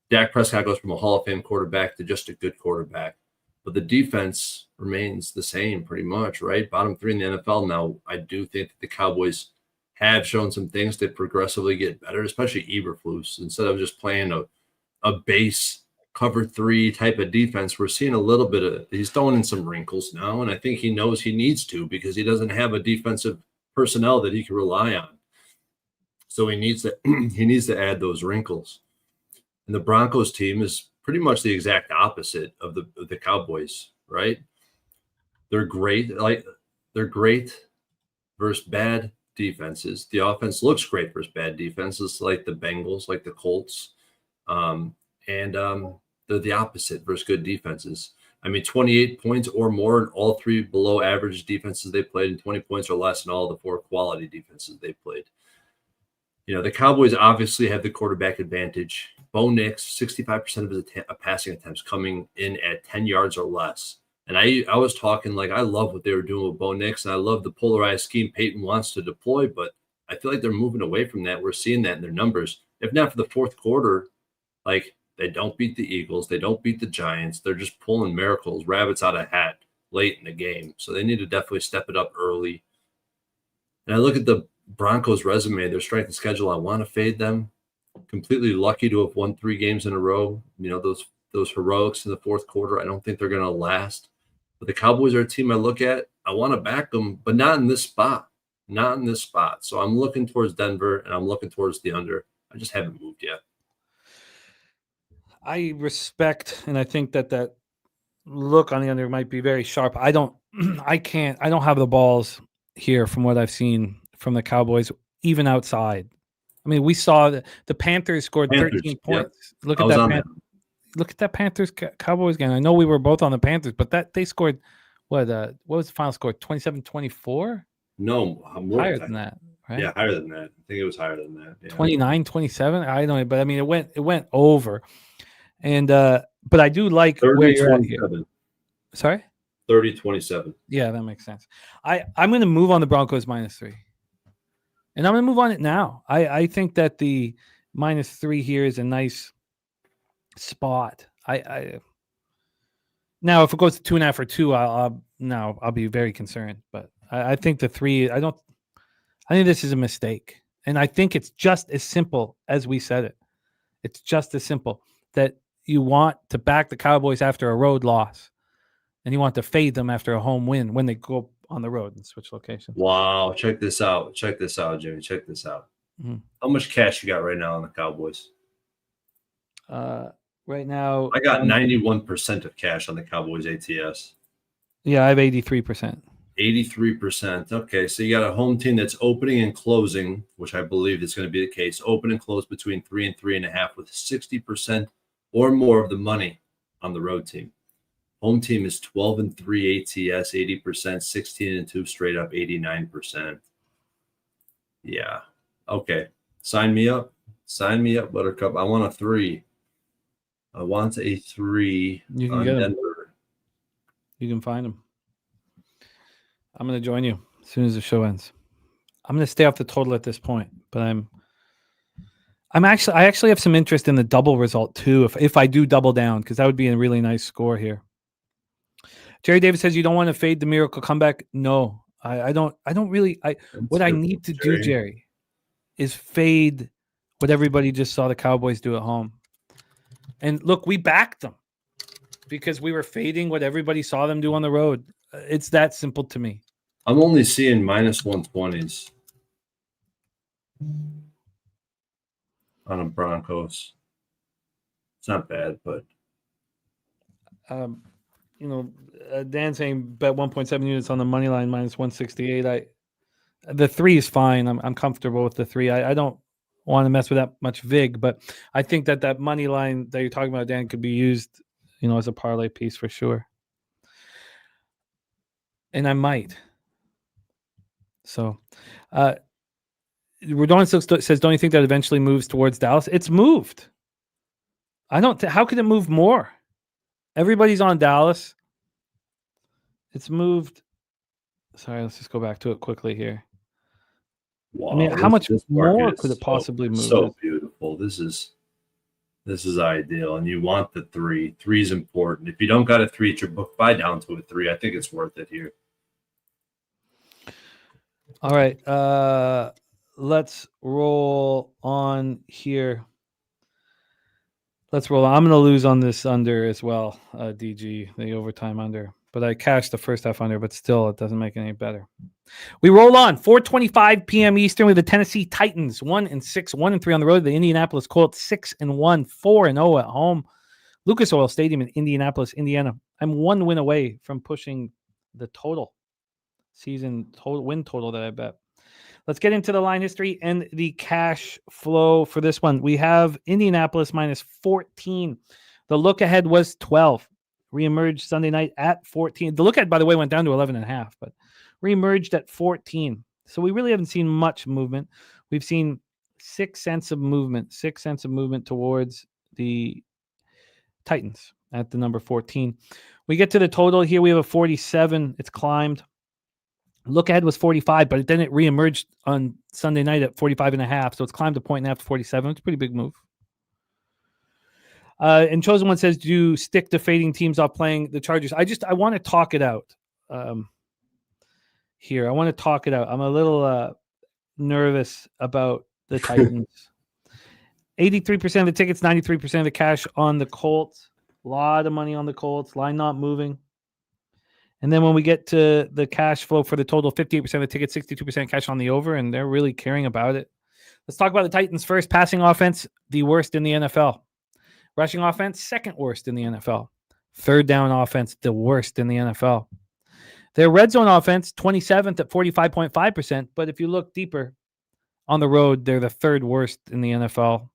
Dak Prescott goes from a Hall of Fame quarterback to just a good quarterback. But the defense remains the same pretty much, right? Bottom 3 in the NFL now. I do think that the Cowboys have shown some things to progressively get better, especially Eberflus. Instead of just playing a base cover 3 type of defense, we're seeing a little bit of, he's throwing in some wrinkles now, and I think he knows he needs to because he doesn't have a defensive personnel that he can rely on. So he needs to add those wrinkles. And the Broncos team is pretty much the exact opposite of the Cowboys, right? They're great versus bad defenses. The offense looks great versus bad defenses like the Bengals, like the Colts. They're the opposite versus good defenses. I mean, 28 points or more in all 3 below average defenses they played, and 20 points or less in all the 4 quality defenses they played. The Cowboys obviously have the quarterback advantage. Bo Nix, 65% of his passing attempts coming in at 10 yards or less. And I was talking like I love what they were doing with Bo Nix, and I love the polarized scheme Peyton wants to deploy, but I feel like they're moving away from that. We're seeing that in their numbers. If not for the fourth quarter, like, they don't beat the Eagles. They don't beat the Giants. They're just pulling miracles, rabbits out of a hat late in the game. So they need to definitely step it up early. And I look at the Broncos' resume, their strength of schedule. I want to fade them. Completely lucky to have won 3 games in a row. Those those heroics in the fourth quarter. I don't think they're going to last. But the Cowboys are a team I look at. I want to back them, but not in this spot. Not in this spot. So I'm looking towards Denver, and I'm looking towards the under. I just haven't moved yet. I respect, and I think that look on the under might be very sharp. I don't have the balls here from what I've seen from the Cowboys, even outside. I mean, we saw the Panthers scored 13 points. Yep. Look at that Panthers Cowboys game. I know we were both on the Panthers, but that they scored what was the final score? 27-24? No, higher than that, right? Yeah, higher than that. I think it was higher than that. Yeah. 29-27. I don't know, but I mean, it went over. And but I do like where you're at here. Sorry? 30-27. Yeah, that makes sense. I'm going to move on the Broncos -3. And I'm going to move on it now. I think that the -3 here is a nice spot. Now, if it goes to 2.5 or 2, I'll be very concerned. But I think the 3. I think this is a mistake, and I think it's just as simple as we said it. It's just as simple that you want to back the Cowboys after a road loss, and you want to fade them after a home win when they go on the road and switch locations. Wow! Check this out, Jimmy. Check this out. Mm-hmm. How much cash you got right now on the Cowboys? Right now, I got 91% of cash on the Cowboys ATS. Yeah, I have 83%. 83%. Okay, so you got a home team that's opening and closing, which I believe is going to be the case. Open and close between 3 and 3.5, with 60% or more of the money on the road team. Home team is 12-3 ATS, 80%, 16-2 straight up, 89%. Yeah. Okay. Sign me up. Sign me up, Buttercup. I want a 3. I want a 3 you can on get Denver. You can find them. I'm going to join you as soon as the show ends. I'm going to stay off the total at this point, but I actually have some interest in the double result too. If I do double down, because that would be a really nice score here. Jerry Davis says you don't want to fade the miracle comeback. No, I don't really. What I need to do, Jerry, is fade what everybody just saw the Cowboys do at home. And look, we backed them because we were fading what everybody saw them do on the road. It's that simple to me. I'm only seeing -120s on a Broncos. It's not bad, but Dan saying bet 1.7 units on the money line -168. The 3 is fine. I'm comfortable with the 3. I don't want to mess with that much vig, but I think that money line that you're talking about, Dan, could be used, as a parlay piece for sure. And I might. So, Rodon says, don't you think that eventually moves towards Dallas? It's moved. How could it move more? Everybody's on Dallas. It's moved. Sorry, let's just go back to it quickly here. Wow, I mean, how much more could it possibly move? So beautiful. This is ideal, and you want the 3. 3 is important. If you don't got a 3 at your book, buy down to a 3. I think it's worth it here. All right, let's roll on here. Let's roll on. I'm going to lose on this under as well, DG, the overtime under. But I cashed the first half under, but still, it doesn't make it any better. We roll on. 4:25 p.m. Eastern with the Tennessee Titans, 1-6, 1-3 on the road. The Indianapolis Colts, 6-1, 4-0 at home. Lucas Oil Stadium in Indianapolis, Indiana. I'm 1 win away from pushing the season win total that I bet. Let's get into the line history and the cash flow for this one. We have Indianapolis -14. The look ahead was 12. Reemerged Sunday night at 14. The look ahead, by the way, went down to 11.5, but reemerged at 14. So we really haven't seen much movement. We've seen 6 cents of movement towards the Titans at the number 14. We get to the total here. We have a 47. It's climbed. Look ahead was 45, but then it reemerged on Sunday night at 45.5. So it's climbed a 1.5 to 47. It's a pretty big move. And Chosen One says, do you stick to fading teams off playing the Chargers? I want to talk it out here. I want to talk it out. I'm a little nervous about the Titans. 83% of the tickets, 93% of the cash on the Colts. A lot of money on the Colts. Line not moving. And then when we get to the cash flow for the total, 58% of the ticket, 62% cash on the over, and they're really caring about it. Let's talk about the Titans first. Passing offense, the worst in the NFL. Rushing offense, second worst in the NFL. Third down offense, the worst in the NFL. Their red zone offense, 27th at 45.5%. But if you look deeper on the road, they're the third worst in the NFL,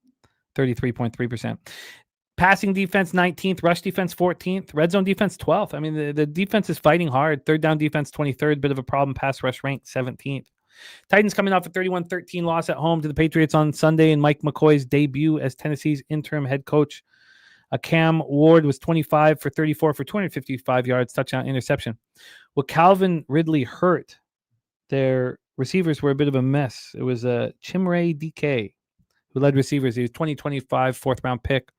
33.3%. Passing defense, 19th. Rush defense, 14th. Red zone defense, 12th. I mean, the defense is fighting hard. Third down defense, 23rd. Bit of a problem. Pass rush ranked 17th. Titans coming off a 31-13 loss at home to the Patriots on Sunday in Mike McCoy's debut as Tennessee's interim head coach. Cam Ward was 25 for 34 for 255 yards, touchdown, interception. Well, Calvin Ridley hurt. Their receivers were a bit of a mess. It was Chimere DK who led receivers. He was 2025 fourth-round pick.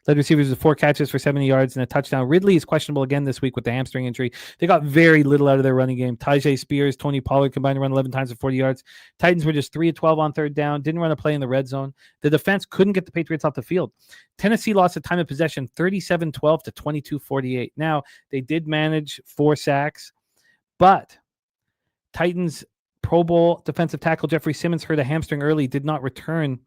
Led receivers with 4 catches for 70 yards and a touchdown. Ridley is questionable again this week with the hamstring injury. They got very little out of their running game. Tajay Spears, Tony Pollard combined to run 11 times for 40 yards. Titans were just 3 of 12 on third down. Didn't run a play in the red zone. The defense couldn't get the Patriots off the field. Tennessee lost a time of possession 37-12 to 22-48. Now, they did manage 4 sacks, but Titans Pro Bowl defensive tackle Jeffrey Simmons hurt a hamstring early, did not return.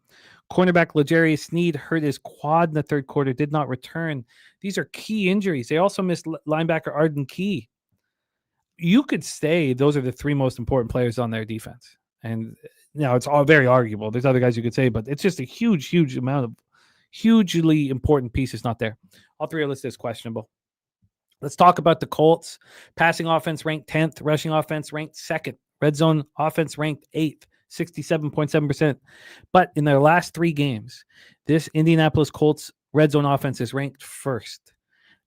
Cornerback L'Jarius Sneed hurt his quad in the third quarter, did not return. These are key injuries. They also missed linebacker Arden Key. You could say those are the 3 most important players on their defense. And now it's all very arguable. There's other guys you could say, but it's just a huge amount of hugely important pieces not there. All 3 are listed as questionable. Let's talk about the Colts. Passing offense ranked 10th. Rushing offense ranked 2nd. Red zone offense ranked 8th. 67.7%. But in their last 3 games, this Indianapolis Colts red zone offense is ranked 1st.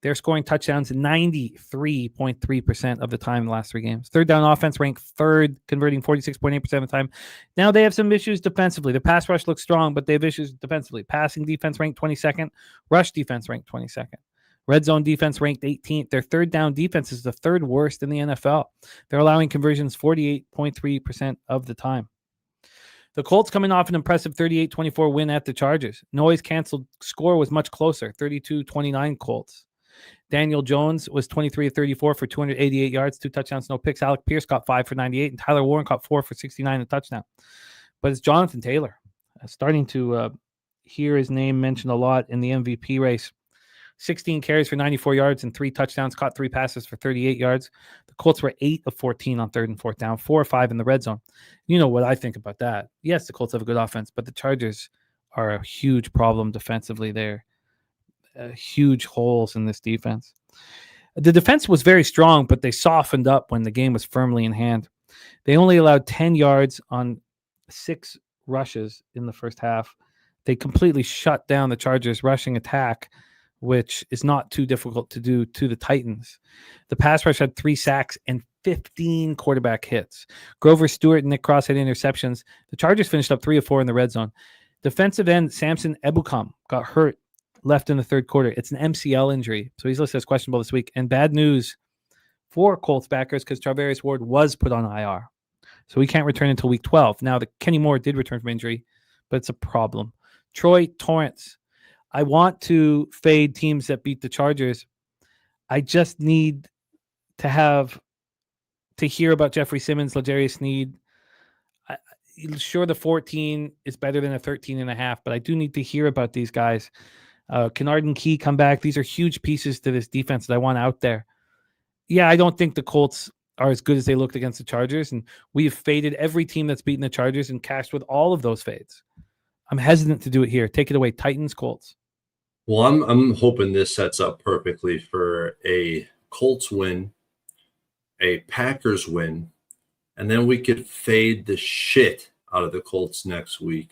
They're scoring touchdowns 93.3% of the time in the last 3 games. Third down offense ranked 3rd, converting 46.8% of the time. Now they have some issues defensively. The pass rush looks strong, but they have issues defensively. Passing defense ranked 22nd. Rush defense ranked 22nd. Red zone defense ranked 18th. Their third down defense is the 3rd worst in the NFL. They're allowing conversions 48.3% of the time. The Colts coming off an impressive 38-24 win at the Chargers. Noise canceled score was much closer, 32-29 Colts. Daniel Jones was 23-34 for 288 yards, 2 touchdowns, no picks. Alec Pierce got 5 for 98, and Tyler Warren caught 4 for 69 and a touchdown. But it's Jonathan Taylor. Starting to hear his name mentioned a lot in the MVP race. 16 carries for 94 yards and 3 touchdowns, caught 3 passes for 38 yards. The Colts were 8 of 14 on 3rd and 4th down, 4 or 5 in the red zone. You know what I think about that. Yes, the Colts have a good offense, but the Chargers are a huge problem defensively there. Huge holes in this defense. The defense was very strong, but they softened up when the game was firmly in hand. They only allowed 10 yards on 6 rushes in the first half. They completely shut down the Chargers' rushing attack, which is not too difficult to do to the Titans. The pass rush had 3 sacks and 15 quarterback hits. Grover Stewart and Nick Cross had interceptions. The Chargers finished up 3 of 4 in the red zone. Defensive end Samson Ebukam got hurt, left in the third quarter. It's an MCL injury, so he's listed as questionable this week. And bad news for Colts backers because Charvarius Ward was put on IR, so he can't return until week 12. Now, Kenny Moore did return from injury, but it's a problem. Troy Torrence. I want to fade teams that beat the Chargers. I just need to hear about Jeffrey Simmons, L'Jarius Sneed. Sure, the 14 is better than a 13.5, but I do need to hear about these guys. Can Arden Key come back? These are huge pieces to this defense that I want out there. Yeah, I don't think the Colts are as good as they looked against the Chargers, and we've faded every team that's beaten the Chargers and cashed with all of those fades. I'm hesitant to do it here. Take it away, Titans, Colts. Well, I'm hoping this sets up perfectly for a Colts win, a Packers win, and then we could fade the shit out of the Colts next week.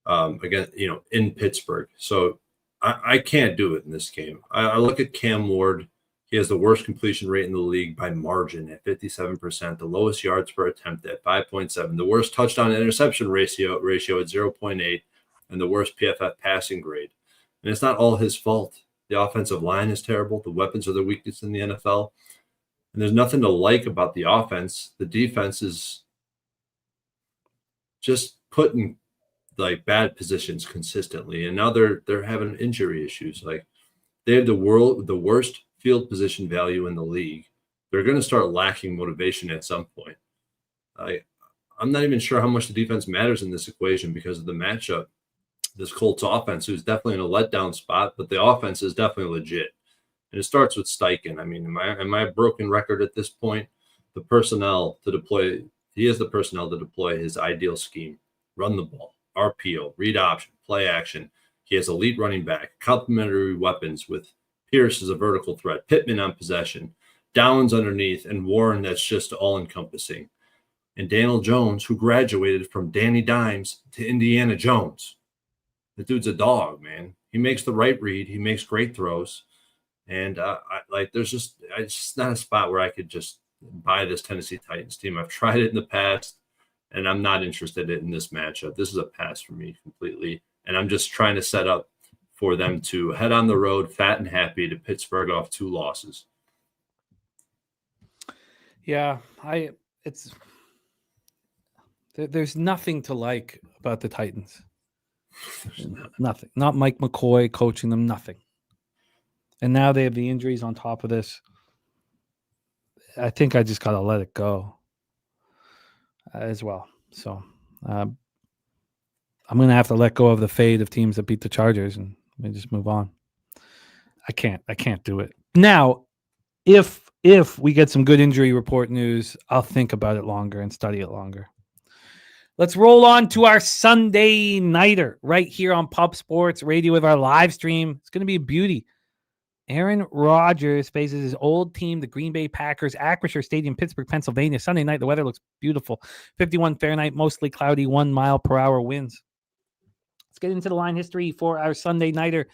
Again, in Pittsburgh. So I can't do it in this game. I look at Cam Ward. He has the worst completion rate in the league by margin at 57%, the lowest yards per attempt at 5.7, the worst touchdown interception ratio at 0.8, and the worst PFF passing grade. And it's not all his fault. The offensive line is terrible. The weapons are the weakness in the NFL. And there's nothing to like about the offense. The defense is just put in bad positions consistently. And now they're having injury issues. They have the worst field position value in the league. They're going to start lacking motivation at some point. I'm not even sure how much the defense matters in this equation because of the matchup. This Colts offense, who's definitely in a letdown spot, but the offense is definitely legit. And it starts with Steichen. I mean, am I a broken record at this point? The personnel to deploy, he has the personnel to deploy his ideal scheme. Run the ball, RPO, read option, play action. He has elite running back, complementary weapons with Pierce as a vertical threat, Pittman on possession, Downs underneath, and Warren that's just all-encompassing. And Daniel Jones, who graduated from Danny Dimes to Indiana Jones. The dude's a dog, man. He makes the right read. He makes great throws. And it's just not a spot where I could just buy this Tennessee Titans team. I've tried it in the past, and I'm not interested in this matchup. This is a pass for me completely. And I'm just trying to set up for them to head on the road fat and happy to Pittsburgh off 2 losses. Yeah, there's nothing to like about the Titans. Nothing. Not Mike McCoy coaching them, nothing. And now they have the injuries on top of this. I think I just got to let it go as well. So I'm going to have to let go of the fade of teams that beat the Chargers and just move on. I can't do it. Now, if we get some good injury report news, I'll think about it longer and study it longer. Let's roll on to our Sunday nighter right here on Pub Sports Radio with our live stream. It's going to be a beauty. Aaron Rodgers faces his old team, the Green Bay Packers, Acrisure Stadium, Pittsburgh, Pennsylvania. Sunday night, the weather looks beautiful. 51 Fahrenheit, mostly cloudy, 1 mile per hour winds. Let's get into the line history for our Sunday nighter.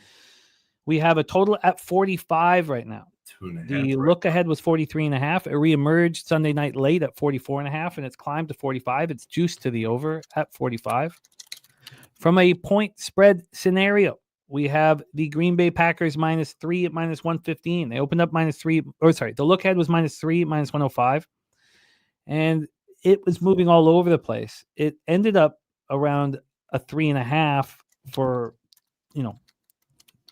We have a total at 45 right now. The look ahead was 43.5. It reemerged Sunday night late at 44.5, and it's climbed to 45. It's juiced to the over at 45. From a point spread scenario, we have the Green Bay Packers -3 at -115. They opened up -3. The look ahead was -3 at -105. And it was moving all over the place. It ended up around a 3.5 for,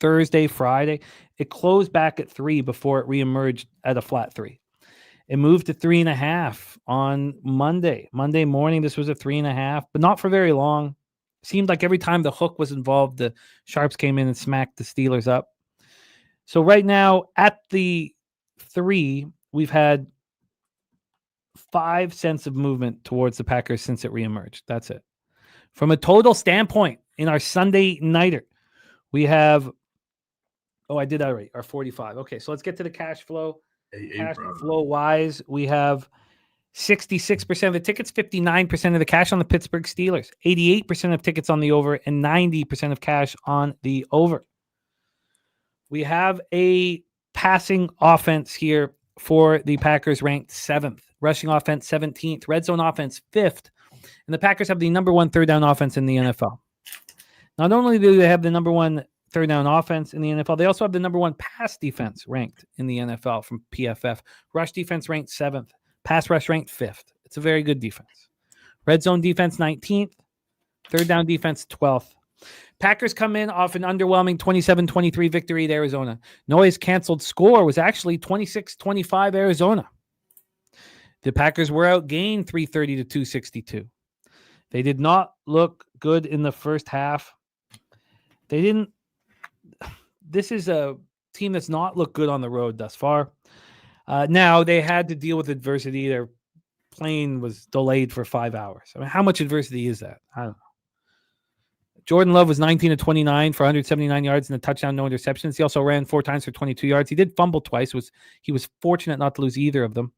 Thursday, Friday. It closed back at 3 before it reemerged at a flat 3. It moved to 3.5 on Monday. Monday morning, this was a 3.5, but not for very long. Seemed like every time the hook was involved, the Sharps came in and smacked the Steelers up. So right now at the 3, we've had 5 cents of movement towards the Packers since it reemerged. That's it. From a total standpoint, in our Sunday nighter, we have, I did that right, our 45. Okay, so let's get to the cash flow. Cash flow wise, we have 66% of the tickets, 59% of the cash on the Pittsburgh Steelers, 88% of tickets on the over, and 90% of cash on the over. We have a passing offense here for the Packers ranked 7th, rushing offense 17th, red zone offense 5th, and the Packers have the number 1 third down offense in the NFL. Not only do they have the number 1 third down offense in the NFL, they also have the number 1 pass defense ranked in the NFL from PFF. Rush defense ranked 7th. Pass rush ranked 5th. It's a very good defense. Red zone defense 19th. Third down defense 12th. Packers come in off an underwhelming 27-23 victory at Arizona. Noise canceled score was actually 26-25 Arizona. The Packers were outgained 330 to 262. They did not look good in the first half. This is a team that's not looked good on the road thus far. Now they had to deal with adversity. Their plane was delayed for 5 hours. I mean, how much adversity is that? I don't know. Jordan Love was 19 of 29 for 179 yards and a touchdown, no interceptions. He also ran 4 times for 22 yards. He did fumble twice. He was fortunate not to lose either of them.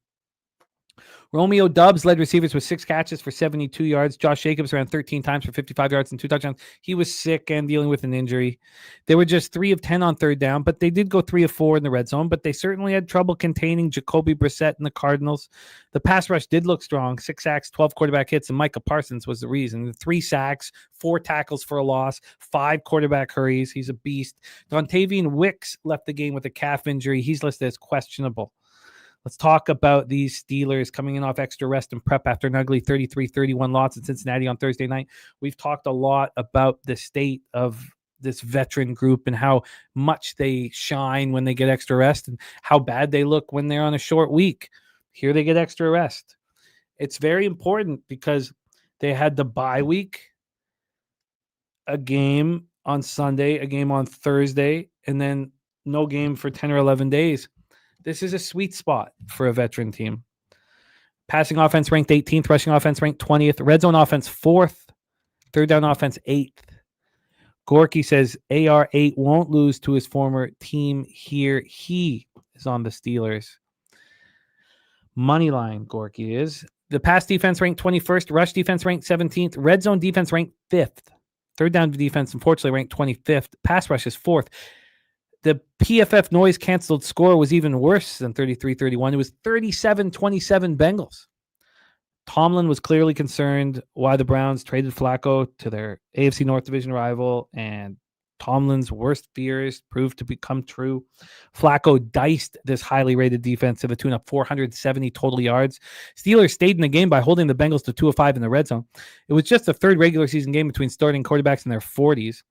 Romeo Doubs led receivers with 6 catches for 72 yards. Josh Jacobs ran 13 times for 55 yards and 2 touchdowns. He was sick and dealing with an injury. They were just 3 of 10 on third down, but they did go 3 of 4 in the red zone, but they certainly had trouble containing Jacoby Brissett and the Cardinals. The pass rush did look strong. 6 sacks, 12 quarterback hits, and Micah Parsons was the reason. 3 sacks, 4 tackles for a loss, 5 quarterback hurries. He's a beast. Dontavian Wicks left the game with a calf injury. He's listed as questionable. Let's talk about these Steelers coming in off extra rest and prep after an ugly 33-31 loss in Cincinnati on Thursday night. We've talked a lot about the state of this veteran group and how much they shine when they get extra rest and how bad they look when they're on a short week. Here they get extra rest. It's very important because they had the bye week, a game on Sunday, a game on Thursday, and then no game for 10 or 11 days. This is a sweet spot for a veteran team. Passing offense ranked 18th, rushing offense ranked 20th, red zone offense 4th, third down offense 8th. Gorky says AR8 won't lose to his former team here. He is on the Steelers. Moneyline, Gorky is. The pass defense ranked 21st, rush defense ranked 17th, red zone defense ranked 5th. Third down defense, unfortunately, ranked 25th. Pass rush is 4th. The PFF noise canceled score was even worse than 33-31. It was 37-27 Bengals. Tomlin was clearly concerned why the Browns traded Flacco to their AFC North Division rival, and Tomlin's worst fears proved to become true. Flacco diced this highly rated defense to the tune of 470 total yards. Steelers stayed in the game by holding the Bengals to 2 of 5 in the red zone. It was just the third regular season game between starting quarterbacks in their 40s.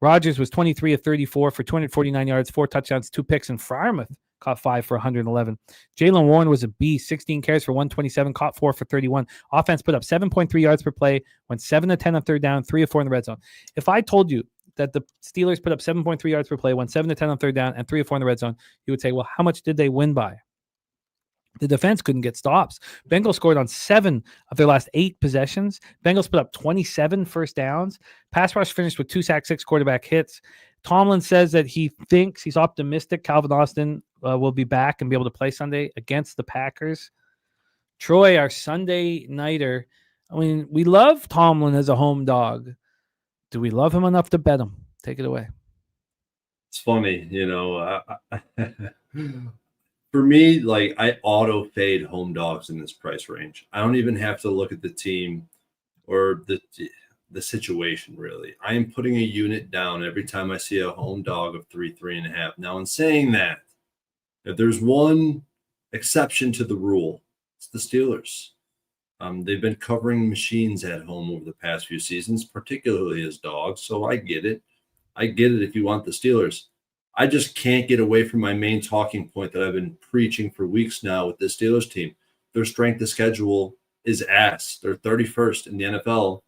Rodgers was 23 of 34 for 249 yards, 4 touchdowns, 2 picks, and Freiermuth caught 5 for 111. Jaylen Warren was a beast, 16 carries for 127, caught 4 for 31. Offense put up 7.3 yards per play, went 7 of 10 on third down, 3 of 4 in the red zone. If I told you that the Steelers put up 7.3 yards per play, went 7 of 10 on third down, and 3 of 4 in the red zone, you would say, well, how much did they win by? The defense couldn't get stops. Bengals scored on 7 of their last 8 possessions. Bengals put up 27 first downs. Pass rush finished with 2 sacks, 6 quarterback hits. Tomlin says that he thinks he's optimistic Calvin Austin will be back and be able to play Sunday against the Packers. Troy, our Sunday nighter. I mean, we love Tomlin as a home dog. Do we love him enough to bet him? Take it away. It's funny, for me, like, I auto fade home dogs in this price range. I don't even have to look at the team or the situation, really. I am putting a unit down every time I see a home dog of 3.5. Now, in saying that, if there's one exception to the rule, it's the Steelers. They've been covering machines at home over the past few seasons, particularly as dogs, so I get it. I get it if you want the Steelers. I just can't get away from my main talking point that I've been preaching for weeks now with the Steelers team. Their strength of schedule is ass. They're 31st in the NFL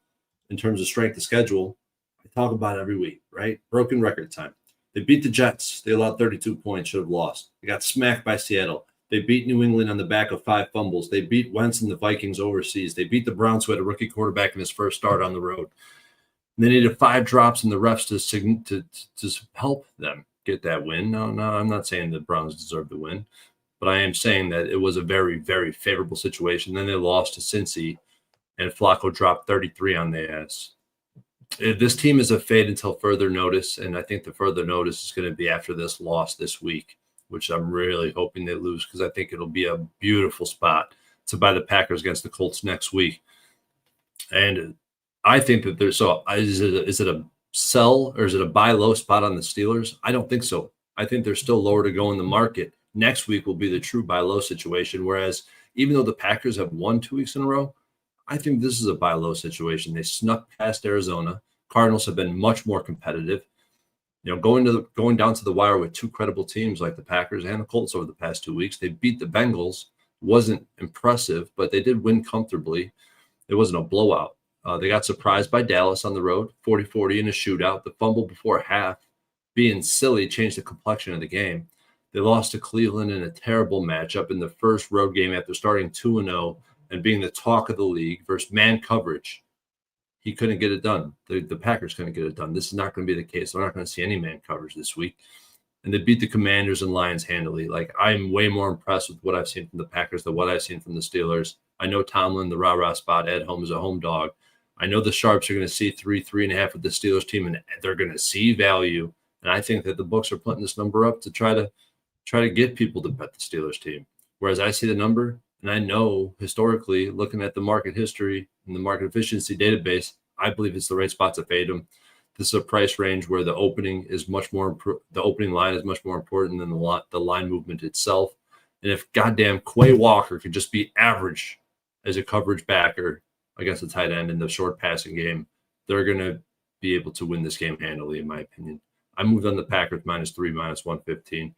in terms of strength of schedule. I talk about it every week, right? Broken record time. They beat the Jets. They allowed 32 points, should have lost. They got smacked by Seattle. They beat New England on the back of 5 fumbles. They beat Wentz and the Vikings overseas. They beat the Browns, who had a rookie quarterback in his first start on the road. And they needed 5 drops in the refs to help them get that win. No, I'm not saying the Browns deserve the win, but I am saying that it was a very, very favorable situation. Then they lost to Cincy, and Flacco dropped 33 on their ass. This team is a fade until further notice, and I think the further notice is going to be after this loss this week, which I'm really hoping they lose, because I think it'll be a beautiful spot to buy the Packers against the Colts next week. And I think that is it a sell or is it a buy low spot on the Steelers? I don't think so. I think there's still lower to go in the market. Next week will be the true buy low situation. Whereas even though the Packers have won 2 weeks in a row, I think this is a buy low situation. They snuck past Arizona. Cardinals have been much more competitive. Going down to the wire with 2 credible teams like the Packers and the Colts over the past 2 weeks. They beat the Bengals. Wasn't impressive, but they did win comfortably. It wasn't a blowout. They got surprised by Dallas on the road, 40-40 in a shootout. The fumble before half, being silly, changed the complexion of the game. They lost to Cleveland in a terrible matchup in the first road game after starting 2-0 and being the talk of the league versus man coverage. He couldn't get it done. The Packers couldn't get it done. This is not going to be the case. We're not going to see any man coverage this week. And they beat the Commanders and Lions handily. Like, I'm way more impressed with what I've seen from the Packers than what I've seen from the Steelers. I know Tomlin, the rah-rah spot at home, is a home dog. I know the Sharps are going to see 3.5 with the Steelers team, and they're going to see value. And I think that the books are putting this number up to try to get people to bet the Steelers team. Whereas I see the number, and I know historically, looking at the market history and the market efficiency database, I believe it's the right spot to fade them. This is a price range where the opening is much more. The opening line is much more important than the line movement itself. And if goddamn Quay Walker could just be average as a coverage backer against the tight end in the short passing game, they're going to be able to win this game handily, in my opinion. I moved on the Packers -3, -115.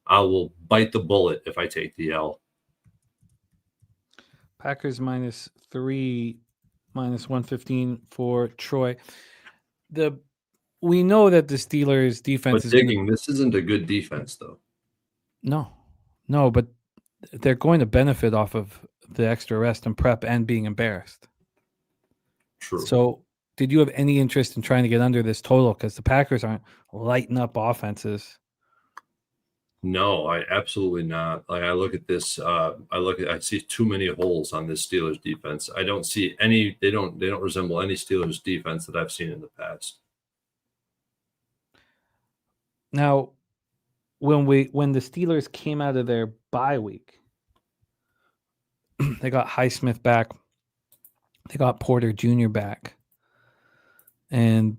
I will bite the bullet if I take the L. Packers -3, -115 for Troy. We know that the Steelers defense But this isn't a good defense, though. No, but they're going to benefit off of the extra rest and prep and being embarrassed. True. So, did you have any interest in trying to get under this total? Because the Packers aren't lighting up offenses. No, I absolutely not. Like I look at this, I see too many holes on this Steelers defense. I don't see any. They don't resemble any Steelers defense that I've seen in the past. Now, when the Steelers came out of their bye week, they got Highsmith back, they got Porter Jr. back, and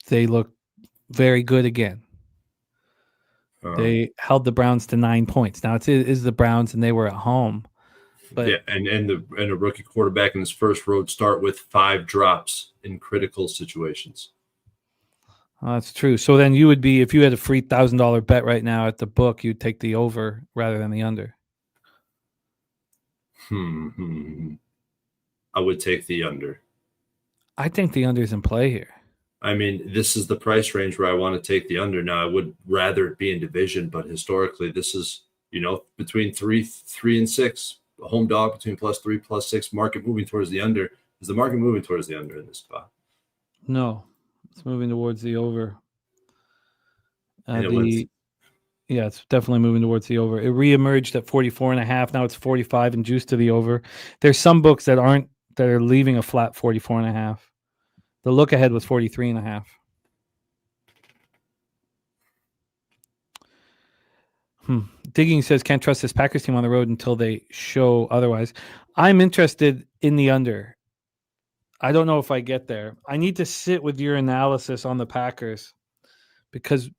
they looked very good again. They held the Browns to 9 points. Now it is the Browns, and they were at home. But yeah, and a rookie quarterback in his first road start with 5 drops in critical situations. That's true. So then you would be, if you had a free $1,000 bet right now at the book, you'd take the over rather than the under. I would take the under. I think the under is in play here. I mean, this is the price range where I want to take the under. Now, I would rather it be in division, but historically, this is, between 3 and 6, a home dog between +3, +6, market moving towards the under. Is the market moving towards the under in this spot? No, it's moving towards the over. It's definitely moving towards the over. It reemerged at 44.5. Now it's 45 and juiced to the over. There's some books that are leaving a flat 44.5. The look ahead was 43.5. Digging says, can't trust this Packers team on the road until they show otherwise. I'm interested in the under. I don't know if I get there. I need to sit with your analysis on the Packers because,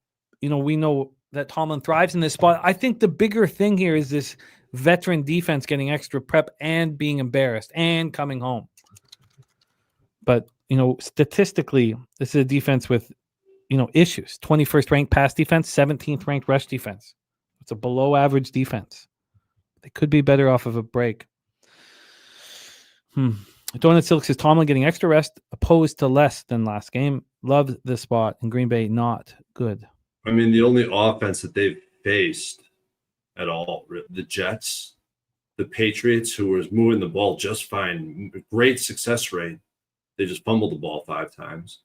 we know that Tomlin thrives in this spot. I think the bigger thing here is this veteran defense getting extra prep and being embarrassed and coming home. But, statistically, this is a defense with, issues. 21st ranked pass defense, 17th ranked rush defense. It's a below average defense. They could be better off of a break. Donut Silk says Tomlin getting extra rest opposed to less than last game. Love this spot in Green Bay. Not good. I mean, the only offense that they've faced at all, the Jets, the Patriots, who was moving the ball just fine, great success rate. They just fumbled the ball 5 times.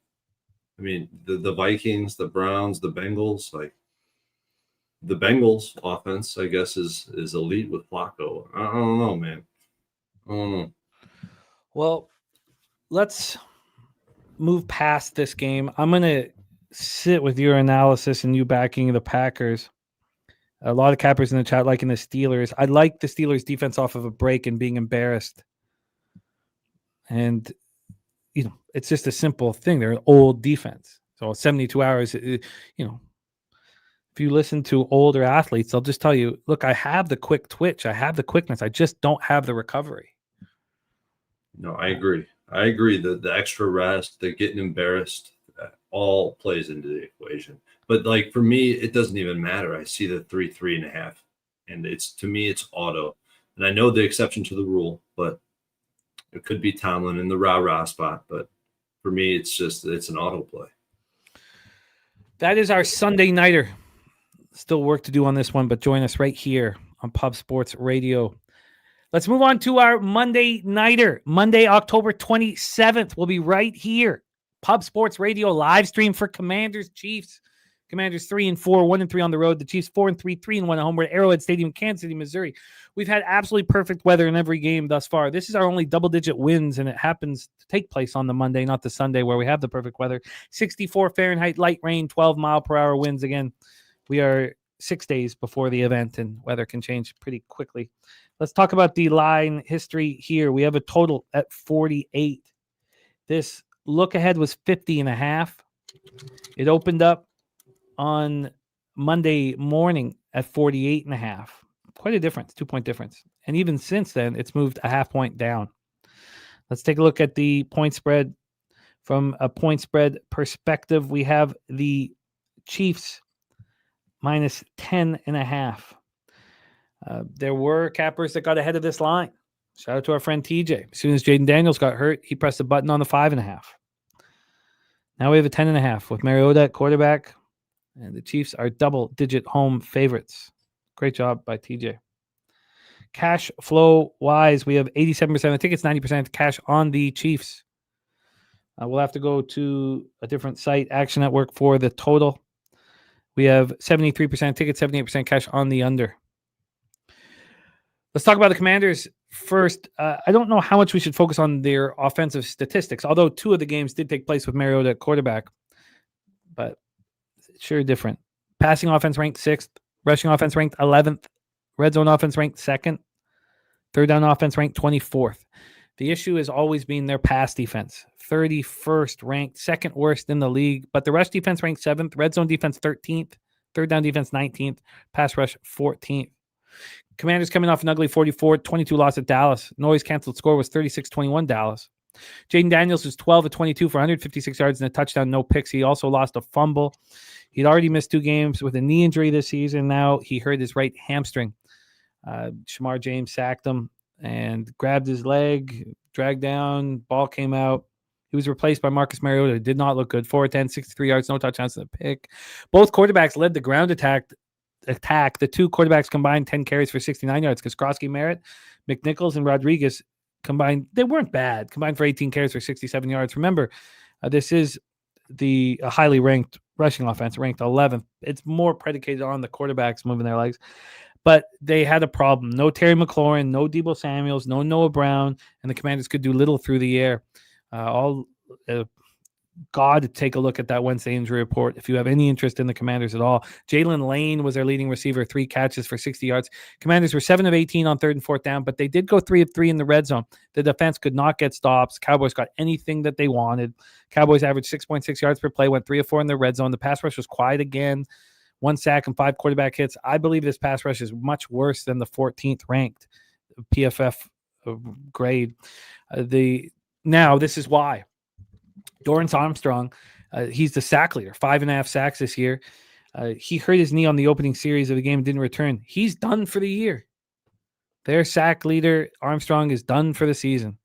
I mean, the Vikings, the Browns, the Bengals, like the Bengals offense, I guess, is elite with Flacco. I don't know, man. I don't know. Well, let's move past this game. I'm going to sit with your analysis and you backing the Packers. A lot of cappers in the chat liking the Steelers. I like the Steelers defense off of a break and being embarrassed. And, it's just a simple thing. They're an old defense. So 72 hours, if you listen to older athletes, they'll just tell you, look, I have the quick twitch. I have the quickness. I just don't have the recovery. No, I agree. The extra rest, the getting embarrassed, all plays into the equation. But like for me, it doesn't even matter. I see the 3.5, and to me, it's auto. And I know the exception to the rule, but it could be Tomlin in the rah-rah spot. But for me, it's an auto play. That is our Sunday nighter. Still work to do on this one, but join us right here on Pub Sports Radio. Let's move on to our Monday nighter. Monday, October 27th. We'll be right here. Pub Sports Radio live stream for Commanders Chiefs. Commanders 3-4, 1-3 on the road. The Chiefs 4-3, 3-1 at home. We're at Arrowhead Stadium, Kansas City, Missouri. We've had absolutely perfect weather in every game thus far. This is our only double-digit wins, and it happens to take place on the Monday, not the Sunday, where we have the perfect weather. 64 Fahrenheit, light rain, 12-mile-per-hour winds. Again, we are 6 days before the event, and weather can change pretty quickly. Let's talk about the line history here. We have a total at 48. This look ahead was 50.5. It opened up on Monday morning at 48.5. Quite a difference, 2-point difference. And even since then, it's moved a half point down. Let's take a look at the point spread From a point spread perspective, we have the Chiefs minus 10.5. There were cappers that got ahead of this line. Shout out to our friend TJ. As soon as Jaden Daniels got hurt, he pressed the button on the 5.5. Now we have a 10.5 with Mariota at quarterback, and the Chiefs are double-digit home favorites. Great job by TJ. Cash flow wise, we have 87% of the tickets, 90% of the cash on the Chiefs. We'll have to go to a different site, Action Network, for the total. We have 73% tickets, 78% cash on the under. Let's talk about the Commanders first. I don't know how much we should focus on their offensive statistics, although 2 of the games did take place with Mariota at quarterback. But it's sure different. Passing offense ranked 6th. Rushing offense ranked 11th. Red zone offense ranked 2nd. Third down offense ranked 24th. The issue has always been their pass defense. 31st ranked, 2nd worst in the league. But the rush defense ranked 7th. Red zone defense 13th. Third down defense 19th. Pass rush 14th. Commanders coming off an ugly 44-22 loss at Dallas. Noise canceled score was 36-21 Dallas. Jaden Daniels was 12 of 22 for 156 yards and a touchdown, no picks. He also lost a fumble. He'd already missed 2 games with a knee injury this season. Now he hurt his right hamstring. Shamar James sacked him and grabbed his leg, dragged down, ball came out. He was replaced by Marcus Mariota. Did not look good. 4-10, 63 yards, no touchdowns and a pick. Both quarterbacks led the ground attack. The 2 quarterbacks combined 10 carries for 69 yards. Koskowski, Merritt, McNichols, and Rodriguez combined. They weren't bad. Combined for 18 carries for 67 yards. Remember, this is the highly ranked rushing offense, ranked 11th. It's more predicated on the quarterbacks moving their legs. But they had a problem. No Terry McLaurin, no Deebo Samuels, no Noah Brown, and the Commanders could do little through the air. God, take a look at that Wednesday injury report if you have any interest in the Commanders at all. Jalen Lane was their leading receiver, 3 catches for 60 yards. Commanders were 7 of 18 on 3rd and 4th down, but they did go 3 of 3 in the red zone. The defense could not get stops. Cowboys got anything that they wanted. Cowboys averaged 6.6 yards per play, went 3 of 4 in the red zone. The pass rush was quiet again. 1 sack and 5 quarterback hits. I believe this pass rush is much worse than the 14th ranked PFF grade. Now, this is why. Dorrance Armstrong, he's the sack leader, 5.5 sacks this year. He hurt his knee on the opening series of the game and didn't return. He's done for the year. Their sack leader, Armstrong, is done for the season.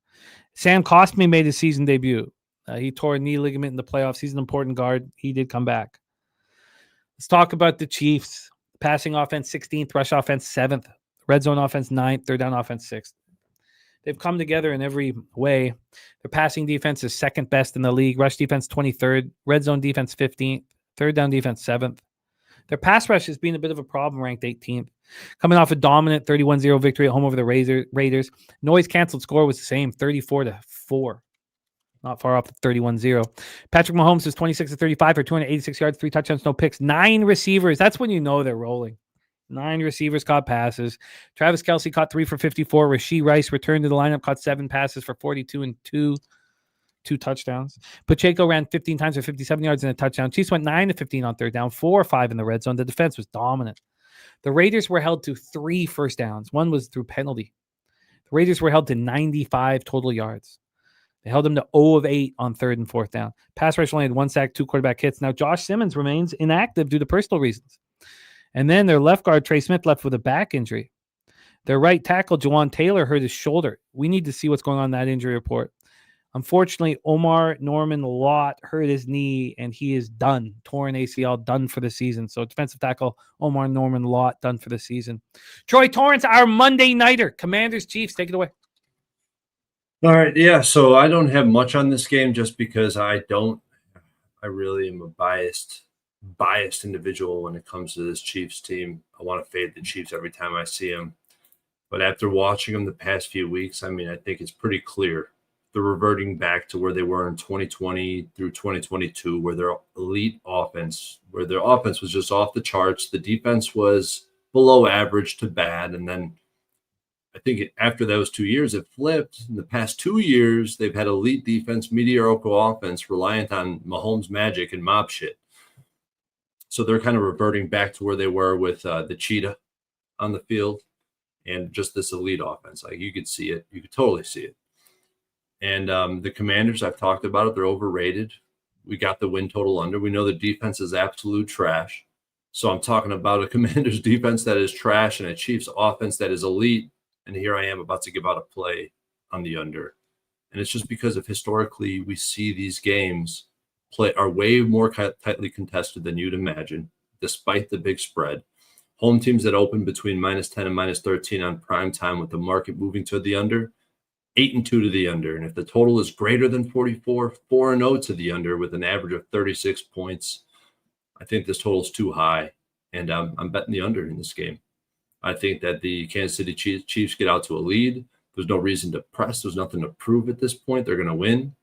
Sam Costme made his season debut. He tore a knee ligament in the playoffs. He's an important guard. He did come back. Let's talk about the Chiefs. Passing offense, 16th. Rush offense, 7th. Red zone offense, 9th. Third down offense, 6th. They've come together in every way. Their passing defense is 2nd best in the league. Rush defense, 23rd. Red zone defense, 15th. Third down defense, 7th. Their pass rush has been a bit of a problem, ranked 18th. Coming off a dominant 31-0 victory at home over the Raiders. Noise canceled score was the same, 34-4. Not far off the 31-0. Patrick Mahomes was 26 of 35 for 286 yards, 3 touchdowns, no picks. 9 receivers. That's when you know they're rolling. 9 receivers caught passes. Travis Kelce caught 3 for 54. Rashee Rice returned to the lineup, caught 7 passes for 42 and 2 touchdowns. Pacheco ran 15 times for 57 yards and a touchdown. Chiefs went 9 of 15 on 3rd down, 4 or 5 in the red zone. The defense was dominant. The Raiders were held to 3 first downs. 1 was through penalty. The Raiders were held to 95 total yards. They held them to 0 of 8 on 3rd and 4th down. Pass rush only had 1 sack, 2 quarterback hits. Now Josh Simmons remains inactive due to personal reasons. And then their left guard, Trey Smith, left with a back injury. Their right tackle, Jawan Taylor, hurt his shoulder. We need to see what's going on in that injury report. Unfortunately, Omar Norman Lott hurt his knee, and he is done. Torn ACL, done for the season. So defensive tackle, Omar Norman Lott, done for the season. Troy Torrence, our Monday nighter. Commanders, Chiefs, take it away. All right, yeah, so I don't have much on this game just because I really am a biased individual when it comes to this Chiefs team. I want to fade the Chiefs every time I see them. But after watching them the past few weeks, I mean, I think it's pretty clear they're reverting back to where they were in 2020 through 2022, where their elite offense, where their offense was just off the charts. The defense was below average to bad. And then I think after those 2 years, it flipped. In the past 2 years, they've had elite defense, mediocre offense, reliant on Mahomes magic and mob shit. So they're kind of reverting back to where they were with the cheetah on the field and just this elite offense. Like, you could see it. You could totally see it. And the Commanders, I've talked about it. They're overrated. We got the win total under. We know the defense is absolute trash. So I'm talking about a Commanders defense that is trash and a Chiefs offense that is elite. And here I am about to give out a play on the under. And it's just because of historically we see these games are way more tightly contested than you'd imagine, despite the big spread. Home teams that open between -10 and -13 on prime time with the market moving to the under, 8-2 to the under. And if the total is greater than 44, 4-0 to the under with an average of 36 points. I think this total is too high, and I'm betting the under in this game. I think that the Kansas City Chiefs get out to a lead. There's no reason to press. There's nothing to prove at this point. They're going to win.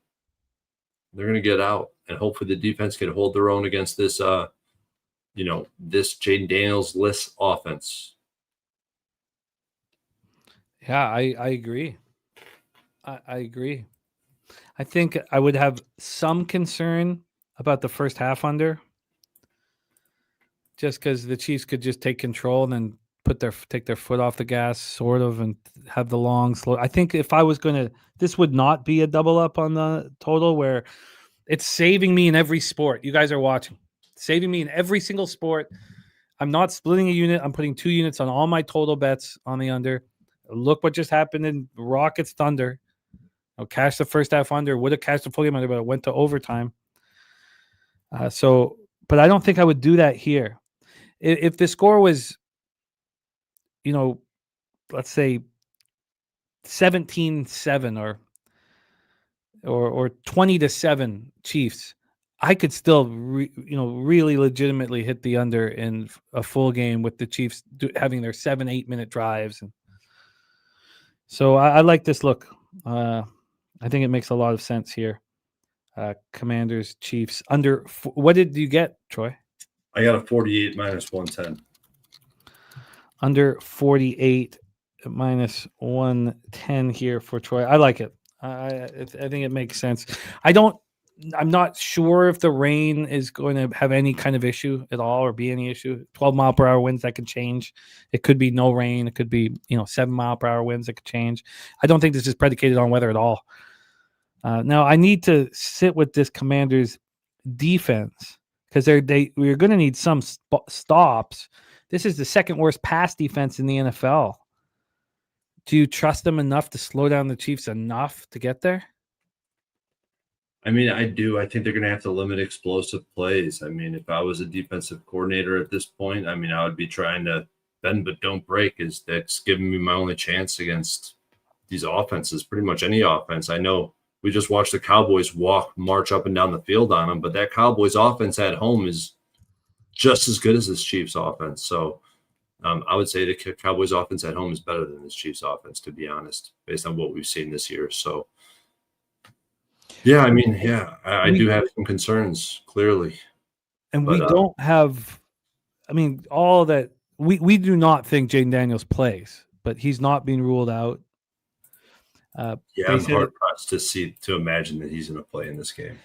They're going to get out, and hopefully the defense can hold their own against this, this Jaden Daniels-less offense. Yeah, I agree. I agree. I think I would have some concern about the first half under, just because the Chiefs could just take control and then take their foot off the gas, sort of, and have the long, slow. I think if I was this would not be a double up on the total where it's saving me in every sport. You guys are watching, saving me in every single sport. I'm not splitting a unit. I'm putting 2 units on all my total bets on the under. Look what just happened in Rockets Thunder. I'll cash the first half under. Would have cashed the full game under, but it went to overtime. But I don't think I would do that here. If the score was, let's say 17-7 or 20-7 Chiefs, I could still, really legitimately hit the under in a full game with the Chiefs having their 7-8 minute drives. And so I like this look. I think it makes a lot of sense here. Commanders, Chiefs under. What did you get, Troy? I got a 48 -110. Under 48 -110 here for Troy. I like it. I think it makes sense. I'm not sure if the rain is going to have any kind of issue at all or be any issue. 12-mile-per-hour winds, that could change. It could be no rain. It could be 7-mile-per-hour winds that could change. I don't think this is predicated on weather at all. Now I need to sit with this Commanders defense because we're going to need some stops. This is the second worst pass defense in the NFL. Do you trust them enough to slow down the Chiefs enough to get there? I mean, I do. I think they're going to have to limit explosive plays. I mean, if I was a defensive coordinator at this point, I would be trying to bend but don't break. That's giving me my only chance against these offenses, pretty much any offense. I know we just watched the Cowboys march up and down the field on them, but that Cowboys offense at home is just as good as this Chiefs offense. So I would say the Cowboys offense at home is better than this Chiefs offense, to be honest, based on what we've seen this year. So, yeah, I do have some concerns, clearly. And we don't have all that. We do not think Jaden Daniels plays, but he's not being ruled out. I'm hard-pressed to imagine that he's going to play in this game.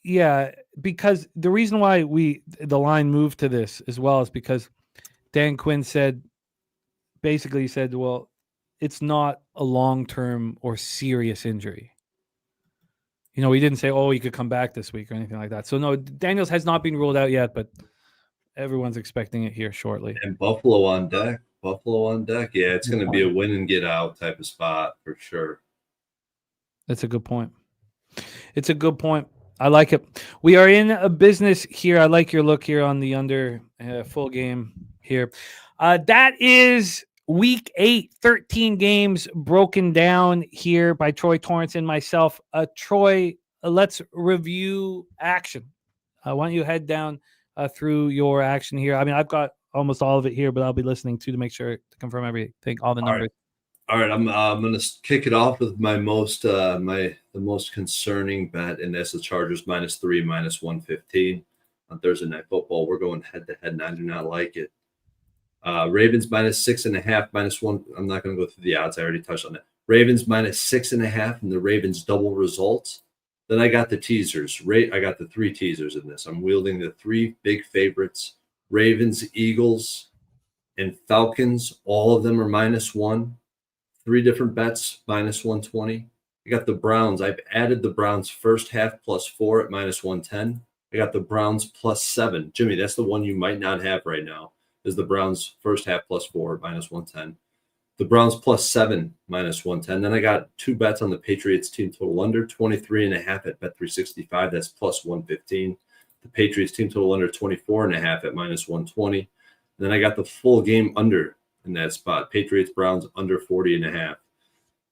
Yeah, because the reason why the line moved to this as well is because Dan Quinn said, well, it's not a long-term or serious injury. He didn't say, he could come back this week or anything like that. So, no, Daniels has not been ruled out yet, but everyone's expecting it here shortly. And Buffalo on deck. Yeah, it's going to be a win and get out type of spot for sure. That's a good point. It's a good point. I like it. We are in a business here. I like your look here on the under full game here. That is week 8, 13 games broken down here by Troy, Torrence, and myself. Troy, let's review action. Why don't you head down through your action here? I've got almost all of it here, but I'll be listening to make sure to confirm everything, all the numbers. All right, I'm going to kick it off with my the most concerning bet, and that's the Chargers -3, -115 on Thursday Night Football. We're going head-to-head, and I do not like it. Ravens -6.5, -1. I'm not going to go through the odds. I already touched on that. Ravens -6.5, and the Ravens double results. Then I got the teasers. I got the 3 teasers in this. I'm wielding the 3 big favorites: Ravens, Eagles, and Falcons. All of them are -1. 3 different bets, -120. I got the Browns. I've added the Browns first half +4 at -110. I got the Browns +7. Jimmy, that's the one you might not have right now, is the Browns first half +4 at -110. The Browns +7 -110. Then I got 2 bets on the Patriots team total under 23.5 at Bet365. That's +115. The Patriots team total under 24.5 at -120. And then I got the full game under in that spot. Patriots Browns under 40.5.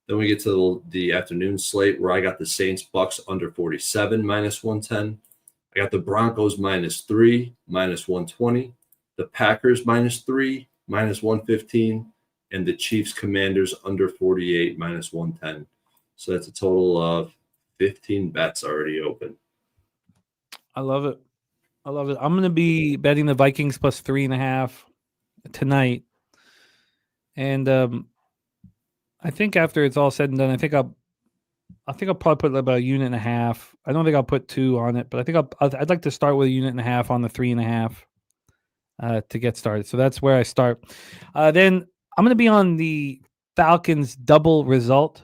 Then we get to the afternoon slate where I got the Saints Bucks under 47 -110. I got the Broncos -3 -120. The Packers -3 -115. And the Chiefs Commanders under 48 -110. So that's a total of 15 bets already open. I love it. I love it. I'm going to be betting the Vikings +3.5 tonight. And I think after it's all said and done, I think I'll probably put about 1.5 units. I don't think I'll put 2 on it, but I think I'd like to start with 1.5 units on the 3.5 to get started. So that's where I start. Then I'm going to be on the Falcons double result.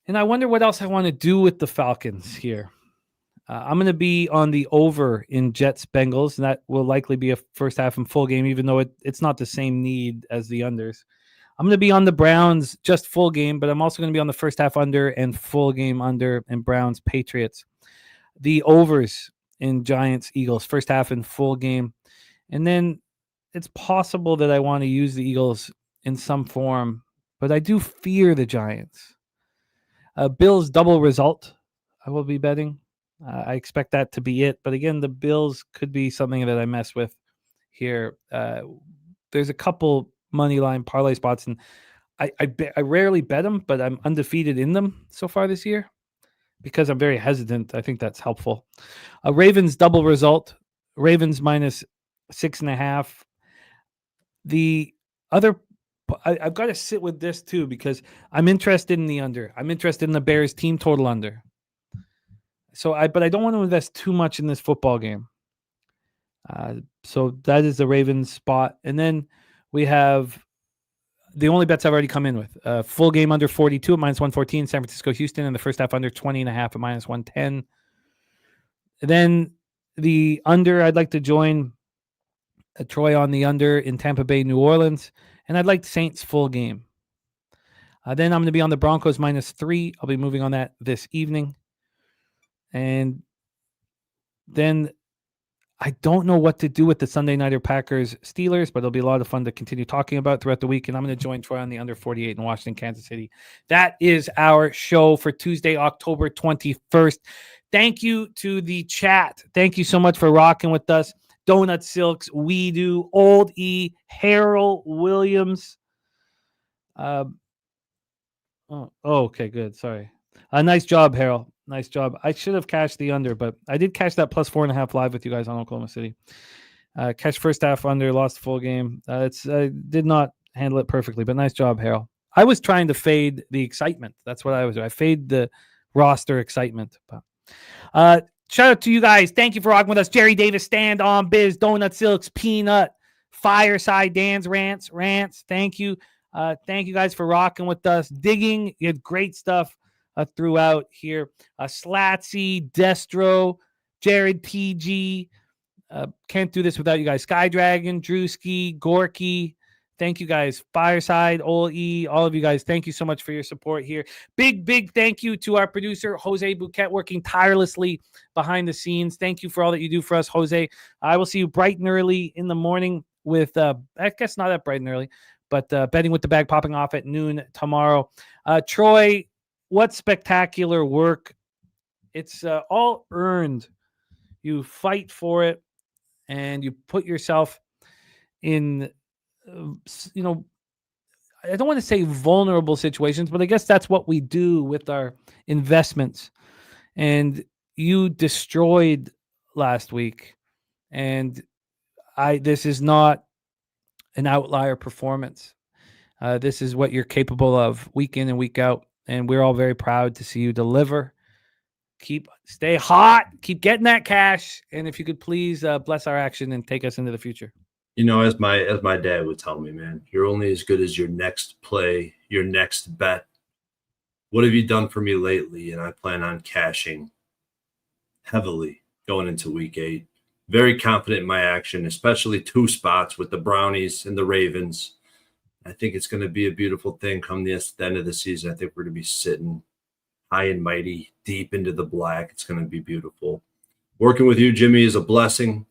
And I wonder what else I want to do with the Falcons here. I'm going to be on the over in Jets Bengals, and that will likely be a first half and full game, even though it's not the same need as the unders. I'm going to be on the Browns just full game, but I'm also going to be on the first half under and full game under and Browns Patriots. The overs in Giants Eagles, first half and full game. And then it's possible that I want to use the Eagles in some form, but I do fear the Giants. Bills double result, I will be betting. I expect that to be it. But again, the Bills could be something that I mess with here. There's a couple money line parlay spots, and I rarely bet them, but I'm undefeated in them so far this year because I'm very hesitant. I think that's helpful. Ravens double result, Ravens -6.5. The other, I've got to sit with this too because I'm interested in the under. I'm interested in the Bears team total under. But I don't want to invest too much in this football game. So that is the Ravens spot. And then we have the only bets I've already come in with. Full game under 42 at -114, San Francisco, Houston, and the first half under 20.5 at -110. Then the under, I'd like to join Troy on the under in Tampa Bay, New Orleans, and I'd like Saints full game. Then I'm going to be on the Broncos -3. I'll be moving on that this evening. And then I don't know what to do with the Sunday Nighter Packers Steelers, but it'll be a lot of fun to continue talking about throughout the week. And I'm going to join Troy on the under 48 in Washington, Kansas City. That is our show for Tuesday, October 21st. Thank you to the chat. Thank you so much for rocking with us. Donut Silks, We Do, Old E, Harold Williams. Okay, good. Sorry. Nice job, Harold. Nice job. I should have cashed the under, but I did cash that +4.5 live with you guys on Oklahoma City. Cash first half under, lost full game. I did not handle it perfectly, but nice job, Harold. I was trying to fade the excitement. That's what I was doing. I fade the roster excitement. But, shout out to you guys. Thank you for rocking with us. Jerry Davis, Stand On Biz, Donut Silks, Peanut, Fireside, Dan's Rants. Thank you. Thank you guys for rocking with us. Digging, you had great stuff throughout here. Slatsy, Destro, Jared TG. Can't do this without you guys. Sky Dragon, Drewski, Gorky. Thank you guys. Fireside, Ole E, all of you guys. Thank you so much for your support here. Big thank you to our producer, Jose Bouquet, working tirelessly behind the scenes. Thank you for all that you do for us, Jose. I will see you bright and early in the morning with, I guess not that bright and early, but betting with the bag popping off at noon tomorrow. Troy, what spectacular work. It's all earned. You fight for it and you put yourself in, I don't want to say vulnerable situations, but I guess that's what we do with our investments. And you destroyed last week. And this is not an outlier performance. This is what you're capable of week in and week out. And we're all very proud to see you deliver. Stay hot, keep getting that cash. And if you could please bless our action and take us into the future. As my dad would tell me, man, you're only as good as your next play, your next bet. what have you done for me lately? And I plan on cashing heavily going into week 8. Very confident in my action, especially 2 spots with the Brownies and the Ravens. I think it's going to be a beautiful thing come the end of the season. I think we're going to be sitting high and mighty, deep into the black. It's going to be beautiful. Working with you, Jimmy, is a blessing.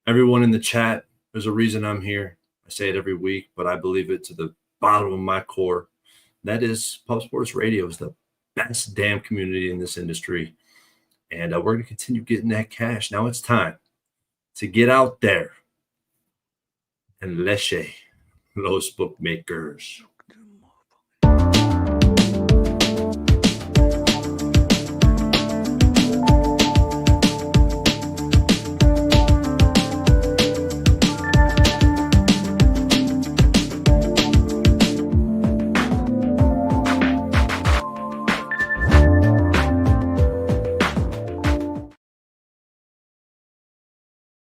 Everyone in the chat, there's a reason I'm here. I say it every week, but I believe it to the bottom of my core. That is, Pub Sports Radio is the best damn community in this industry. And we're going to continue getting that cash. Now it's time to get out there and leche los bookmakers.